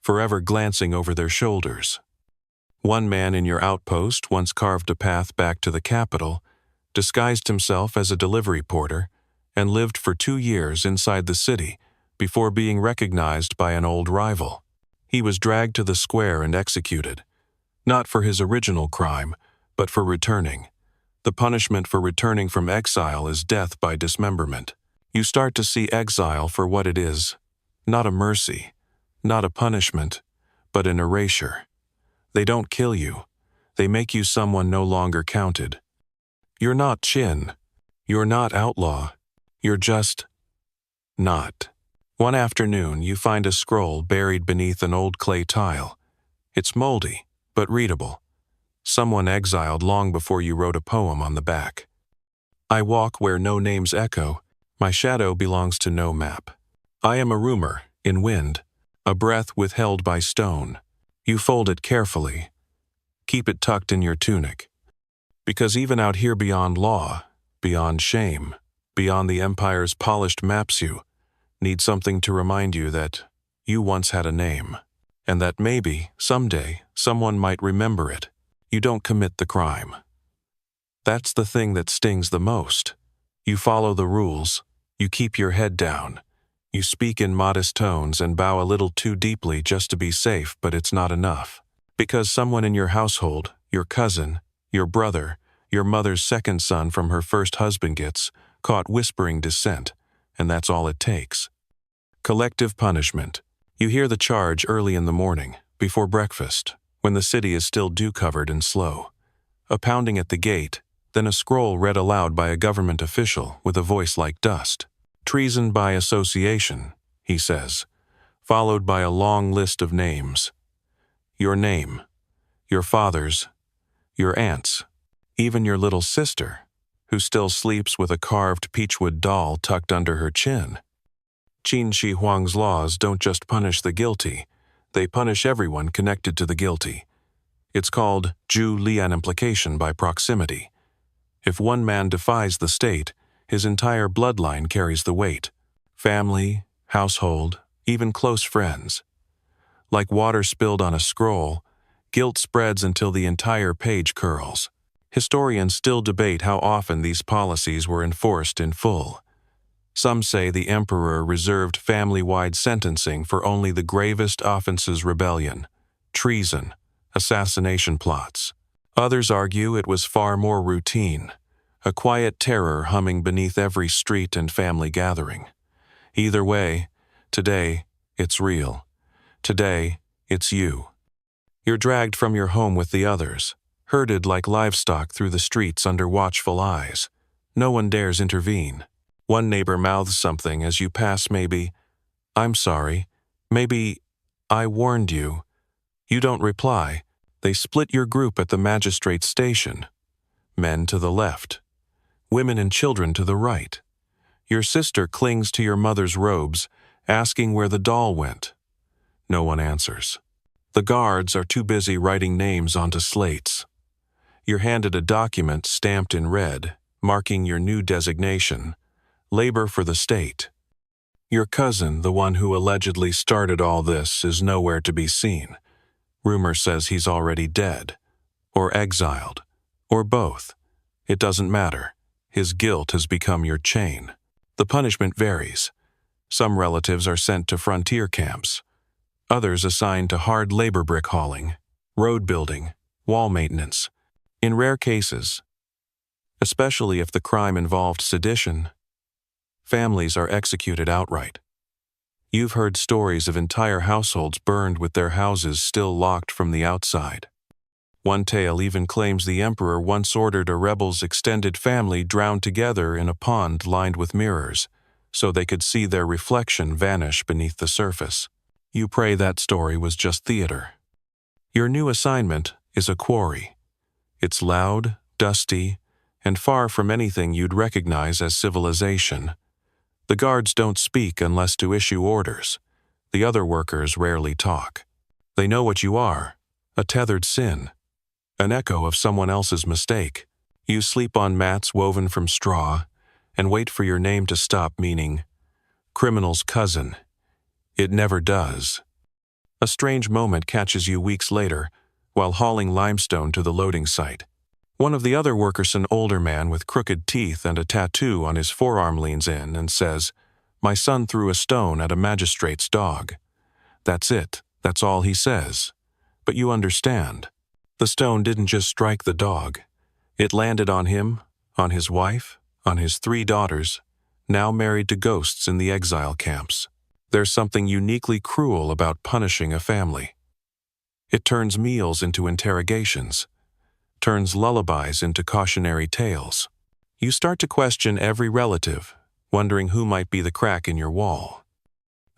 forever glancing over their shoulders. One man in your outpost once carved a path back to the capital, disguised himself as a delivery porter, and lived for 2 years inside the city before being recognized by an old rival. He was dragged to the square and executed, not for his original crime, but for returning. The punishment for returning from exile is death by dismemberment. You start to see exile for what it is, not a mercy, not a punishment, but an erasure. They don't kill you. They make you someone no longer counted. You're not Qin. You're not outlaw. You're just not. One afternoon, you find a scroll buried beneath an old clay tile. It's moldy, but readable. Someone exiled long before you wrote a poem on the back. I walk where no names echo. My shadow belongs to no map. I am a rumor, in wind, a breath withheld by stone. You fold it carefully. Keep it tucked in your tunic. Because even out here beyond law, beyond shame, beyond the empire's polished maps, Need something to remind you that you once had a name, and that maybe, someday, someone might remember it. You don't commit the crime. That's the thing that stings the most. You follow the rules, you keep your head down, you speak in modest tones and bow a little too deeply just to be safe, but it's not enough. Because someone in your household, your cousin, your brother, your mother's second son from her first husband gets caught whispering dissent, and that's all it takes. Collective punishment. You hear the charge early in the morning, before breakfast, when the city is still dew-covered and slow. A pounding at the gate, then a scroll read aloud by a government official with a voice like dust. Treason by association, he says, followed by a long list of names. Your name, your father's, your aunt's, even your little sister, who still sleeps with a carved peachwood doll tucked under her chin. Qin Shi Huang's laws don't just punish the guilty, they punish everyone connected to the guilty. It's called Zhu Lian implication by proximity. If one man defies the state, his entire bloodline carries the weight. Family, household, even close friends. Like water spilled on a scroll, guilt spreads until the entire page curls. Historians still debate how often these policies were enforced in full. Some say the emperor reserved family-wide sentencing for only the gravest offenses: rebellion, treason, assassination plots. Others argue it was far more routine, a quiet terror humming beneath every street and family gathering. Either way, today, it's real. Today, it's you. You're dragged from your home with the others, herded like livestock through the streets under watchful eyes. No one dares intervene. One neighbor mouths something as you pass, maybe, "I'm sorry," maybe, "I warned you." You don't reply. They split your group at the magistrate's station. Men to the left, women and children to the right. Your sister clings to your mother's robes, asking where the doll went. No one answers. The guards are too busy writing names onto slates. You're handed a document stamped in red, marking your new designation: labor for the state. Your cousin, the one who allegedly started all this, is nowhere to be seen. Rumor says he's already dead, or exiled, or both. It doesn't matter. His guilt has become your chain. The punishment varies. Some relatives are sent to frontier camps. Others assigned to hard labor brick hauling, road building, wall maintenance. In rare cases, especially if the crime involved sedition, families are executed outright. You've heard stories of entire households burned with their houses still locked from the outside. One tale even claims the emperor once ordered a rebel's extended family drowned together in a pond lined with mirrors, so they could see their reflection vanish beneath the surface. You pray that story was just theater. Your new assignment is a quarry. It's loud, dusty, and far from anything you'd recognize as civilization. The guards don't speak unless to issue orders. The other workers rarely talk. They know what you are: a tethered sin, an echo of someone else's mistake. You sleep on mats woven from straw and wait for your name to stop meaning criminal's cousin. It never does. A strange moment catches you weeks later while hauling limestone to the loading site. One of the other workers, an older man with crooked teeth and a tattoo on his forearm, leans in and says, "My son threw a stone at a magistrate's dog." That's it. That's all he says. But you understand. The stone didn't just strike the dog. It landed on him, on his wife, on his 3 daughters, now married to ghosts in the exile camps. There's something uniquely cruel about punishing a family. It turns meals into interrogations, turns lullabies into cautionary tales. You start to question every relative, wondering who might be the crack in your wall.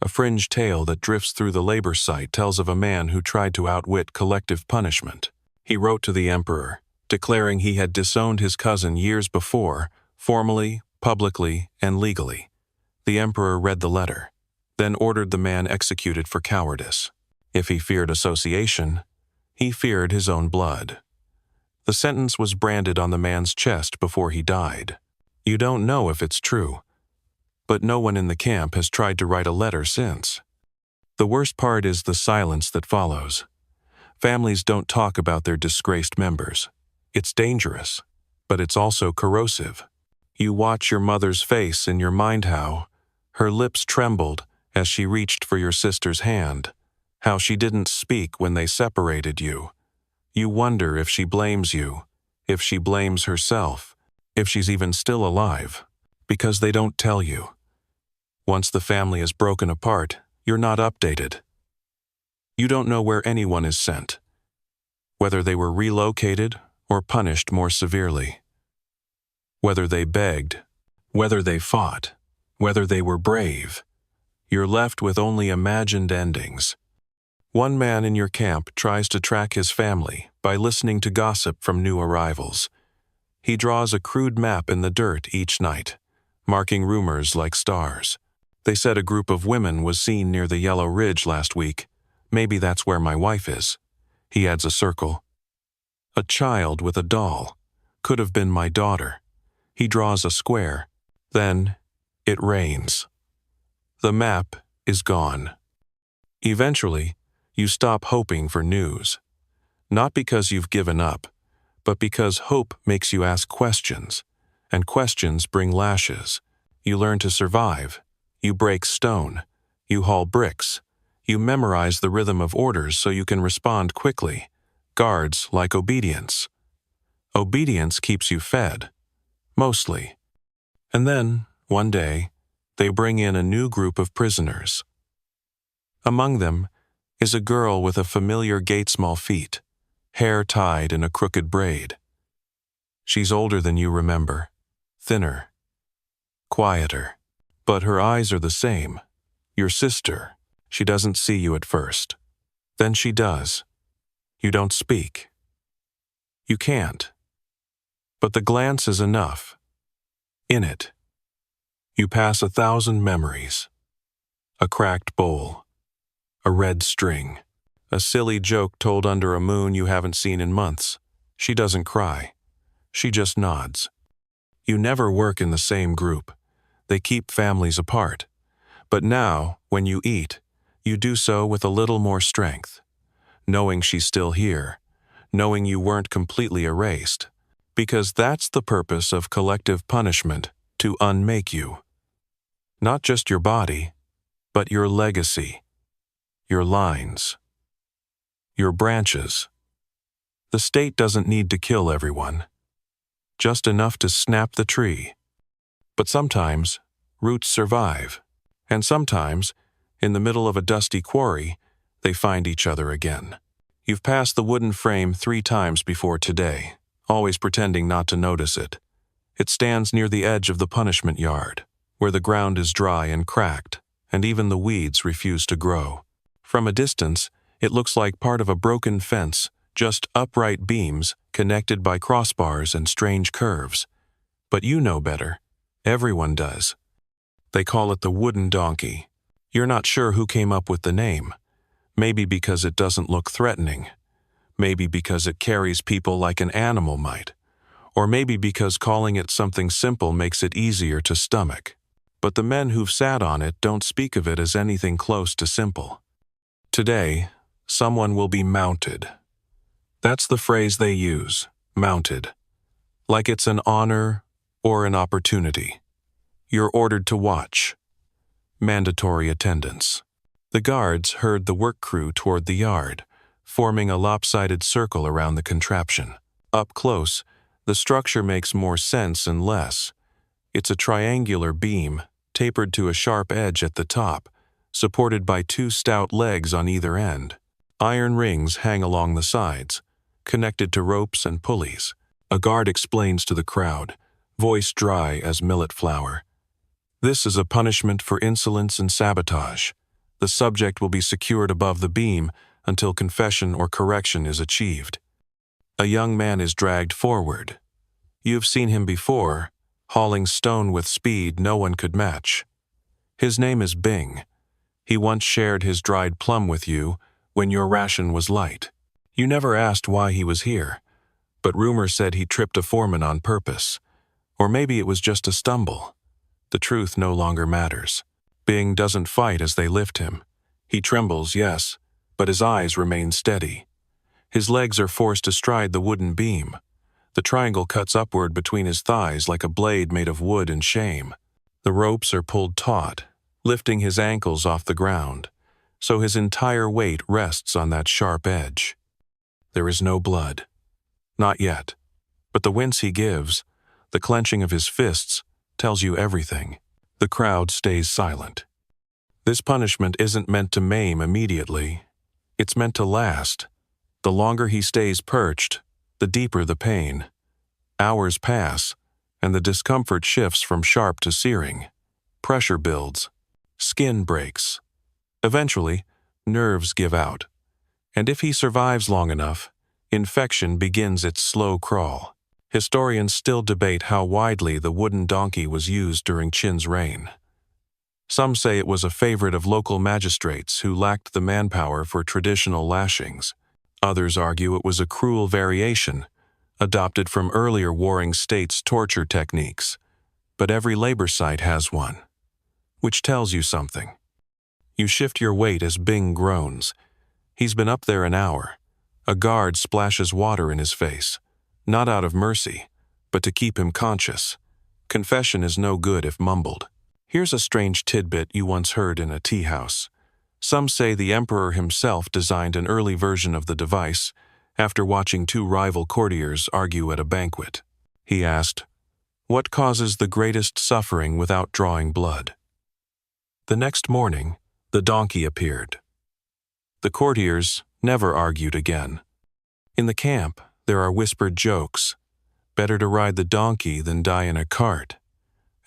A fringe tale that drifts through the labor site tells of a man who tried to outwit collective punishment. He wrote to the emperor, declaring he had disowned his cousin years before, formally, publicly, and legally. The emperor read the letter, then ordered the man executed for cowardice. If he feared association, he feared his own blood. The sentence was branded on the man's chest before he died. You don't know if it's true, but no one in the camp has tried to write a letter since. The worst part is the silence that follows. Families don't talk about their disgraced members. It's dangerous, but it's also corrosive. You watch your mother's face in your mind, how her lips trembled as she reached for your sister's hand, how she didn't speak when they separated you. You wonder if she blames you, if she blames herself, if she's even still alive, because they don't tell you. Once the family is broken apart, you're not updated. You don't know where anyone is sent, whether they were relocated or punished more severely, whether they begged, whether they fought, whether they were brave. You're left with only imagined endings. One man in your camp tries to track his family by listening to gossip from new arrivals. He draws a crude map in the dirt each night, marking rumors like stars. They said a group of women was seen near the Yellow Ridge last week. Maybe that's where my wife is. He adds a circle. A child with a doll. Could have been my daughter. He draws a square. Then it rains. The map is gone. Eventually, you stop hoping for news. Not because you've given up, but because hope makes you ask questions, and questions bring lashes. You learn to survive. You break stone. You haul bricks. You memorize the rhythm of orders so you can respond quickly. Guards like obedience. Obedience keeps you fed. Mostly. And then, one day, they bring in a new group of prisoners. Among them is a girl with a familiar gait-small feet, hair tied in a crooked braid. She's older than you remember, thinner, quieter, but her eyes are the same. Your sister. She doesn't see you at first. Then she does. You don't speak. You can't. But the glance is enough. In it, you pass 1,000 memories. A cracked bowl. A red string. A silly joke told under a moon you haven't seen in months. She doesn't cry. She just nods. You never work in the same group. They keep families apart. But now, when you eat, you do so with a little more strength. Knowing she's still here. Knowing you weren't completely erased. Because that's the purpose of collective punishment, to unmake you. Not just your body, but your legacy. Your lines. Your branches. The state doesn't need to kill everyone. Just enough to snap the tree. But sometimes, roots survive. And sometimes, in the middle of a dusty quarry, they find each other again. You've passed the wooden frame 3 times before today, always pretending not to notice it. It stands near the edge of the punishment yard, where the ground is dry and cracked, and even the weeds refuse to grow. From a distance, it looks like part of a broken fence, just upright beams connected by crossbars and strange curves. But you know better. Everyone does. They call it the wooden donkey. You're not sure who came up with the name. Maybe because it doesn't look threatening. Maybe because it carries people like an animal might. Or maybe because calling it something simple makes it easier to stomach. But the men who've sat on it don't speak of it as anything close to simple. Today, someone will be mounted. That's the phrase they use, mounted. Like it's an honor or an opportunity. You're ordered to watch. Mandatory attendance. The guards herd the work crew toward the yard, forming a lopsided circle around the contraption. Up close, the structure makes more sense and less. It's a triangular beam, tapered to a sharp edge at the top, supported by 2 stout legs on either end. Iron rings hang along the sides, connected to ropes and pulleys. A guard explains to the crowd, voice dry as millet flour. This is a punishment for insolence and sabotage. The subject will be secured above the beam until confession or correction is achieved. A young man is dragged forward. You've seen him before, hauling stone with speed no one could match. His name is Bing. He once shared his dried plum with you when your ration was light. You never asked why he was here, but rumor said he tripped a foreman on purpose. Or maybe it was just a stumble. The truth no longer matters. Bing doesn't fight as they lift him. He trembles, yes, but his eyes remain steady. His legs are forced to stride the wooden beam. The triangle cuts upward between his thighs like a blade made of wood and shame. The ropes are pulled taut, lifting his ankles off the ground, so his entire weight rests on that sharp edge. There is no blood. Not yet. But the wince he gives, the clenching of his fists, tells you everything. The crowd stays silent. This punishment isn't meant to maim immediately. It's meant to last. The longer he stays perched, the deeper the pain. Hours pass, and the discomfort shifts from sharp to searing. Pressure builds. Skin breaks. Eventually, nerves give out. And if he survives long enough, infection begins its slow crawl. Historians still debate how widely the wooden donkey was used during Qin's reign. Some say it was a favorite of local magistrates who lacked the manpower for traditional lashings. Others argue it was a cruel variation, adopted from earlier warring states' torture techniques. But every labor site has one, which tells you something. You shift your weight as Bing groans. He's been up there an hour. A guard splashes water in his face, not out of mercy, but to keep him conscious. Confession is no good if mumbled. Here's a strange tidbit you once heard in a tea house. Some say the emperor himself designed an early version of the device after watching two rival courtiers argue at a banquet. He asked, "What causes the greatest suffering without drawing blood?" The next morning, the donkey appeared. The courtiers never argued again. In the camp, there are whispered jokes. Better to ride the donkey than die in a cart.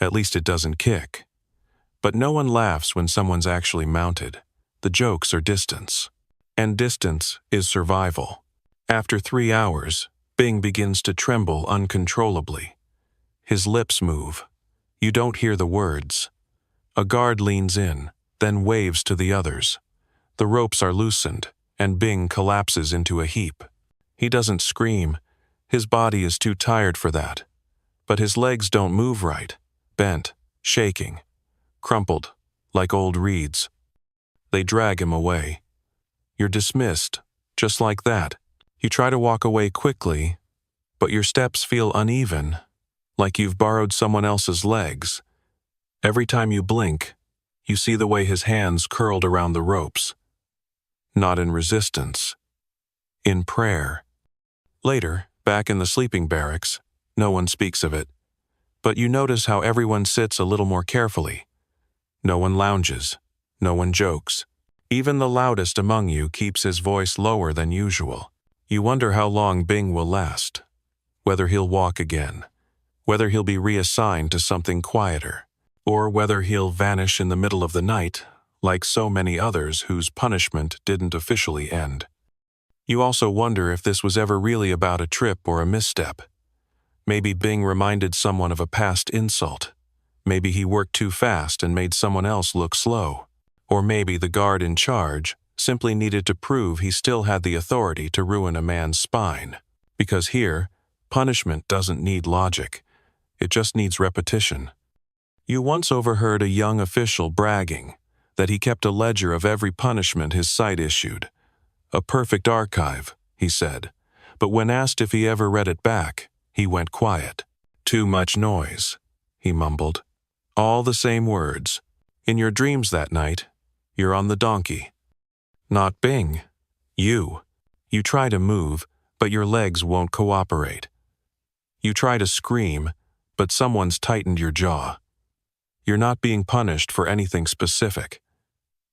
At least it doesn't kick. But no one laughs when someone's actually mounted. The jokes are distance. And distance is survival. After 3 hours, Bing begins to tremble uncontrollably. His lips move. You don't hear the words. A guard leans in, then waves to the others. The ropes are loosened, and Bing collapses into a heap. He doesn't scream. His body is too tired for that. But his legs don't move right, bent, shaking, crumpled, like old reeds. They drag him away. You're dismissed, just like that. You try to walk away quickly, but your steps feel uneven, like you've borrowed someone else's legs. Every time you blink, you see the way his hands curled around the ropes. Not in resistance, in prayer. Later, back in the sleeping barracks, no one speaks of it. But you notice how everyone sits a little more carefully. No one lounges. No one jokes. Even the loudest among you keeps his voice lower than usual. You wonder how long Bing will last. Whether he'll walk again. Whether he'll be reassigned to something quieter. Or whether he'll vanish in the middle of the night, like so many others whose punishment didn't officially end. You also wonder if this was ever really about a trip or a misstep. Maybe Bing reminded someone of a past insult. Maybe he worked too fast and made someone else look slow. Or maybe the guard in charge simply needed to prove he still had the authority to ruin a man's spine. Because here, punishment doesn't need logic. It just needs repetition. You once overheard a young official bragging that he kept a ledger of every punishment his site issued. A perfect archive, he said, but when asked if he ever read it back, he went quiet. Too much noise, he mumbled. All the same words. In your dreams that night, you're on the donkey. Not Bing. You. You try to move, but your legs won't cooperate. You try to scream, but someone's tightened your jaw. You're not being punished for anything specific,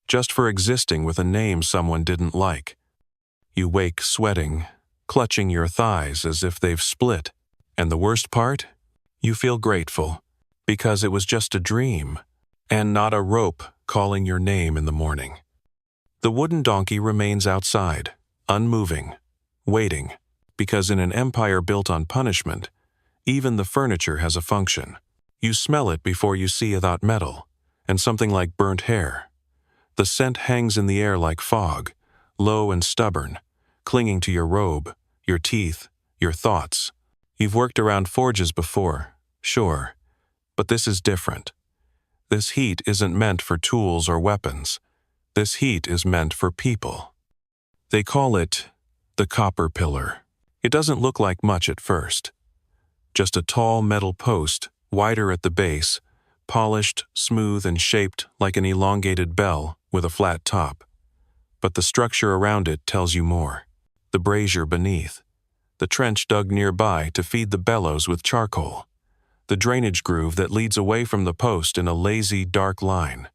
just for existing with a name someone didn't like. You wake sweating, clutching your thighs as if they've split. And the worst part? You feel grateful, because it was just a dream, and not a rope calling your name in the morning. The wooden donkey remains outside, unmoving, waiting, because in an empire built on punishment, even the furniture has a function. You smell it before you see that metal, and something like burnt hair. The scent hangs in the air like fog, low and stubborn, clinging to your robe, your teeth, your thoughts. You've worked around forges before, sure, but this is different. This heat isn't meant for tools or weapons. This heat is meant for people. They call it the copper pillar. It doesn't look like much at first. Just a tall metal post, wider at the base, polished, smooth, and shaped like an elongated bell with a flat top. But the structure around it tells you more. The brazier beneath. The trench dug nearby to feed the bellows with charcoal. The drainage groove that leads away from the post in a lazy, dark line.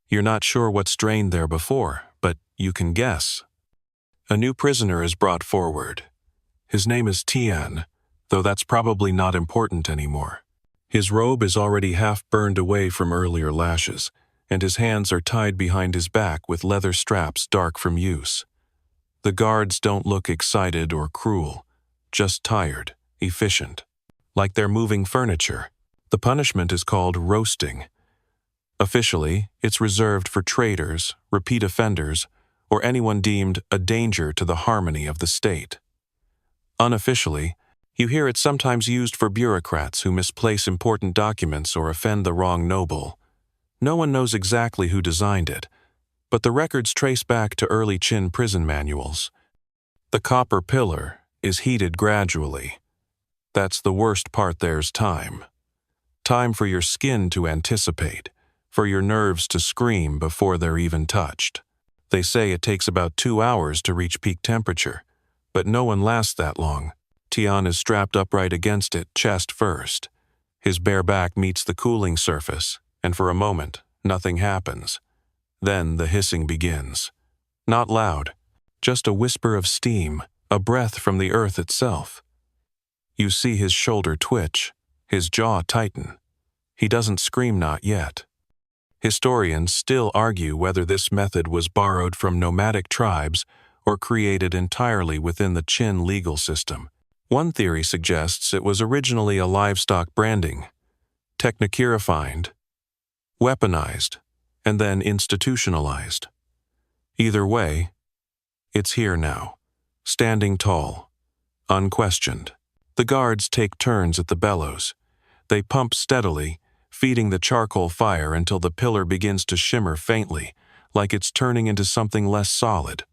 You're not sure what's drained there before, but you can guess. A new prisoner is brought forward. His name is Tian, though that's probably not important anymore. His robe is already half burned away from earlier lashes, and his hands are tied behind his back with leather straps dark from use. The guards don't look excited or cruel, just tired, efficient. Like they're moving furniture. The punishment is called roasting. Officially, it's reserved for traitors, repeat offenders, or anyone deemed a danger to the harmony of the state. Unofficially, you hear it sometimes used for bureaucrats who misplace important documents or offend the wrong noble. No one knows exactly who designed it, but the records trace back to early Qin prison manuals. The copper pillar is heated gradually. That's the worst part. There's time. Time for your skin to anticipate, for your nerves to scream before they're even touched. They say it takes about 2 hours to reach peak temperature, but no one lasts that long. Tian is strapped upright against it, chest first. His bare back meets the cooling surface, and for a moment, nothing happens. Then the hissing begins. Not loud, just a whisper of steam, a breath from the earth itself. You see his shoulder twitch, his jaw tighten. He doesn't scream, not yet. Historians still argue whether this method was borrowed from nomadic tribes or created entirely within the Qin legal system. One theory suggests it was originally a livestock branding, technicurified, weaponized, and then institutionalized. Either way, it's here now, standing tall, unquestioned. The guards take turns at the bellows. They pump steadily, feeding the charcoal fire until the pillar begins to shimmer faintly, like it's turning into something less solid.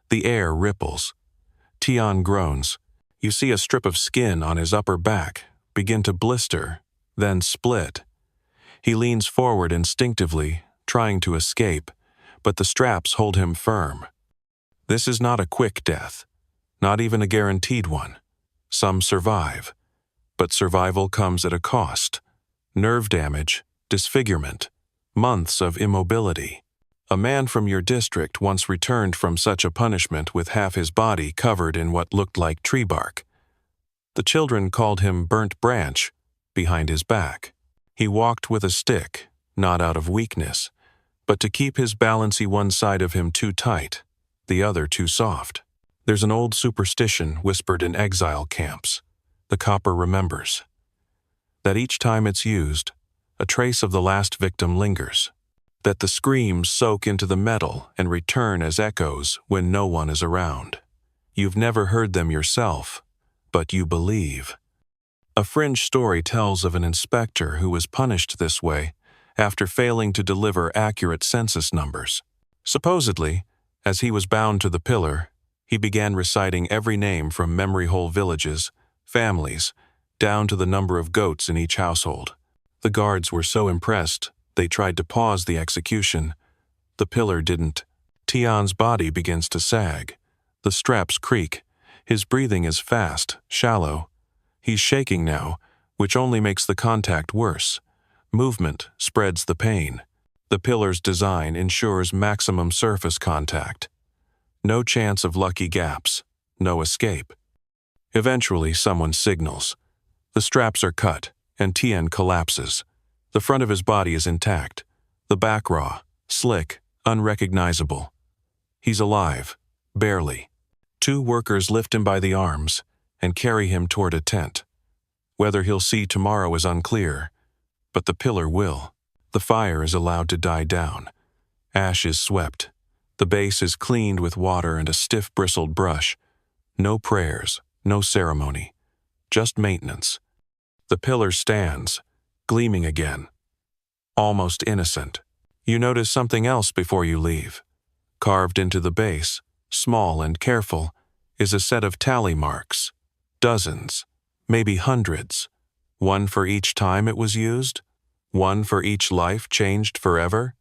The air ripples. Tian groans. You see a strip of skin on his upper back begin to blister, then split. He leans forward instinctively, trying to escape, but the straps hold him firm. This is not a quick death, not even a guaranteed one. Some survive, but survival comes at a cost. Nerve damage, disfigurement, months of immobility. A man from your district once returned from such a punishment with half his body covered in what looked like tree bark. The children called him Burnt Branch behind his back. He walked with a stick, not out of weakness, but to keep his balancy one side of him too tight, the other too soft. There's an old superstition whispered in exile camps. The copper remembers. That each time it's used, a trace of the last victim lingers. That the screams soak into the metal and return as echoes when no one is around. You've never heard them yourself, but you believe. A fringe story tells of an inspector who was punished this way after failing to deliver accurate census numbers. Supposedly, as he was bound to the pillar, he began reciting every name from memory hole villages, families, down to the number of goats in each household. The guards were so impressed, they tried to pause the execution. The pillar didn't. Tian's body begins to sag. The straps creak. His breathing is fast, shallow. He's shaking now, which only makes the contact worse. Movement spreads the pain. The pillar's design ensures maximum surface contact. No chance of lucky gaps. No escape. Eventually, someone signals. The straps are cut, and Tian collapses. The front of his body is intact, the back raw, slick, unrecognizable. He's alive, barely. 2 workers lift him by the arms and carry him toward a tent. Whether he'll see tomorrow is unclear, but the pillar will. The fire is allowed to die down. Ash is swept. The base is cleaned with water and a stiff bristled brush. No prayers, no ceremony, just maintenance. The pillar stands, gleaming again. almost innocent. You notice something else before you leave. Carved into the base, small and careful, is a set of tally marks. Dozens, maybe hundreds. One for each time it was used? One for each life changed forever?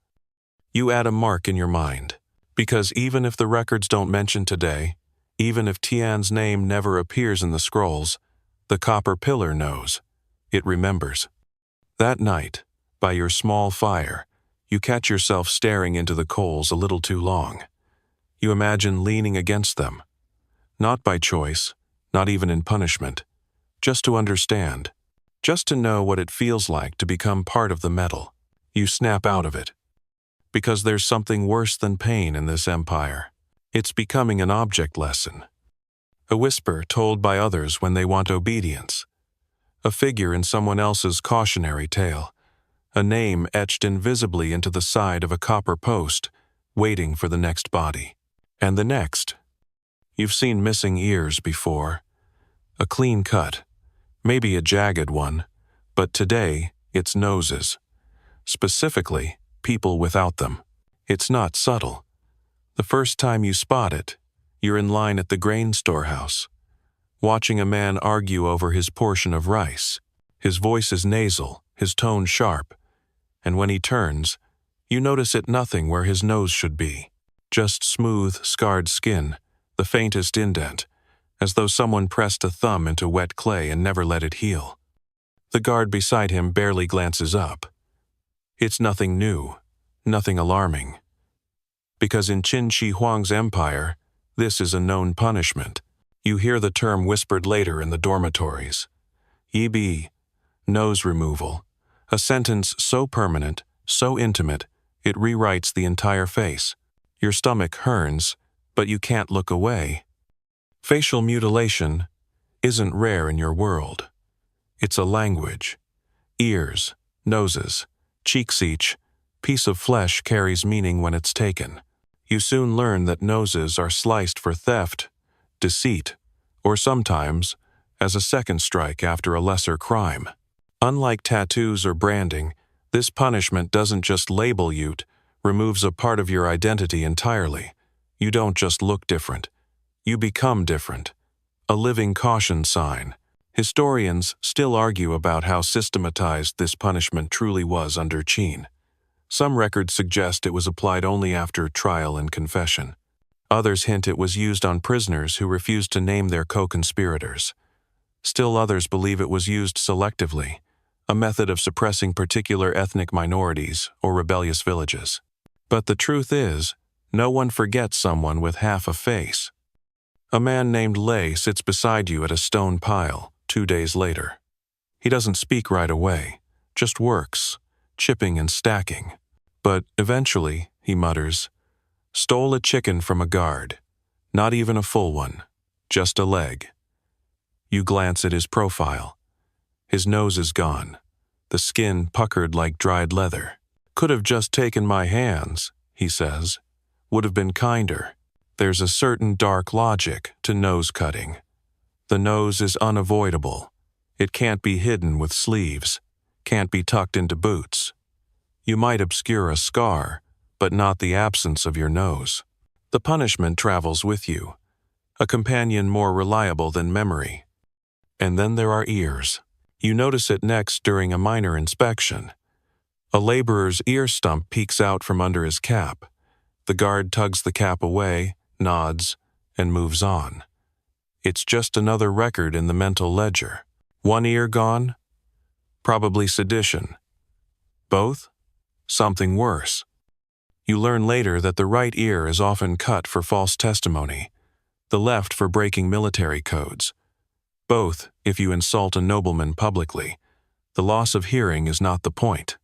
You add a mark in your mind, because even if the records don't mention today, even if Tian's name never appears in the scrolls, the copper pillar knows. It remembers. That night, by your small fire, you catch yourself staring into the coals a little too long. You imagine leaning against them. Not by choice, not even in punishment, just to understand, just to know what it feels like to become part of the metal. You snap out of it. Because there's something worse than pain in this empire. It's becoming an object lesson. A whisper told by others when they want obedience. A figure in someone else's cautionary tale. A name etched invisibly into the side of a copper post, waiting for the next body. And the next. You've seen missing ears before. A clean cut, maybe a jagged one, but today it's noses. Specifically, people without them. It's not subtle. The first time you spot it, you're in line at the grain storehouse, watching a man argue over his portion of rice. His voice is nasal, his tone sharp, and when he turns, you notice it nothing where his nose should be. Just smooth, scarred skin, the faintest indent, as though someone pressed a thumb into wet clay and never let it heal. The guard beside him barely glances up. It's nothing new, nothing alarming. Because in Qin Shi Huang's empire, this is a known punishment. You hear the term whispered later in the dormitories. Yibi, nose removal. A sentence so permanent, so intimate, it rewrites the entire face. Your stomach hurns, but you can't look away. Facial mutilation isn't rare in your world. It's a language. Ears, noses, cheeks each, piece of flesh carries meaning when it's taken. You soon learn that noses are sliced for theft, deceit, or sometimes as a second strike after a lesser crime. Unlike tattoos or branding, this punishment doesn't just label you, it removes a part of your identity entirely. You don't just look different. You become different. A living caution sign. Historians still argue about how systematized this punishment truly was under Qin. Some records suggest it was applied only after trial and confession. Others hint it was used on prisoners who refused to name their co-conspirators. Still others believe it was used selectively, a method of suppressing particular ethnic minorities or rebellious villages. But the truth is, no one forgets someone with half a face. A man named Lei sits beside you at a stone pile 2 days later. He doesn't speak right away, just works, chipping and stacking. But eventually, he mutters, "Stole a chicken from a guard. Not even a full one, just a leg." You glance at his profile. His nose is gone, the skin puckered like dried leather. "Could have just taken my hands," he says. "Would have been kinder." There's a certain dark logic to nose cutting. The nose is unavoidable. It can't be hidden with sleeves, can't be tucked into boots. You might obscure a scar, but not the absence of your nose. The punishment travels with you, a companion more reliable than memory. And then there are ears. You notice it next during a minor inspection. A laborer's ear stump peeks out from under his cap. The guard tugs the cap away, nods, and moves on. It's just another record in the mental ledger. One ear gone? Probably sedition. Both? Something worse. You learn later that the right ear is often cut for false testimony, the left for breaking military codes. Both if you insult a nobleman publicly. The loss of hearing is not the point.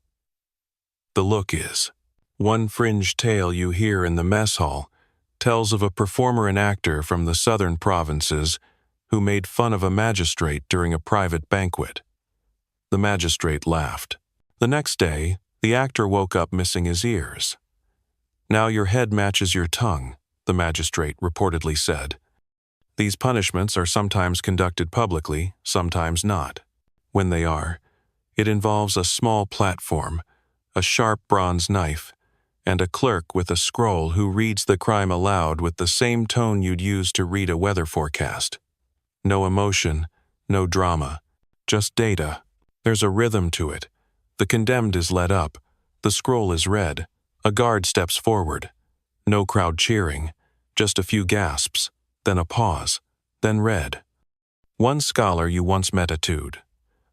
The look is. One fringe tale you hear in the mess hall tells of a performer and actor from the southern provinces who made fun of a magistrate during a private banquet. The magistrate laughed. The next day, the actor woke up missing his ears. "Now your head matches your tongue," the magistrate reportedly said. These punishments are sometimes conducted publicly, sometimes not. When they are, it involves a small platform, a sharp bronze knife, and a clerk with a scroll who reads the crime aloud with the same tone you'd use to read a weather forecast. No emotion, no drama, just data. There's a rhythm to it. The condemned is led up, the scroll is read, a guard steps forward. No crowd cheering, just a few gasps, then a pause, then read. One scholar you once met etude,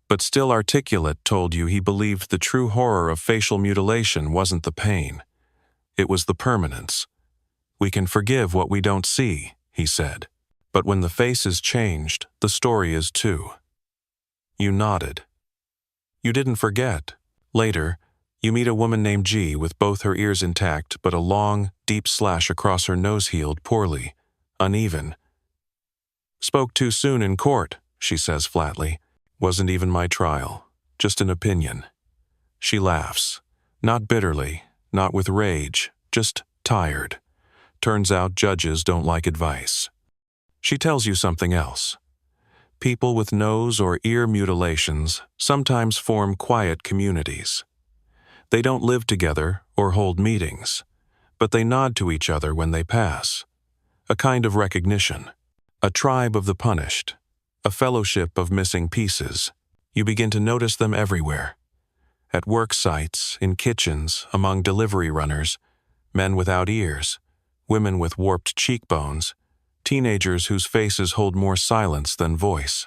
but still articulate, told you he believed the true horror of facial mutilation wasn't the pain. It was the permanence. We can forgive what we don't see, he said. But when the face is changed, the story is too. You nodded. You didn't forget. Later, you meet a woman named G with both her ears intact but a long, deep slash across her nose, healed poorly, uneven. Spoke too soon in court, she says flatly. Wasn't even my trial, just an opinion. She laughs, not bitterly, not with rage, just tired. Turns out judges don't like advice. She tells you something else. People with nose or ear mutilations sometimes form quiet communities. They don't live together or hold meetings, but they nod to each other when they pass. A kind of recognition. A tribe of the punished. A fellowship of missing pieces. You begin to notice them everywhere. At work sites, in kitchens, among delivery runners, men without ears, women with warped cheekbones, teenagers whose faces hold more silence than voice,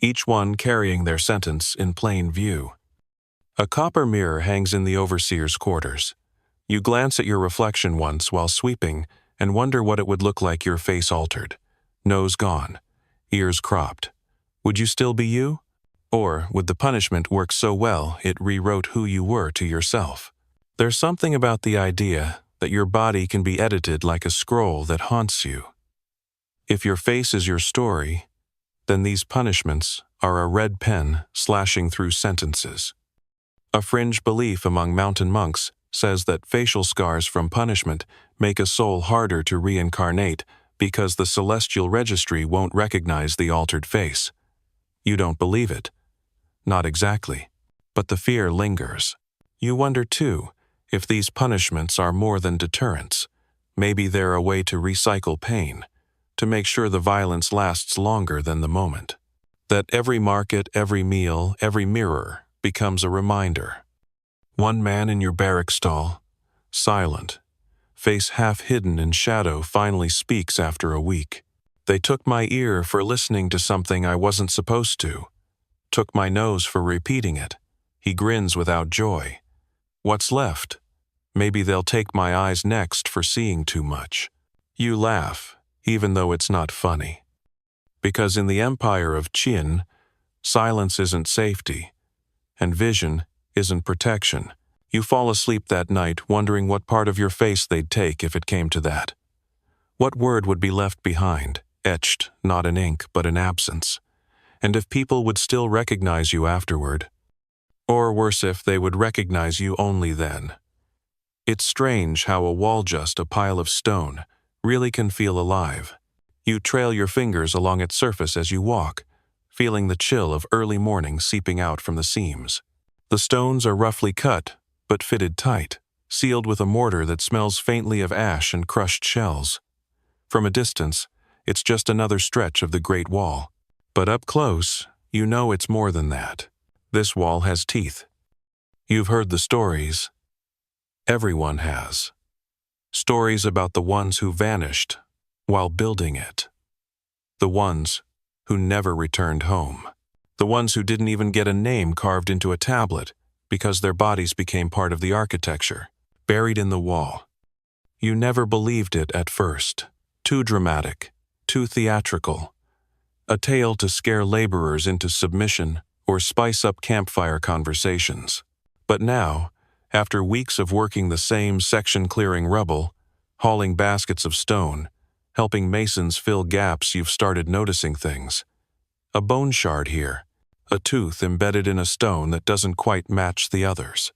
each one carrying their sentence in plain view. A copper mirror hangs in the overseer's quarters. You glance at your reflection once while sweeping and wonder what it would look like your face altered. Nose gone, ears cropped. Would you still be you? Or would the punishment work so well it rewrote who you were to yourself? There's something about the idea that your body can be edited like a scroll that haunts you. If your face is your story, then these punishments are a red pen slashing through sentences. A fringe belief among mountain monks says that facial scars from punishment make a soul harder to reincarnate because the celestial registry won't recognize the altered face. You don't believe it. Not exactly. But the fear lingers. You wonder, too, if these punishments are more than deterrents. Maybe they're a way to recycle pain, to make sure the violence lasts longer than the moment. That every market, every meal, every mirror becomes a reminder. One man in your barrack stall, silent, face half hidden in shadow, finally speaks after a week. They took my ear for listening to something I wasn't supposed to. Took my nose for repeating it. He grins without joy. What's left? Maybe they'll take my eyes next for seeing too much. You laugh, even though it's not funny. Because in the empire of Qin, silence isn't safety, and vision isn't protection. You fall asleep that night wondering what part of your face they'd take if it came to that. What word would be left behind, etched not in ink but in absence? And if people would still recognize you afterward. Or worse, if they would recognize you only then. It's strange how a wall, just a pile of stone, really can feel alive. You trail your fingers along its surface as you walk, feeling the chill of early morning seeping out from the seams. The stones are roughly cut, but fitted tight, sealed with a mortar that smells faintly of ash and crushed shells. From a distance, it's just another stretch of the Great Wall. But up close, you know it's more than that. This wall has teeth. You've heard the stories. Everyone has. Stories about the ones who vanished while building it. The ones who never returned home. The ones who didn't even get a name carved into a tablet because their bodies became part of the architecture, buried in the wall. You never believed it at first. Too dramatic, too theatrical. A tale to scare laborers into submission or spice up campfire conversations. But now, after weeks of working the same section, clearing rubble, hauling baskets of stone, helping masons fill gaps, you've started noticing things. A bone shard here, a tooth embedded in a stone that doesn't quite match the others.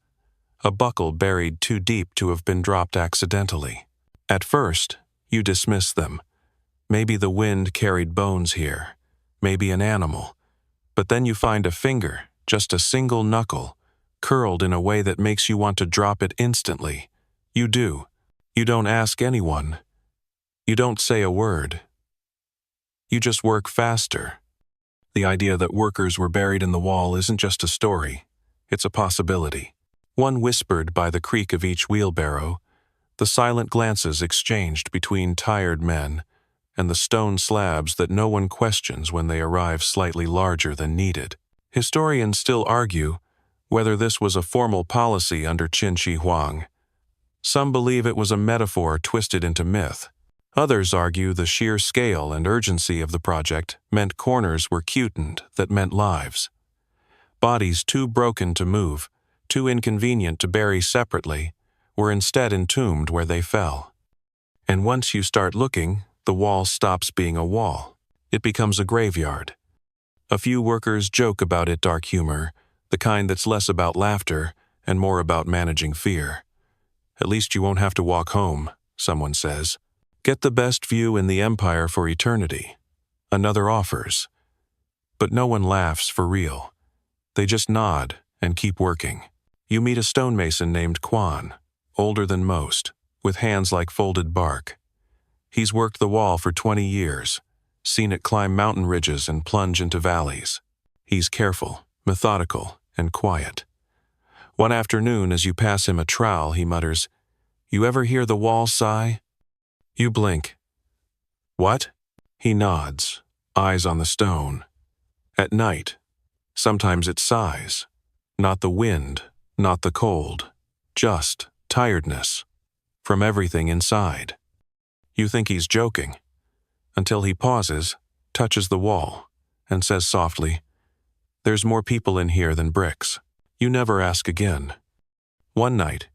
A buckle buried too deep to have been dropped accidentally. At first, you dismiss them. Maybe the wind carried bones here, maybe an animal. But then you find a finger, just a single knuckle, curled in a way that makes you want to drop it instantly. You do. You don't ask anyone. You don't say a word. You just work faster. The idea that workers were buried in the wall isn't just a story. It's a possibility. One whispered by the creak of each wheelbarrow, the silent glances exchanged between tired men, and the stone slabs that no one questions when they arrive slightly larger than needed. Historians still argue whether this was a formal policy under Qin Shi Huang. Some believe it was a metaphor twisted into myth. Others argue the sheer scale and urgency of the project meant corners were cutened that meant lives. Bodies too broken to move, too inconvenient to bury separately, were instead entombed where they fell. And once you start looking, the wall stops being a wall. It becomes a graveyard. A few workers joke about it dark humor, the kind that's less about laughter and more about managing fear. At least you won't have to walk home, someone says. Get the best view in the empire for eternity. Another offers. But no one laughs for real. They just nod and keep working. You meet a stonemason named Quan, older than most, with hands like folded bark. He's worked the wall for 20 years, seen it climb mountain ridges and plunge into valleys. He's careful, methodical, and quiet. One afternoon, as you pass him a trowel, he mutters, "You ever hear the wall sigh?" You blink. What? He nods, eyes on the stone. At night, sometimes it sighs. Not the wind, not the cold, just tiredness from everything inside. You think he's joking, until he pauses, touches the wall, and says softly, "There's more people in here than bricks." You never ask again. One night,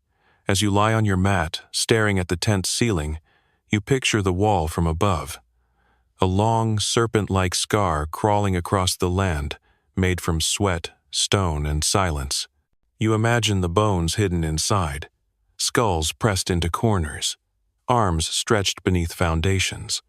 as you lie on your mat, staring at the tent's ceiling, you picture the wall from above. A long, serpent-like scar crawling across the land, made from sweat, stone, and silence. You imagine the bones hidden inside, skulls pressed into corners, arms stretched beneath foundations,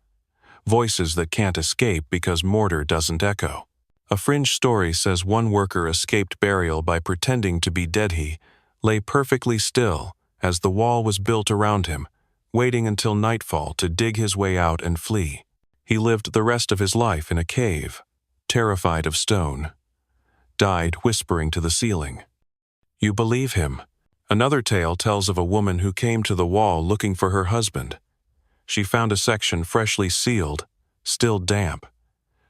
voices that can't escape because mortar doesn't echo. A fringe story says one worker escaped burial by pretending to be dead. He lay perfectly still as the wall was built around him, waiting until nightfall to dig his way out and flee. He lived the rest of his life in a cave, terrified of stone. Died whispering to the ceiling. You believe him. Another tale tells of a woman who came to the wall looking for her husband. She found a section freshly sealed, still damp.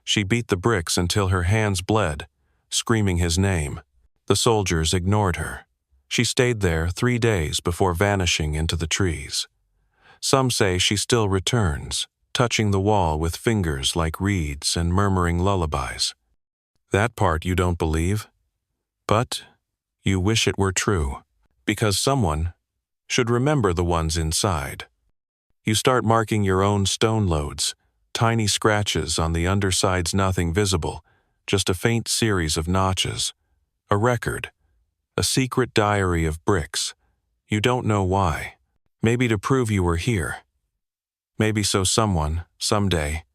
She beat the bricks until her hands bled, screaming his name. The soldiers ignored her. She stayed there 3 days before vanishing into the trees. Some say she still returns, touching the wall with fingers like reeds and murmuring lullabies. That part you don't believe, but you wish it were true, because someone should remember the ones inside. You start marking your own stone loads, tiny scratches on the undersides, nothing visible, just a faint series of notches. A record, a secret diary of bricks. You don't know why. Maybe to prove you were here. Maybe so someone, someday,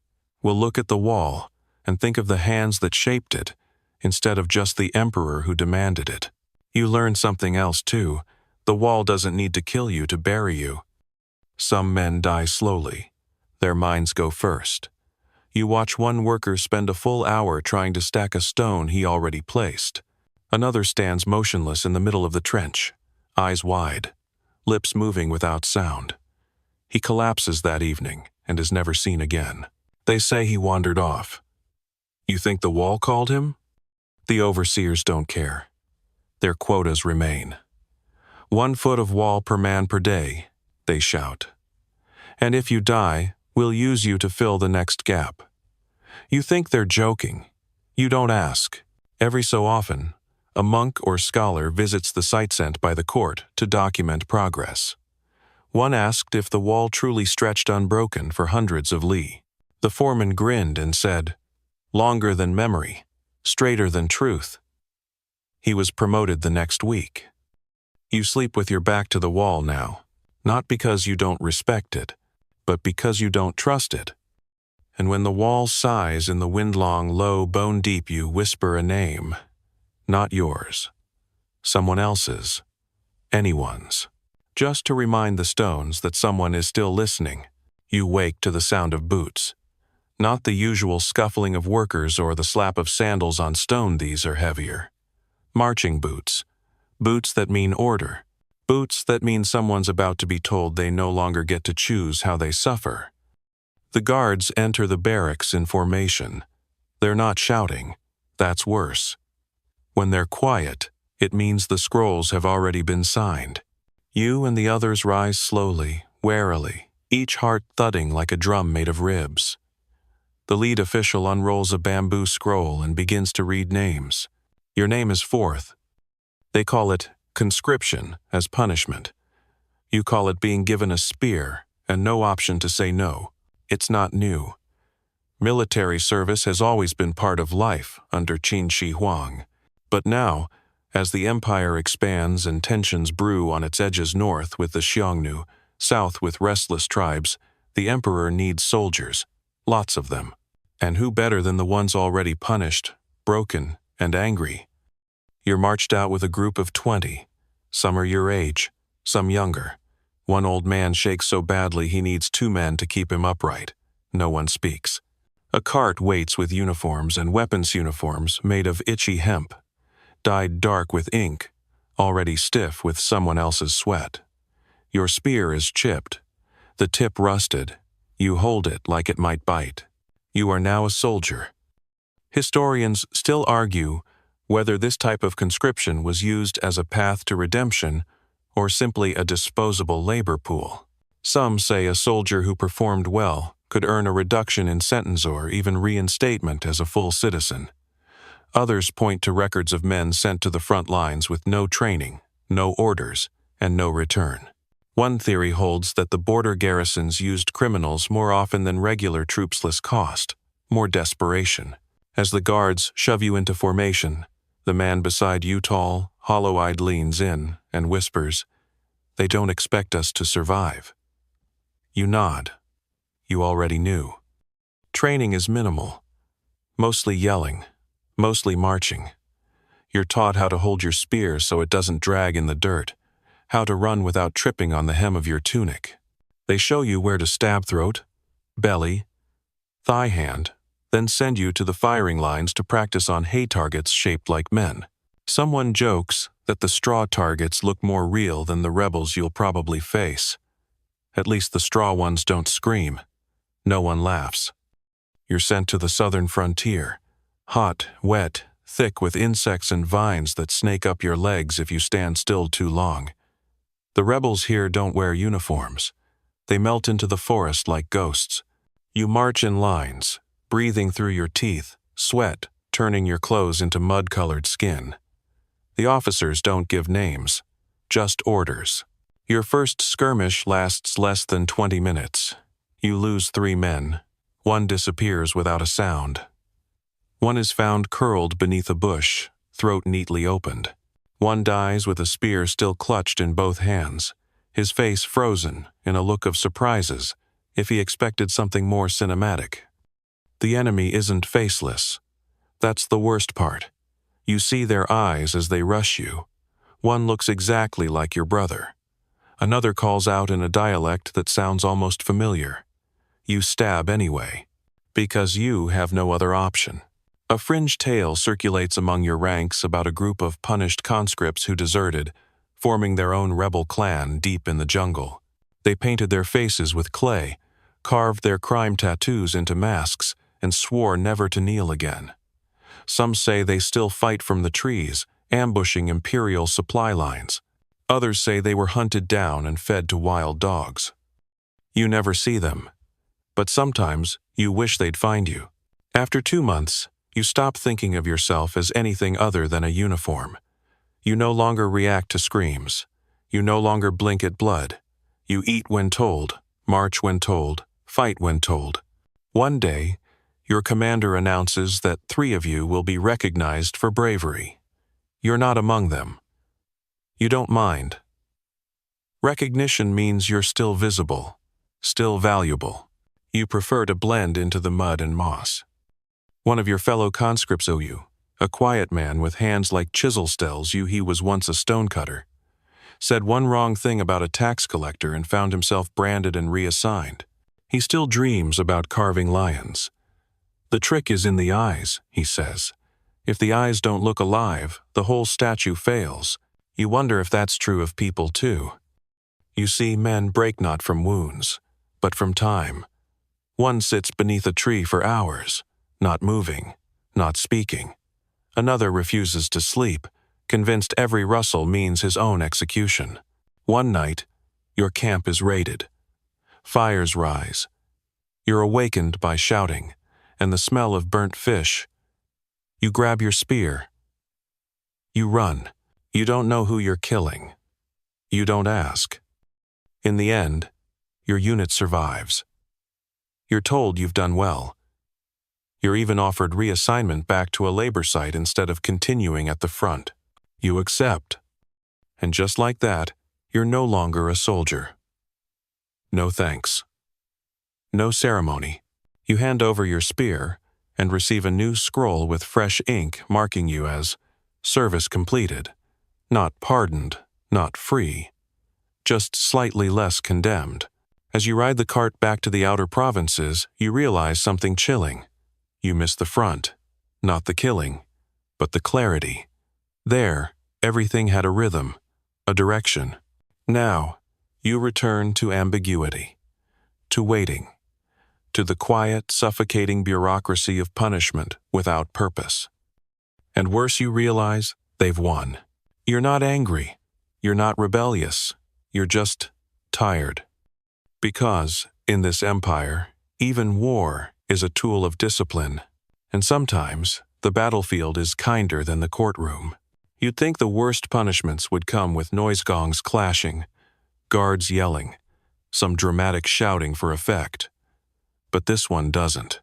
will look at the wall and think of the hands that shaped it, instead of just the emperor who demanded it. You learn something else too. The wall doesn't need to kill you to bury you. Some men die slowly. Their minds go first. You watch one worker spend a full hour trying to stack a stone he already placed. Another stands motionless in the middle of the trench, eyes wide, lips moving without sound. He collapses that evening and is never seen again. They say he wandered off. You think the wall called him? The overseers don't care. Their quotas remain. 1 foot of wall per man per day, they shout. And if you die, we'll use you to fill the next gap. You think they're joking. You don't ask. Every so often, a monk or scholar visits the site sent by the court to document progress. One asked if the wall truly stretched unbroken for hundreds of li. The foreman grinned and said, "Longer than memory, straighter than truth." He was promoted the next week. You sleep with your back to the wall now, not because you don't respect it, but because you don't trust it. And when the wall sighs in the wind-long, low, bone-deep, you whisper a name, not yours, someone else's, anyone's. Just to remind the stones that someone is still listening, you wake to the sound of boots. Not the usual scuffling of workers or the slap of sandals on stone. These are heavier. Marching boots. Boots that mean order. Boots that mean someone's about to be told they no longer get to choose how they suffer. The guards enter the barracks in formation. They're not shouting. That's worse. When they're quiet, it means the scrolls have already been signed. You and the others rise slowly, warily, each heart thudding like a drum made of ribs. The lead official unrolls a bamboo scroll and begins to read names. Your name is fourth. They call it conscription as punishment. You call it being given a spear and no option to say no. It's not new. Military service has always been part of life under Qin Shi Huang. But now, as the empire expands and tensions brew on its edges north with the Xiongnu, south with restless tribes, the emperor needs soldiers, lots of them. And who better than the ones already punished, broken, and angry? You're marched out with a group of 20. Some are your age, some younger. One old man shakes so badly he needs 2 men to keep him upright. No one speaks. A cart waits with uniforms and weapons uniforms made of itchy hemp, dyed dark with ink, already stiff with someone else's sweat. Your spear is chipped, the tip rusted. You hold it like it might bite. You are now a soldier. Historians still argue whether this type of conscription was used as a path to redemption or simply a disposable labor pool. Some say a soldier who performed well could earn a reduction in sentence or even reinstatement as a full citizen. Others point to records of men sent to the front lines with no training, no orders, and no return. One theory holds that the border garrisons used criminals more often than regular troops. Less cost, more desperation. As the guards shove you into formation, the man beside you, tall, hollow-eyed, leans in and whispers, "They don't expect us to survive." You nod. You already knew. Training is minimal. Mostly yelling. Mostly marching. You're taught how to hold your spear so it doesn't drag in the dirt, how to run without tripping on the hem of your tunic. They show you where to stab throat, belly, thigh hand, then send you to the firing lines to practice on hay targets shaped like men. Someone jokes that the straw targets look more real than the rebels you'll probably face. At least the straw ones don't scream. No one laughs. You're sent to the southern frontier. Hot, wet, thick with insects and vines that snake up your legs if you stand still too long. The rebels here don't wear uniforms. They melt into the forest like ghosts. You march in lines, breathing through your teeth, sweat, turning your clothes into mud-colored skin. The officers don't give names, just orders. Your first skirmish lasts less than 20 minutes. You lose 3 men. One disappears without a sound. One is found curled beneath a bush, throat neatly opened. One dies with a spear still clutched in both hands, his face frozen in a look of surprises, if he expected something more cinematic. The enemy isn't faceless. That's the worst part. You see their eyes as they rush you. One looks exactly like your brother. Another calls out in a dialect that sounds almost familiar. You stab anyway, because you have no other option. A fringe tale circulates among your ranks about a group of punished conscripts who deserted, forming their own rebel clan deep in the jungle. They painted their faces with clay, carved their crime tattoos into masks, and swore never to kneel again. Some say they still fight from the trees, ambushing imperial supply lines. Others say they were hunted down and fed to wild dogs. You never see them, but sometimes you wish they'd find you. After 2 months, you stop thinking of yourself as anything other than a uniform. You no longer react to screams. You no longer blink at blood. You eat when told, march when told, fight when told. One day, your commander announces that 3 of you will be recognized for bravery. You're not among them. You don't mind. Recognition means you're still visible, still valuable. You prefer to blend into the mud and moss. One of your fellow conscripts owes you a quiet man with hands like chisels tells you he was once a stonecutter. Said one wrong thing about a tax collector and found himself branded and reassigned. He still dreams about carving lions. The trick is in the eyes, he says. If the eyes don't look alive, the whole statue fails. You wonder if that's true of people too. You see, men break not from wounds, but from time. One sits beneath a tree for hours, not moving, not speaking. Another refuses to sleep, convinced every rustle means his own execution. One night, your camp is raided. Fires rise. You're awakened by shouting and the smell of burnt fish. You grab your spear. You run. You don't know who you're killing. You don't ask. In the end, your unit survives. You're told you've done well. You're even offered reassignment back to a labor site instead of continuing at the front. You accept. And just like that, you're no longer a soldier. No thanks. No ceremony. You hand over your spear and receive a new scroll with fresh ink marking you as service completed, not pardoned, not free, just slightly less condemned. As you ride the cart back to the outer provinces, you realize something chilling. You miss the front, not the killing, but the clarity. There, everything had a rhythm, a direction. Now, you return to ambiguity, to waiting, to the quiet, suffocating bureaucracy of punishment without purpose. And worse, you realize they've won. You're not angry. You're not rebellious. You're just tired. Because, in this empire, even war is a tool of discipline, and sometimes the battlefield is kinder than the courtroom. You'd think the worst punishments would come with noise gongs clashing, guards yelling, some dramatic shouting for effect. But this one doesn't.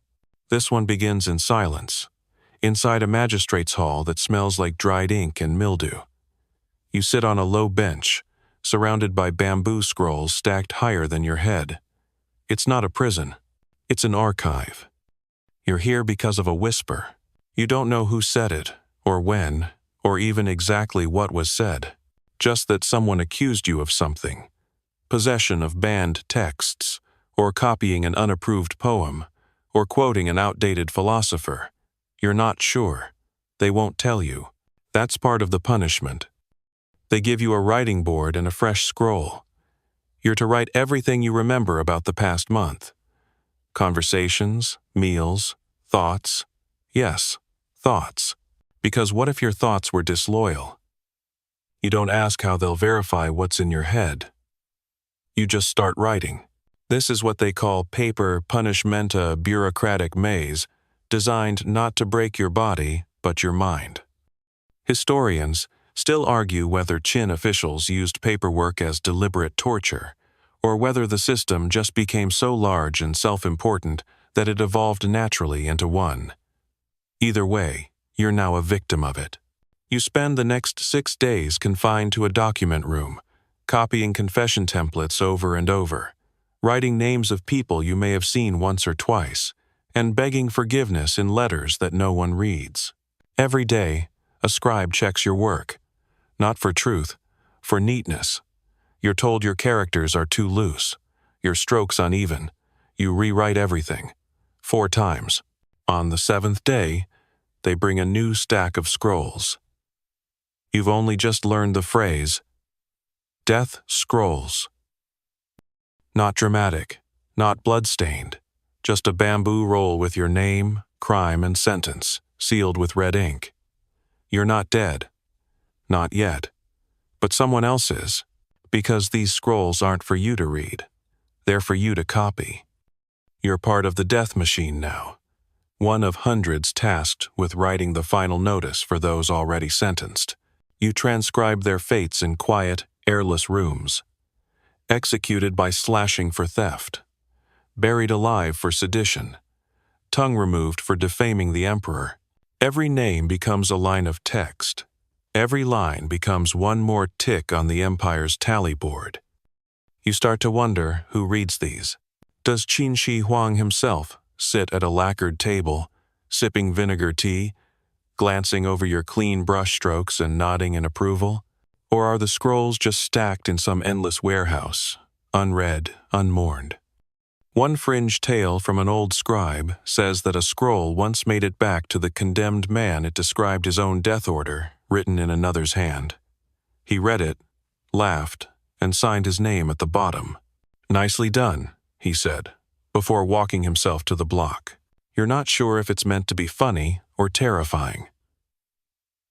This one begins in silence, inside a magistrate's hall that smells like dried ink and mildew. You sit on a low bench, surrounded by bamboo scrolls stacked higher than your head. It's not a prison. It's an archive. You're here because of a whisper. You don't know who said it, or when, or even exactly what was said. Just that someone accused you of something. Possession of banned texts, or copying an unapproved poem, or quoting an outdated philosopher. You're not sure. They won't tell you. That's part of the punishment. They give you a writing board and a fresh scroll. You're to write everything you remember about the past month. Conversations, meals, thoughts. Yes, thoughts. Because what if your thoughts were disloyal? You don't ask how they'll verify what's in your head. You just start writing. This is what they call paper punishmenta bureaucratic maze, designed not to break your body, but your mind. Historians still argue whether Qin officials used paperwork as deliberate torture, or whether the system just became so large and self-important that it evolved naturally into one. Either way, you're now a victim of it. You spend the next 6 days confined to a document room, copying confession templates over and over, writing names of people you may have seen once or twice, and begging forgiveness in letters that no one reads. Every day, a scribe checks your work, not for truth, for neatness. You're told your characters are too loose, your strokes uneven. You rewrite everything, 4 times. On the 7th day, they bring a new stack of scrolls. You've only just learned the phrase, death scrolls. Not dramatic, not blood-stained, just a bamboo roll with your name, crime, and sentence, sealed with red ink. You're not dead. Not yet. But someone else is, because these scrolls aren't for you to read. They're for you to copy. You're part of the death machine now, one of hundreds tasked with writing the final notice for those already sentenced. You transcribe their fates in quiet, airless rooms. Executed by slashing for theft. Buried alive for sedition. Tongue removed for defaming the emperor. Every name becomes a line of text. Every line becomes one more tick on the empire's tally board. You start to wonder who reads these. Does Qin Shi Huang himself sit at a lacquered table, sipping vinegar tea, glancing over your clean brushstrokes and nodding in approval? Or are the scrolls just stacked in some endless warehouse, unread, unmourned? One fringe tale from an old scribe says that a scroll once made it back to the condemned man. It described his own death order, written in another's hand. He read it, laughed, and signed his name at the bottom. "Nicely done," he said, before walking himself to the block. You're not sure if it's meant to be funny or terrifying.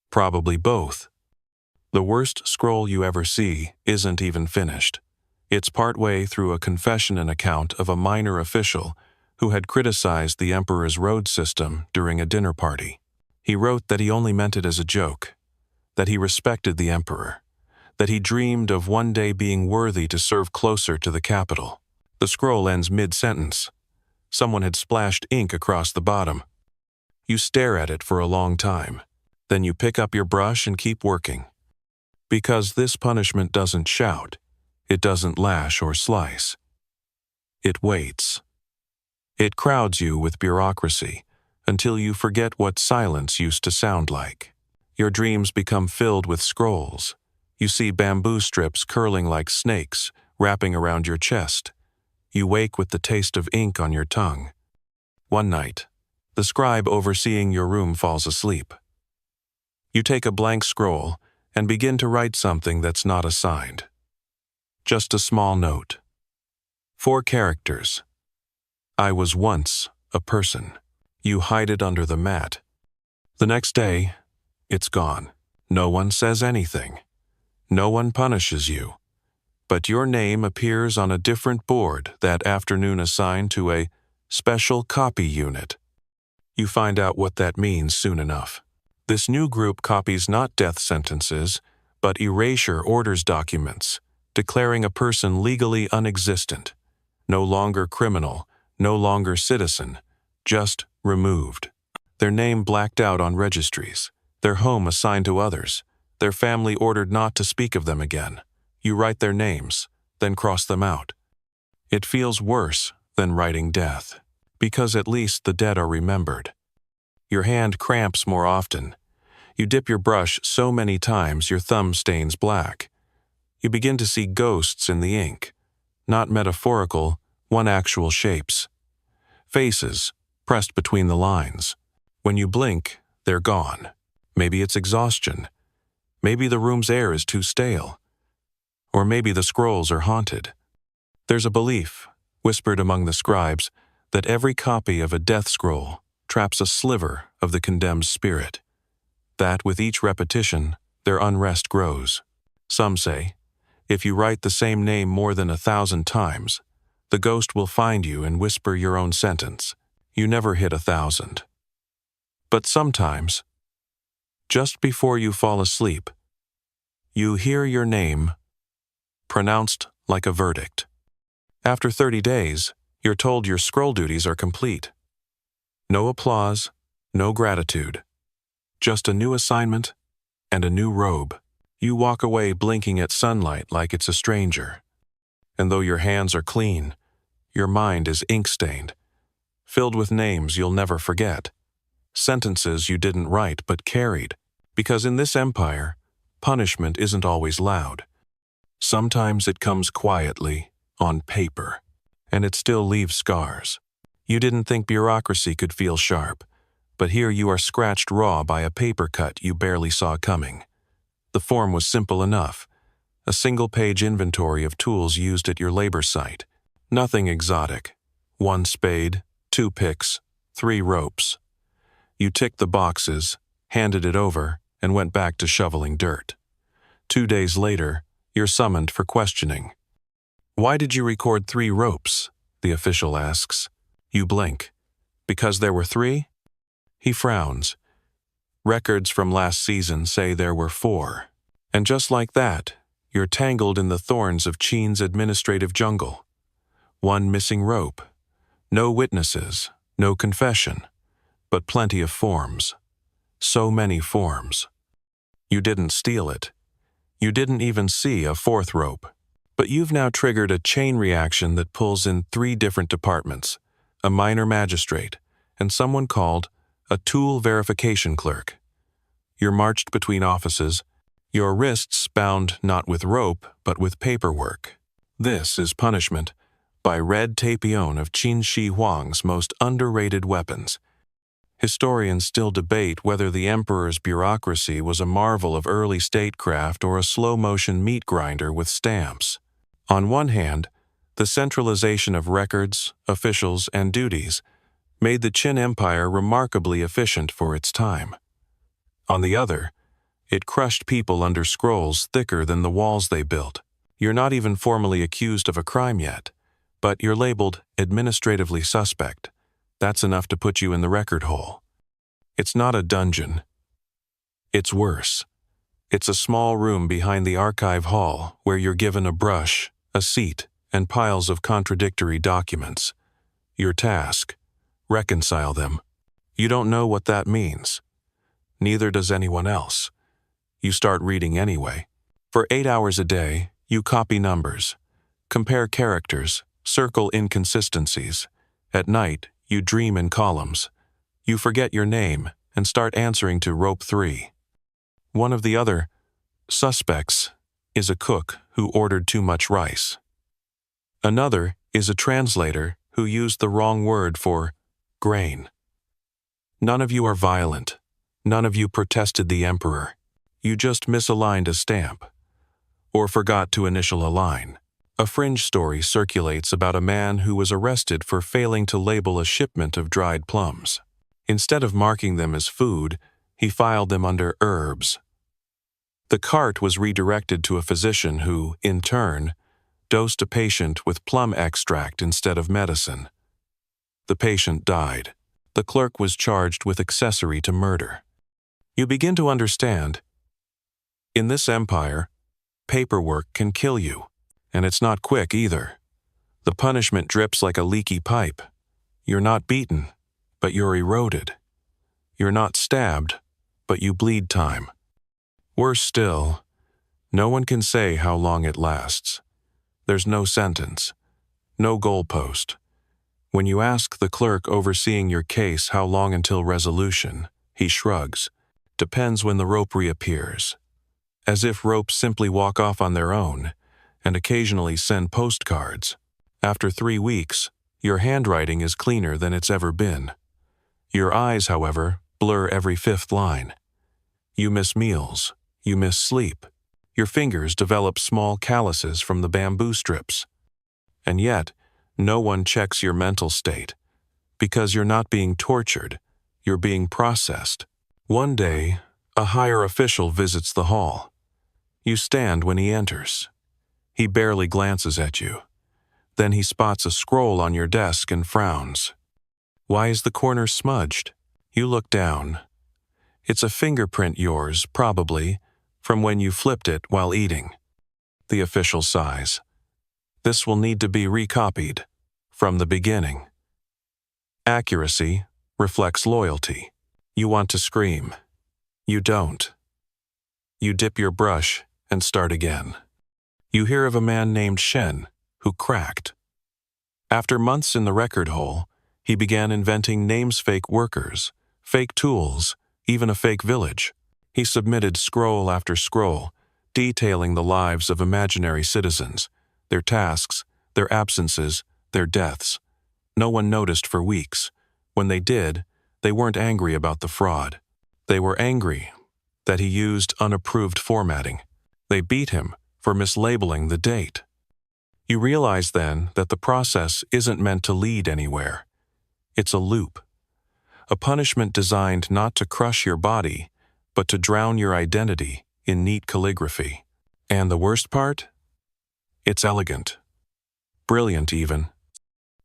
Probably both. The worst scroll you ever see isn't even finished. It's partway through a confession and account of a minor official who had criticized the emperor's road system during a dinner party. He wrote that he only meant it as a joke, that he respected the emperor, that he dreamed of one day being worthy to serve closer to the capital. The scroll ends mid-sentence. Someone had splashed ink across the bottom. You stare at it for a long time. Then you pick up your brush and keep working. Because this punishment doesn't shout. It doesn't lash or slice. It waits. It crowds you with bureaucracy until you forget what silence used to sound like. Your dreams become filled with scrolls. You see bamboo strips curling like snakes, wrapping around your chest. You wake with the taste of ink on your tongue. One night, the scribe overseeing your room falls asleep. You take a blank scroll and begin to write something that's not assigned. Just a small note. 4 characters. I was once a person. You hide it under the mat. The next day, it's gone. No one says anything. No one punishes you. But your name appears on a different board that afternoon assigned to a special copy unit. You find out what that means soon enough. This new group copies not death sentences, but erasure orders documents, declaring a person legally unexistent, no longer criminal, no longer citizen, just removed. Their name blacked out on registries, their home assigned to others, their family ordered not to speak of them again. You write their names, then cross them out. It feels worse than writing death, because at least the dead are remembered. Your hand cramps more often. You dip your brush so many times your thumb stains black. You begin to see ghosts in the ink, not metaphorical, one actual shapes. Faces, pressed between the lines. When you blink, they're gone. Maybe it's exhaustion. Maybe the room's air is too stale. Or maybe the scrolls are haunted. There's a belief, whispered among the scribes, that every copy of a death scroll traps a sliver of the condemned spirit. That with each repetition, their unrest grows. Some say, if you write the same name more than 1,000 times, the ghost will find you and whisper your own sentence. You never hit 1,000. But sometimes, just before you fall asleep, you hear your name pronounced like a verdict. After 30 days, you're told your scroll duties are complete. No applause, no gratitude. Just a new assignment and a new robe. You walk away blinking at sunlight like it's a stranger. And though your hands are clean, your mind is ink-stained, filled with names you'll never forget. Sentences you didn't write but carried. Because in this empire, punishment isn't always loud. Sometimes it comes quietly, on paper, and it still leaves scars. You didn't think bureaucracy could feel sharp, but here you are scratched raw by a paper cut you barely saw coming. The form was simple enough, a single-page inventory of tools used at your labor site. Nothing exotic. 1 spade, 2 picks, 3 ropes. You ticked the boxes, handed it over, and went back to shoveling dirt. 2 days later, you're summoned for questioning. Why did you record 3 ropes? The official asks. You blink. Because there were 3? He frowns. Records from last season say there were 4. And just like that, you're tangled in the thorns of Qin's administrative jungle. 1 missing rope. No witnesses, no confession, but plenty of forms. So many forms. You didn't steal it. You didn't even see a 4th rope. But you've now triggered a chain reaction that pulls in 3 different departments, a minor magistrate, and someone called a tool verification clerk. You're marched between offices, your wrists bound not with rope but with paperwork. This is punishment by red tapion of Qin Shi Huang's most underrated weapons. Historians still debate whether the emperor's bureaucracy was a marvel of early statecraft or a slow-motion meat grinder with stamps. On one hand, the centralization of records, officials, and duties made the Qin Empire remarkably efficient for its time. On the other, it crushed people under scrolls thicker than the walls they built. You're not even formally accused of a crime yet, but you're labeled administratively suspect. That's enough to put you in the record hole. It's not a dungeon. It's worse. It's a small room behind the archive hall where you're given a brush, a seat, and piles of contradictory documents. Your task: reconcile them. You don't know what that means. Neither does anyone else. You start reading anyway. For 8 hours a day, you copy numbers, compare characters, circle inconsistencies. At night, you dream in columns. You forget your name and start answering to rope 3. One of the other suspects is a cook who ordered too much rice. Another is a translator who used the wrong word for grain. None of you are violent. None of you protested the emperor. You just misaligned a stamp or forgot to initial a line. A fringe story circulates about a man who was arrested for failing to label a shipment of dried plums. Instead of marking them as food, he filed them under herbs. The cart was redirected to a physician who, in turn, dosed a patient with plum extract instead of medicine. The patient died. The clerk was charged with accessory to murder. You begin to understand. In this empire, paperwork can kill you. And it's not quick either. The punishment drips like a leaky pipe. You're not beaten, but you're eroded. You're not stabbed, but you bleed time. Worse still, no one can say how long it lasts. There's no sentence, no goalpost. When you ask the clerk overseeing your case how long until resolution, he shrugs. Depends when the rope reappears. As if ropes simply walk off on their own, and occasionally send postcards. After 3 weeks, your handwriting is cleaner than it's ever been. Your eyes, however, blur every 5th line. You miss meals. You miss sleep. Your fingers develop small calluses from the bamboo strips. And yet, no one checks your mental state. Because you're not being tortured, you're being processed. One day, a higher official visits the hall. You stand when he enters. He barely glances at you. Then he spots a scroll on your desk and frowns. Why is the corner smudged? You look down. It's a fingerprint yours, probably, from when you flipped it while eating. The official sighs. This will need to be recopied, from the beginning. Accuracy reflects loyalty. You want to scream. You don't. You dip your brush and start again. You hear of a man named Shen who cracked. After months in the record hole, he began inventing names, fake workers, fake tools, even a fake village. He submitted scroll after scroll, detailing the lives of imaginary citizens, their tasks, their absences, their deaths. No one noticed for weeks. When they did, they weren't angry about the fraud. They were angry that he used unapproved formatting. They beat him for mislabeling the date. You realize then that the process isn't meant to lead anywhere. It's a loop. A punishment designed not to crush your body, but to drown your identity in neat calligraphy. And the worst part? It's elegant. Brilliant even.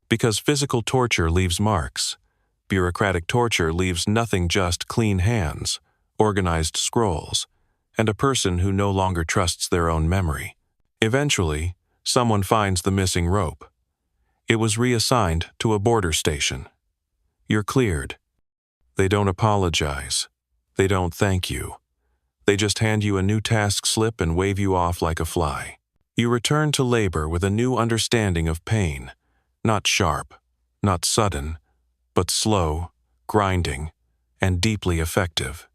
Because physical torture leaves marks. Bureaucratic torture leaves nothing, just clean hands, organized scrolls, and a person who no longer trusts their own memory. Eventually, someone finds the missing rope. It was reassigned to a border station. You're cleared. They don't apologize. They don't thank you. They just hand you a new task slip and wave you off like a fly. You return to labor with a new understanding of pain. Not sharp, not sudden, but slow, grinding, and deeply effective.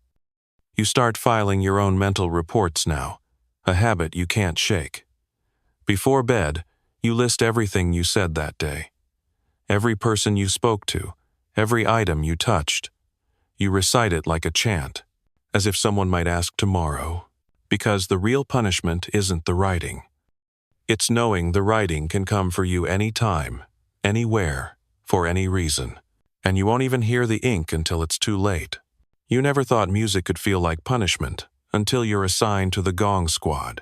You start filing your own mental reports now, a habit you can't shake. Before bed, you list everything you said that day. Every person you spoke to, every item you touched. You recite it like a chant, as if someone might ask tomorrow, because the real punishment isn't the writing. It's knowing the writing can come for you any time, anywhere, for any reason, and you won't even hear the ink until it's too late. You never thought music could feel like punishment until you're assigned to the gong squad.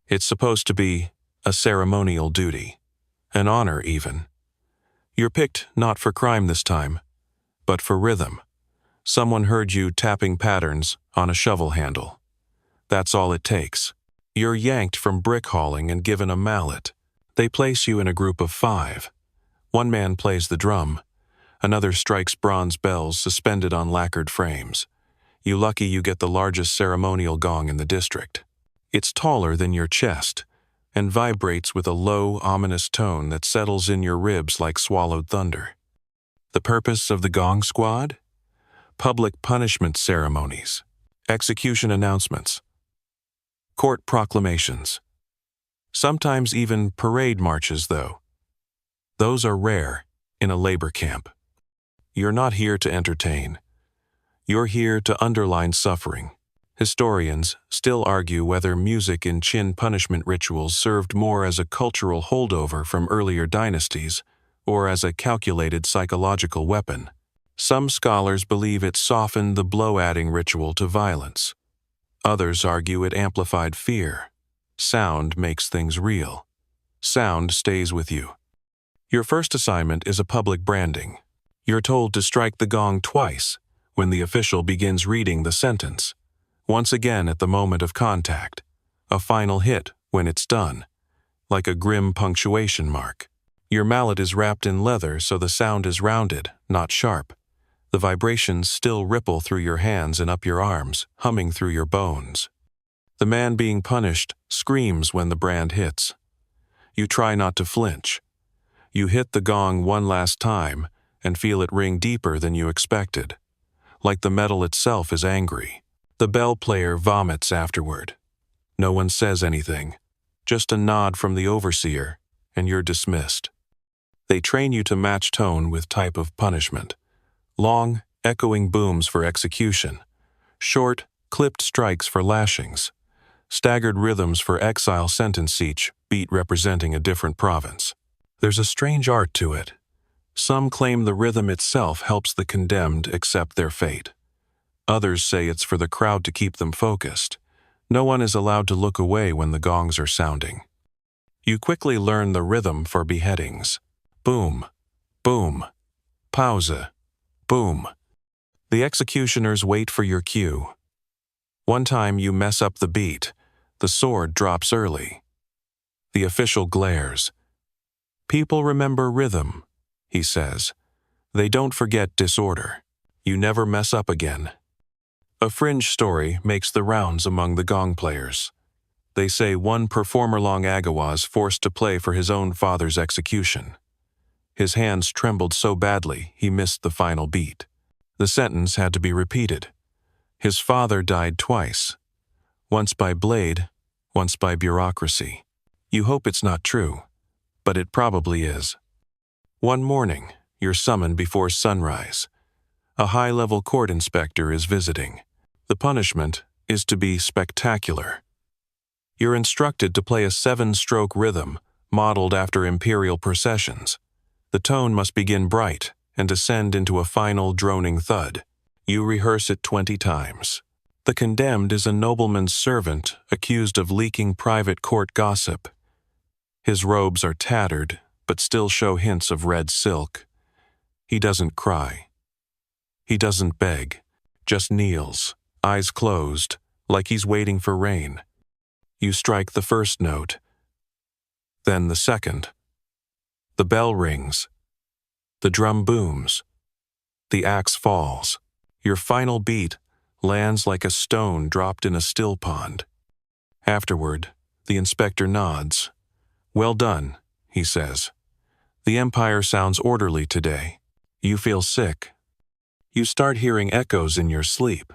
It's supposed to be a ceremonial duty, an honor even. You're picked not for crime this time, but for rhythm. Someone heard you tapping patterns on a shovel handle. That's all it takes. You're yanked from brick hauling and given a mallet. They place you in a group of 5. One man plays the drum. Another strikes bronze bells suspended on lacquered frames. You lucky you get the largest ceremonial gong in the district. It's taller than your chest and vibrates with a low, ominous tone that settles in your ribs like swallowed thunder. The purpose of the gong squad? Public punishment ceremonies, execution announcements, court proclamations. Sometimes even parade marches, though. Those are rare in a labor camp. You're not here to entertain. You're here to underline suffering. Historians still argue whether music in Qin punishment rituals served more as a cultural holdover from earlier dynasties or as a calculated psychological weapon. Some scholars believe it softened the blow-adding ritual to violence. Others argue it amplified fear. Sound makes things real. Sound stays with you. Your first assignment is a public branding. You're told to strike the gong twice when the official begins reading the sentence. Once again at the moment of contact. A final hit when it's done, like a grim punctuation mark. Your mallet is wrapped in leather so the sound is rounded, not sharp. The vibrations still ripple through your hands and up your arms, humming through your bones. The man being punished screams when the brand hits. You try not to flinch. You hit the gong one last time and feel it ring deeper than you expected, like the metal itself is angry. The bell player vomits afterward. No one says anything, just a nod from the overseer, and you're dismissed. They train you to match tone with type of punishment. Long, echoing booms for execution. Short, clipped strikes for lashings. Staggered rhythms for exile sentence, each beat representing a different province. There's a strange art to it. Some claim the rhythm itself helps the condemned accept their fate. Others say it's for the crowd to keep them focused. No one is allowed to look away when the gongs are sounding. You quickly learn the rhythm for beheadings. Boom, boom, pause, boom. The executioners wait for your cue. One time you mess up the beat, the sword drops early. The official glares. People remember rhythm, he says. They don't forget disorder. You never mess up again. A fringe story makes the rounds among the gong players. They say one performer Long Aga was forced to play for his own father's execution. His hands trembled so badly he missed the final beat. The sentence had to be repeated. His father died twice, once by blade, once by bureaucracy. You hope it's not true, but it probably is. One morning, you're summoned before sunrise. A high-level court inspector is visiting. The punishment is to be spectacular. You're instructed to play a 7-stroke rhythm modeled after imperial processions. The tone must begin bright and descend into a final droning thud. You rehearse it 20 times. The condemned is a nobleman's servant accused of leaking private court gossip. His robes are tattered, but still show hints of red silk. He doesn't cry. He doesn't beg, just kneels, eyes closed, like he's waiting for rain. You strike the first note, then the second. The bell rings. The drum booms. The axe falls. Your final beat lands like a stone dropped in a still pond. Afterward, the inspector nods. "Well done," he says. "The empire sounds orderly today." You feel sick. You start hearing echoes in your sleep.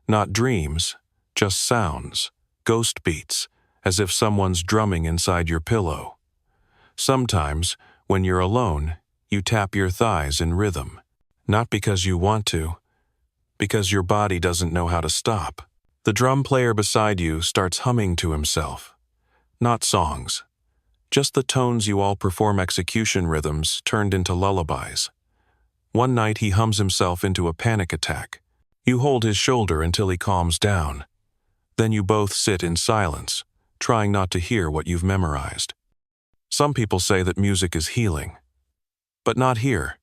Not dreams, just sounds, ghost beats, as if someone's drumming inside your pillow. Sometimes, when you're alone, you tap your thighs in rhythm. Not because you want to, because your body doesn't know how to stop. The drum player beside you starts humming to himself. Not songs, just the tones you all perform execution rhythms turned into lullabies. One night he hums himself into a panic attack. You hold his shoulder until he calms down. Then you both sit in silence, trying not to hear what you've memorized. Some people say that music is healing. But not here.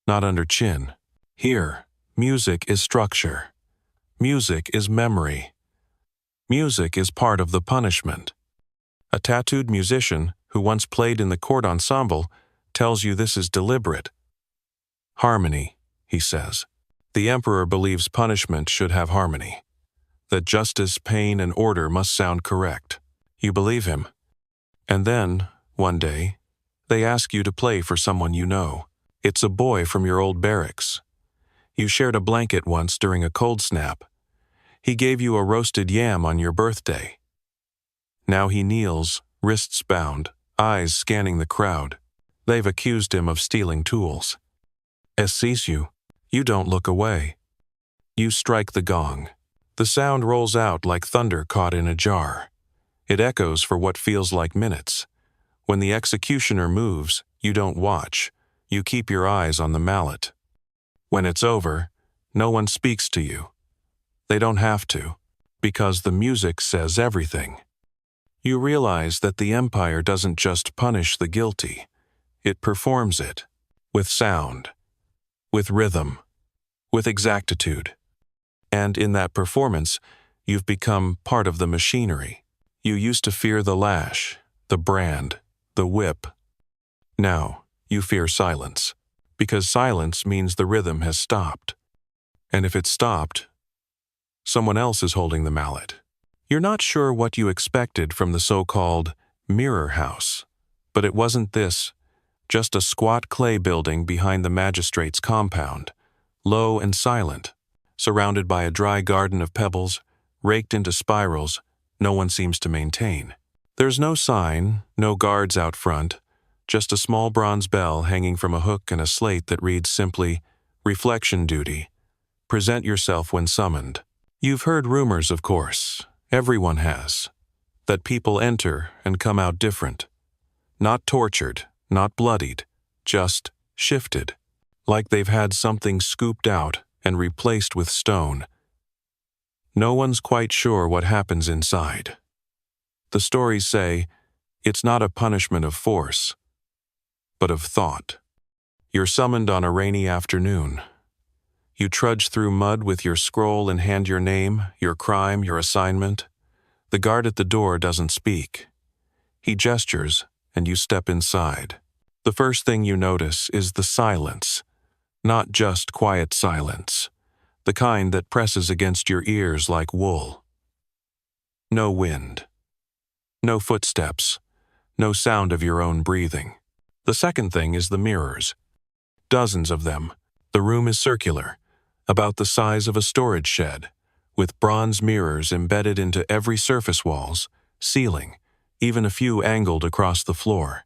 Not under Qin. Here, music is structure. Music is memory. Music is part of the punishment. A tattooed musician who once played in the court ensemble tells you this is deliberate. Harmony, he says. The emperor believes punishment should have harmony. That justice, pain, and order must sound correct. You believe him. And then, one day, they ask you to play for someone you know. It's a boy from your old barracks. You shared a blanket once during a cold snap. He gave you a roasted yam on your birthday. Now he kneels, wrists bound, eyes scanning the crowd. They've accused him of stealing tools. As sees you, you don't look away. You strike the gong. The sound rolls out like thunder caught in a jar. It echoes for what feels like minutes. When the executioner moves, you don't watch. You keep your eyes on the mallet. When it's over, no one speaks to you. They don't have to, because the music says everything. You realize that the empire doesn't just punish the guilty. It performs it, with sound, with rhythm, with exactitude. And in that performance, you've become part of the machinery. You used to fear the lash, the brand, the whip. Now, you fear silence, because silence means the rhythm has stopped. And if it's stopped, someone else is holding the mallet. You're not sure what you expected from the so-called mirror house, but it wasn't this, just a squat clay building behind the magistrate's compound, low and silent, surrounded by a dry garden of pebbles, raked into spirals no one seems to maintain. There's no sign, no guards out front, just a small bronze bell hanging from a hook and a slate that reads simply, "Reflection duty. Present yourself when summoned." You've heard rumors, of course. Everyone has. That people enter and come out different. Not tortured, not bloodied, just shifted. Like they've had something scooped out and replaced with stone. No one's quite sure what happens inside. The stories say, it's not a punishment of force, but of thought. You're summoned on a rainy afternoon. You trudge through mud with your scroll and hand your name, your crime, your assignment. The guard at the door doesn't speak. He gestures, and you step inside. The first thing you notice is the silence. Not just quiet silence, the kind that presses against your ears like wool. No wind. No footsteps. No sound of your own breathing. The second thing is the mirrors. Dozens of them. The room is circular, about the size of a storage shed, with bronze mirrors embedded into every surface walls, ceiling, even a few angled across the floor.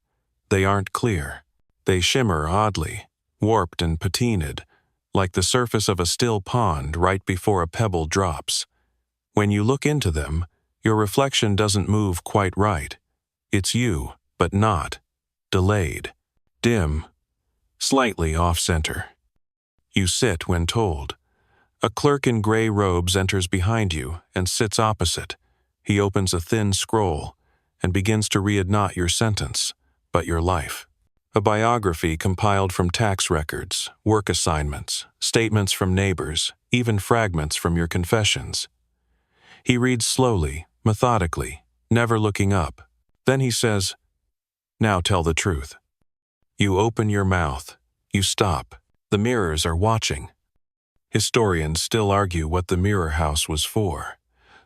They aren't clear. They shimmer oddly, warped and patinaed, like the surface of a still pond right before a pebble drops. When you look into them, your reflection doesn't move quite right. It's you, but not. Delayed. Dim. Slightly off-center. You sit when told. A clerk in gray robes enters behind you and sits opposite. He opens a thin scroll and begins to re-knot your sentence, but your life. A biography compiled from tax records, work assignments, statements from neighbors, even fragments from your confessions. He reads slowly, methodically, never looking up. Then he says, "Now tell the truth." You open your mouth. You stop. The mirrors are watching. Historians still argue what the mirror house was for.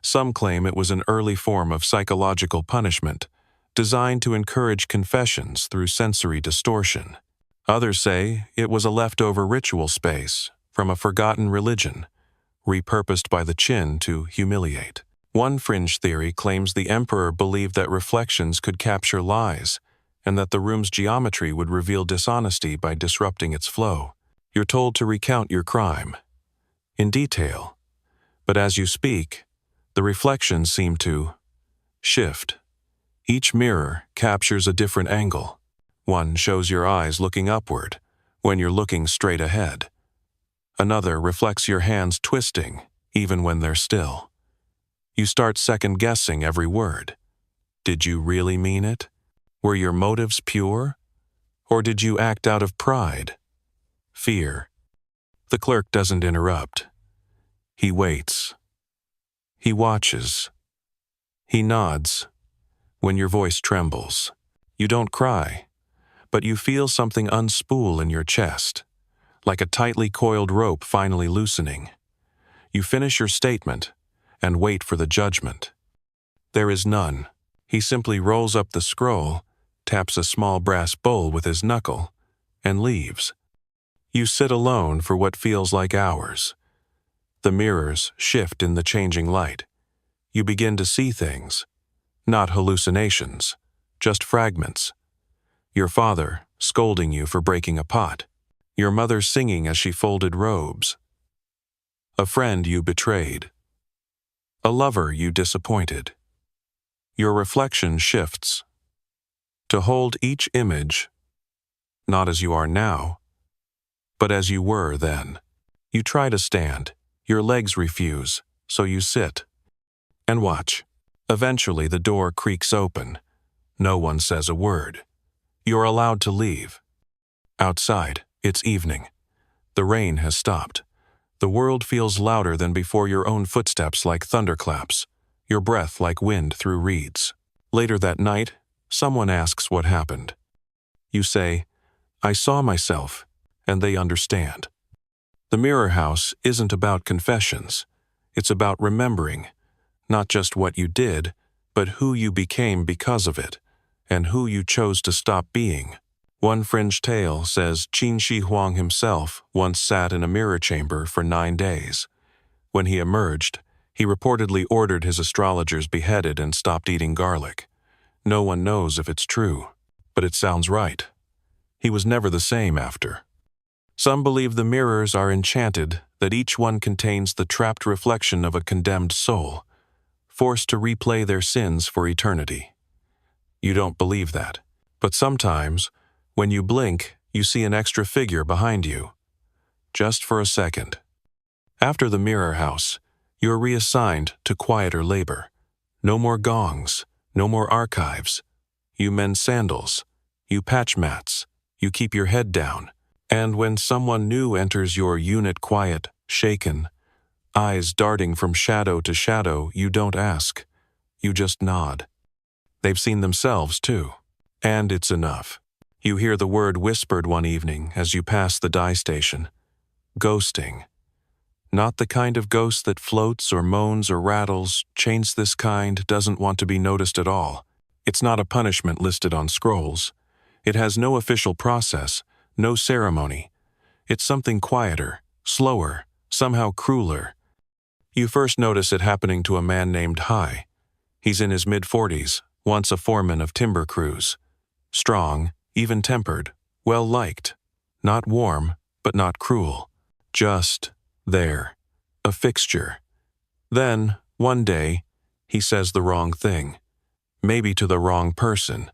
Some claim it was an early form of psychological punishment, designed to encourage confessions through sensory distortion. Others say it was a leftover ritual space from a forgotten religion, repurposed by the Qin to humiliate. One fringe theory claims the emperor believed that reflections could capture lies, and that the room's geometry would reveal dishonesty by disrupting its flow. You're told to recount your crime in detail, but as you speak, the reflections seem to shift. Each mirror captures a different angle. One shows your eyes looking upward when you're looking straight ahead. Another reflects your hands twisting, even when they're still. You start second-guessing every word. Did you really mean it? Were your motives pure? Or did you act out of pride? Fear. The clerk doesn't interrupt. He waits. He watches. He nods. When your voice trembles, you don't cry, but you feel something unspool in your chest, like a tightly coiled rope finally loosening. You finish your statement and wait for the judgment. There is none. He simply rolls up the scroll, taps a small brass bowl with his knuckle, and leaves. You sit alone for what feels like hours. The mirrors shift in the changing light. You begin to see things, not hallucinations, just fragments. Your father scolding you for breaking a pot. Your mother singing as she folded robes. A friend you betrayed. A lover you disappointed. Your reflection shifts to hold each image, not as you are now, but as you were then. You try to stand. Your legs refuse, so you sit and watch. Eventually, the door creaks open. No one says a word. You're allowed to leave. Outside, it's evening. The rain has stopped. The world feels louder than before, your own footsteps like thunderclaps, your breath like wind through reeds. Later that night, someone asks what happened. You say, "I saw myself," and they understand. The mirror house isn't about confessions. It's about remembering, not just what you did, but who you became because of it, and who you chose to stop being. One fringe tale says Qin Shi Huang himself once sat in a mirror chamber for 9 days. When he emerged, he reportedly ordered his astrologers beheaded and stopped eating garlic. No one knows if it's true, but it sounds right. He was never the same after. Some believe the mirrors are enchanted, that each one contains the trapped reflection of a condemned soul, forced to replay their sins for eternity. You don't believe that, but sometimes, when you blink, you see an extra figure behind you. Just for a second. After the mirror house, you're reassigned to quieter labor. No more gongs, no more archives. You mend sandals, you patch mats, you keep your head down. And when someone new enters your unit quiet, shaken, eyes darting from shadow to shadow, you don't ask. You just nod. They've seen themselves too. And it's enough. You hear the word whispered one evening as you pass the dye station. Ghosting. Not the kind of ghost that floats or moans or rattles. Change this kind doesn't want to be noticed at all. It's not a punishment listed on scrolls. It has no official process, no ceremony. It's something quieter, slower, somehow crueler. You first notice it happening to a man named Hai. He's in his mid-40s, once a foreman of timber crews. Strong, even-tempered, well-liked. Not warm, but not cruel. Just there. A fixture. Then, one day, he says the wrong thing. Maybe to the wrong person.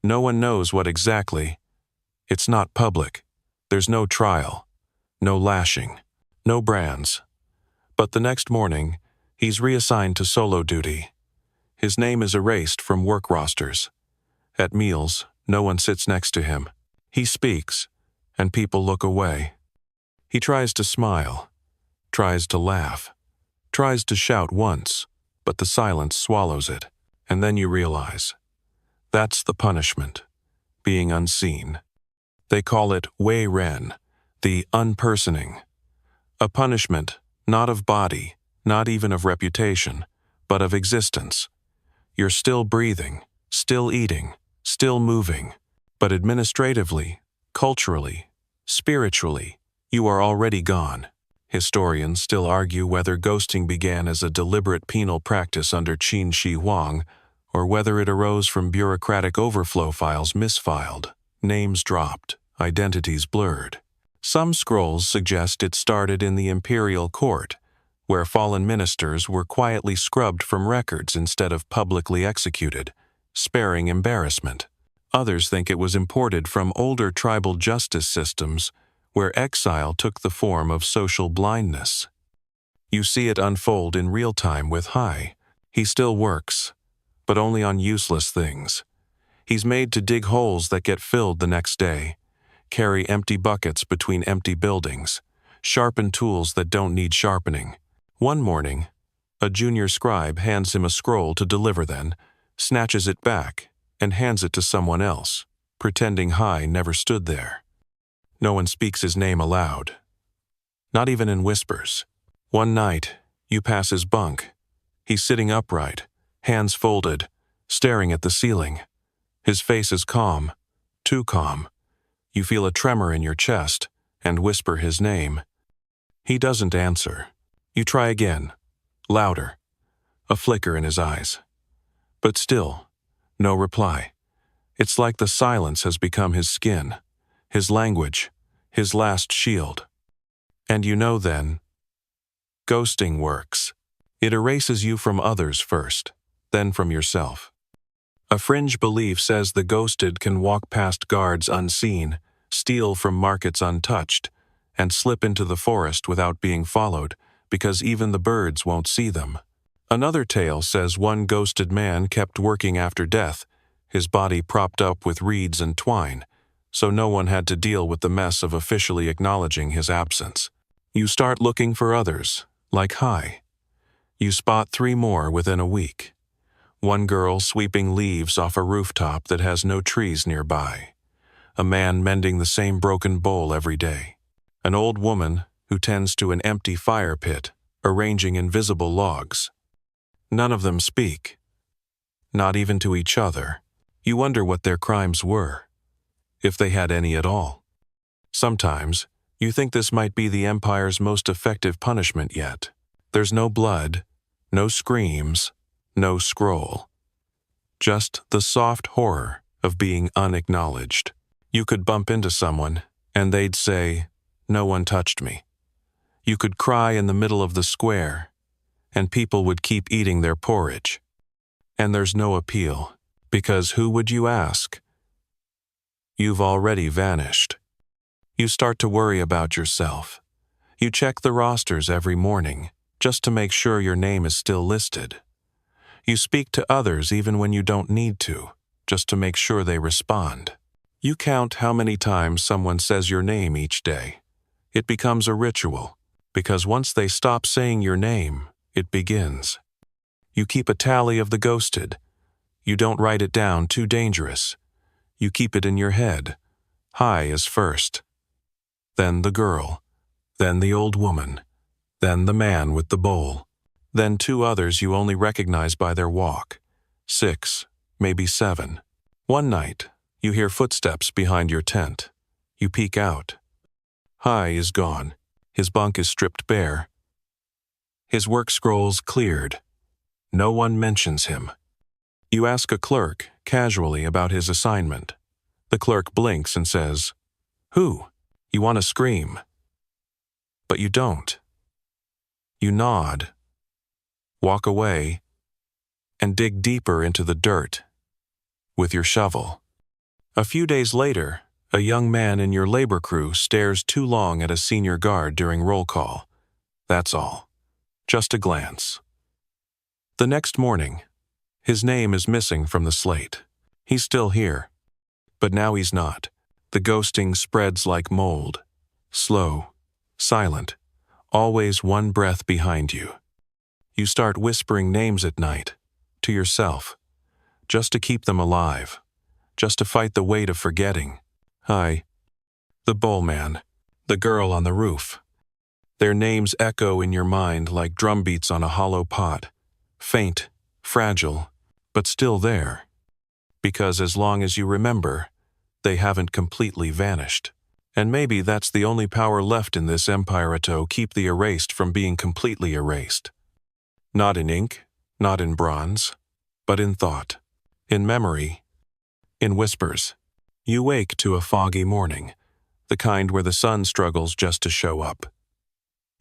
No one knows what exactly. It's not public. There's no trial. No lashing. No brands. But the next morning, he's reassigned to solo duty. His name is erased from work rosters. At meals, no one sits next to him. He speaks, and people look away. He tries to smile, tries to laugh, tries to shout once, but the silence swallows it, and then you realize. That's the punishment, being unseen. They call it Wei Ren, the unpersoning. A punishment, not of body, not even of reputation, but of existence. You're still breathing, still eating, still moving, but administratively, culturally, spiritually, you are already gone. Historians still argue whether ghosting began as a deliberate penal practice under Qin Shi Huang, or whether it arose from bureaucratic overflow files misfiled, names dropped, identities blurred. Some scrolls suggest it started in the imperial court, where fallen ministers were quietly scrubbed from records instead of publicly executed, sparing embarrassment. Others think it was imported from older tribal justice systems, where exile took the form of social blindness. You see it unfold in real time with Hai. He still works, but only on useless things. He's made to dig holes that get filled the next day, carry empty buckets between empty buildings, sharpen tools that don't need sharpening. One morning, a junior scribe hands him a scroll to deliver, then snatches it back and hands it to someone else, pretending Hai never stood there. No one speaks his name aloud, not even in whispers. One night, you pass his bunk. He's sitting upright, hands folded, staring at the ceiling. His face is calm, too calm. You feel a tremor in your chest and whisper his name. He doesn't answer. You try again, louder, a flicker in his eyes. But still, no reply. It's like the silence has become his skin, his language, his last shield. And you know then, ghosting works. It erases you from others first, then from yourself. A fringe belief says the ghosted can walk past guards unseen, steal from markets untouched, and slip into the forest without being followed, because even the birds won't see them. Another tale says one ghosted man kept working after death, his body propped up with reeds and twine, so no one had to deal with the mess of officially acknowledging his absence. You start looking for others, like Hai. You spot 3 more within a week. One girl sweeping leaves off a rooftop that has no trees nearby. A man mending the same broken bowl every day. An old woman who tends to an empty fire pit, arranging invisible logs. None of them speak, not even to each other. You wonder what their crimes were, if they had any at all. Sometimes, you think this might be the Empire's most effective punishment yet. There's no blood, no screams, no scroll. Just the soft horror of being unacknowledged. You could bump into someone, and they'd say, "No one touched me." You could cry in the middle of the square, and people would keep eating their porridge. And there's no appeal, because who would you ask? You've already vanished. You start to worry about yourself. You check the rosters every morning, just to make sure your name is still listed. You speak to others even when you don't need to, just to make sure they respond. You count how many times someone says your name each day. It becomes a ritual, because once they stop saying your name, it begins. You keep a tally of the ghosted. You don't write it down, too dangerous. You keep it in your head. Hai is first. Then the girl. Then the old woman. Then the man with the bowl. Then 2 others you only recognize by their walk. 6, maybe 7. One night, you hear footsteps behind your tent. You peek out. Hai is gone. His bunk is stripped bare. His work scrolls cleared. No one mentions him. You ask a clerk, casually, about his assignment. The clerk blinks and says, "Who?" You want to scream. But you don't. You nod, walk away, and dig deeper into the dirt with your shovel. A few days later, a young man in your labor crew stares too long at a senior guard during roll call. That's all. Just a glance. The next morning, his name is missing from the slate. He's still here, but now he's not. The ghosting spreads like mold. Slow, silent, always one breath behind you. You start whispering names at night, to yourself, just to keep them alive, just to fight the weight of forgetting. Hi. The bowl man, the girl on the roof. Their names echo in your mind like drumbeats on a hollow pot, faint, fragile, but still there. Because as long as you remember, they haven't completely vanished. And maybe that's the only power left in this empire to keep the erased from being completely erased. Not in ink, not in bronze, but in thought, in memory, in whispers. You wake to a foggy morning, the kind where the sun struggles just to show up.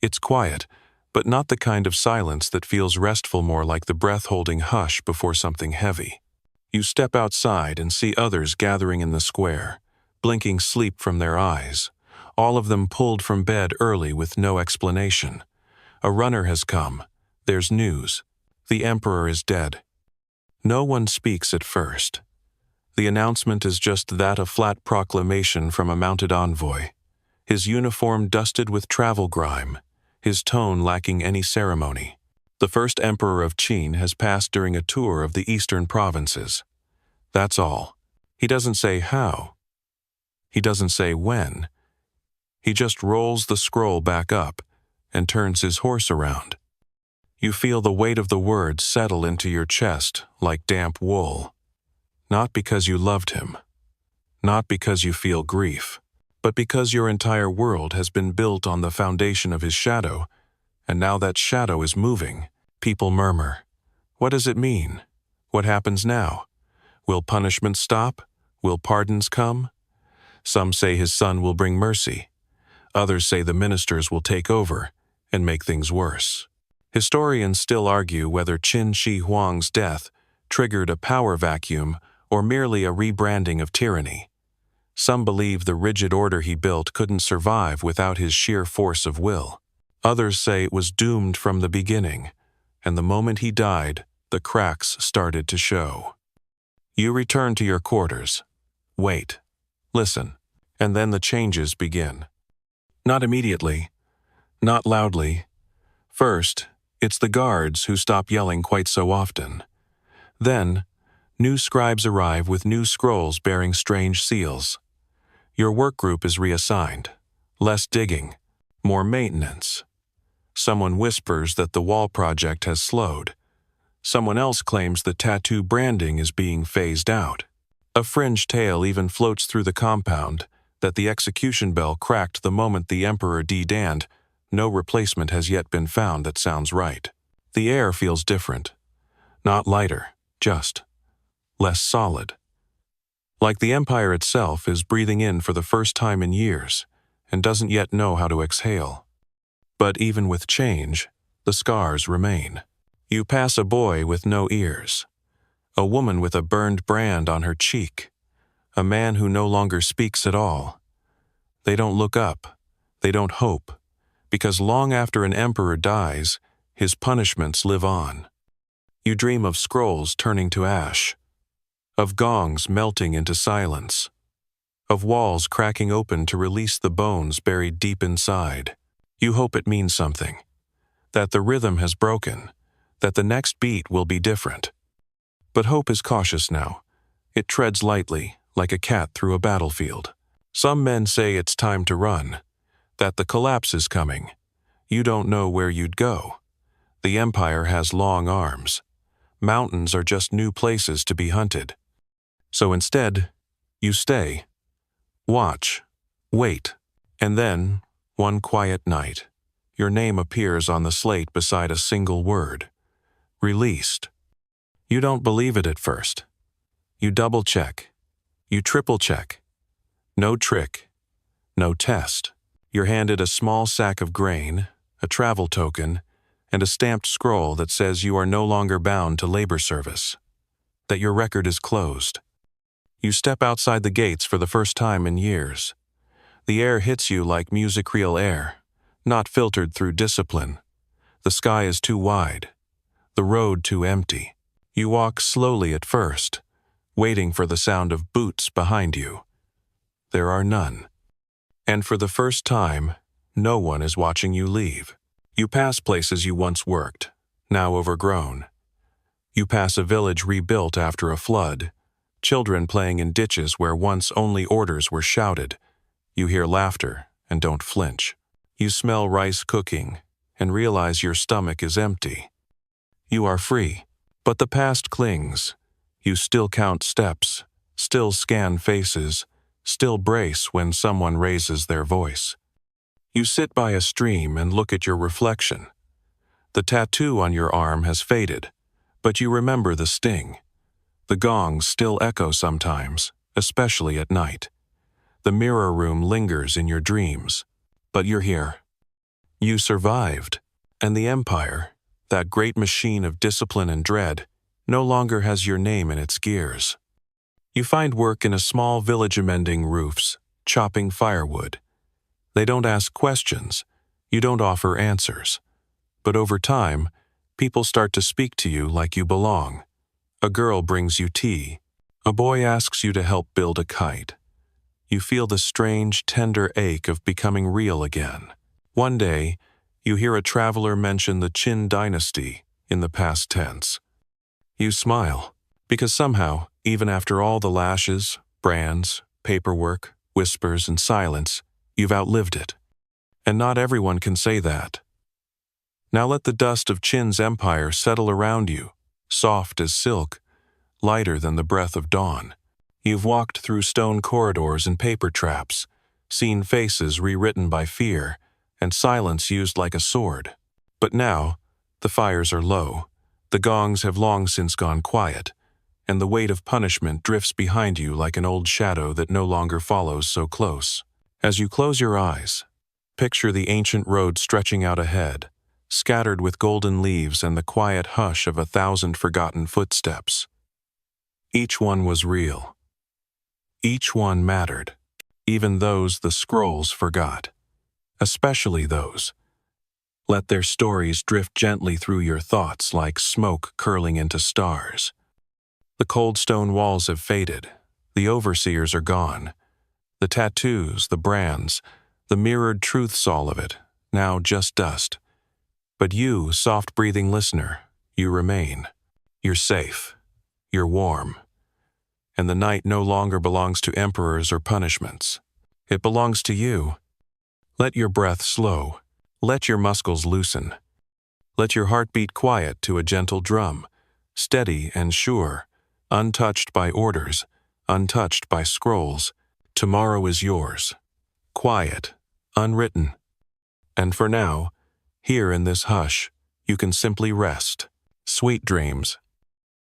It's quiet, but not the kind of silence that feels restful, more like the breath-holding hush before something heavy. You step outside and see others gathering in the square, blinking sleep from their eyes, all of them pulled from bed early with no explanation. A runner has come. There's news. The emperor is dead. No one speaks at first. The announcement is just that, a flat proclamation from a mounted envoy, his uniform dusted with travel grime, his tone lacking any ceremony. The first emperor of Qin has passed during a tour of the eastern provinces. That's all. He doesn't say how. He doesn't say when. He just rolls the scroll back up and turns his horse around. You feel the weight of the words settle into your chest like damp wool. Not because you loved him, not because you feel grief, but because your entire world has been built on the foundation of his shadow, and now that shadow is moving. People murmur. What does it mean? What happens now? Will punishment stop? Will pardons come? Some say his son will bring mercy. Others say the ministers will take over and make things worse. Historians still argue whether Qin Shi Huang's death triggered a power vacuum or merely a rebranding of tyranny. Some believe the rigid order he built couldn't survive without his sheer force of will. Others say it was doomed from the beginning, and the moment he died, the cracks started to show. You return to your quarters. Wait. Listen. And then the changes begin. Not immediately. Not loudly. First, it's the guards who stop yelling quite so often. Then, new scribes arrive with new scrolls bearing strange seals. Your work group is reassigned. Less digging, more maintenance. Someone whispers that the wall project has slowed. Someone else claims the tattoo branding is being phased out. A fringe tale even floats through the compound that the execution bell cracked the moment the emperor de-danned. No replacement has yet been found that sounds right. The air feels different. Not lighter, just less solid. Like the empire itself is breathing in for the first time in years and doesn't yet know how to exhale. But even with change, the scars remain. You pass a boy with no ears, a woman with a burned brand on her cheek, a man who no longer speaks at all. They don't look up, they don't hope, because long after an emperor dies, his punishments live on. You dream of scrolls turning to ash, of gongs melting into silence, of walls cracking open to release the bones buried deep inside. You hope it means something, that the rhythm has broken, that the next beat will be different. But hope is cautious now. It treads lightly, like a cat through a battlefield. Some men say it's time to run, that the collapse is coming. You don't know where you'd go. The empire has long arms. Mountains are just new places to be hunted. So instead, you stay. Watch. Wait. And then, one quiet night, your name appears on the slate beside a single word. Released. You don't believe it at first. You double-check. You triple-check. No trick. No test. You're handed a small sack of grain, a travel token, and a stamped scroll that says you are no longer bound to labor service, that your record is closed. You step outside the gates for the first time in years. The air hits you like music-real air, not filtered through discipline. The sky is too wide, the road too empty. You walk slowly at first, waiting for the sound of boots behind you. There are none. And for the first time, no one is watching you leave. You pass places you once worked, now overgrown. You pass a village rebuilt after a flood, children playing in ditches where once only orders were shouted. You hear laughter and don't flinch. You smell rice cooking and realize your stomach is empty. You are free, but the past clings. You still count steps, still scan faces, still brace when someone raises their voice. You sit by a stream and look at your reflection. The tattoo on your arm has faded, but you remember the sting. The gongs still echo sometimes, especially at night. The mirror room lingers in your dreams, but you're here. You survived, and the Empire, that great machine of discipline and dread, no longer has your name in its gears. You find work in a small village amending roofs, chopping firewood. They don't ask questions, you don't offer answers. But over time, people start to speak to you like you belong. A girl brings you tea. A boy asks you to help build a kite. You feel the strange, tender ache of becoming real again. One day, you hear a traveler mention the Qin dynasty in the past tense. You smile, because somehow, even after all the lashes, brands, paperwork, whispers, and silence, you've outlived it. And not everyone can say that. Now let the dust of Qin's empire settle around you, soft as silk, lighter than the breath of dawn. You've walked through stone corridors and paper traps, seen faces rewritten by fear, and silence used like a sword. But now, the fires are low, the gongs have long since gone quiet, and the weight of punishment drifts behind you like an old shadow that no longer follows so close. As you close your eyes, picture the ancient road stretching out ahead, scattered with golden leaves and the quiet hush of 1,000 forgotten footsteps. Each one was real. Each one mattered, even those the scrolls forgot. Especially those. Let their stories drift gently through your thoughts like smoke curling into stars. The cold stone walls have faded. The overseers are gone. The tattoos, the brands, the mirrored truths, all of it, now just dust. But you, soft-breathing listener, you remain. You're safe. You're warm. And the night no longer belongs to emperors or punishments. It belongs to you. Let your breath slow. Let your muscles loosen. Let your heart beat quiet to a gentle drum, steady and sure, untouched by orders, untouched by scrolls. Tomorrow is yours. Quiet, unwritten. And for now, here in this hush, you can simply rest. Sweet dreams.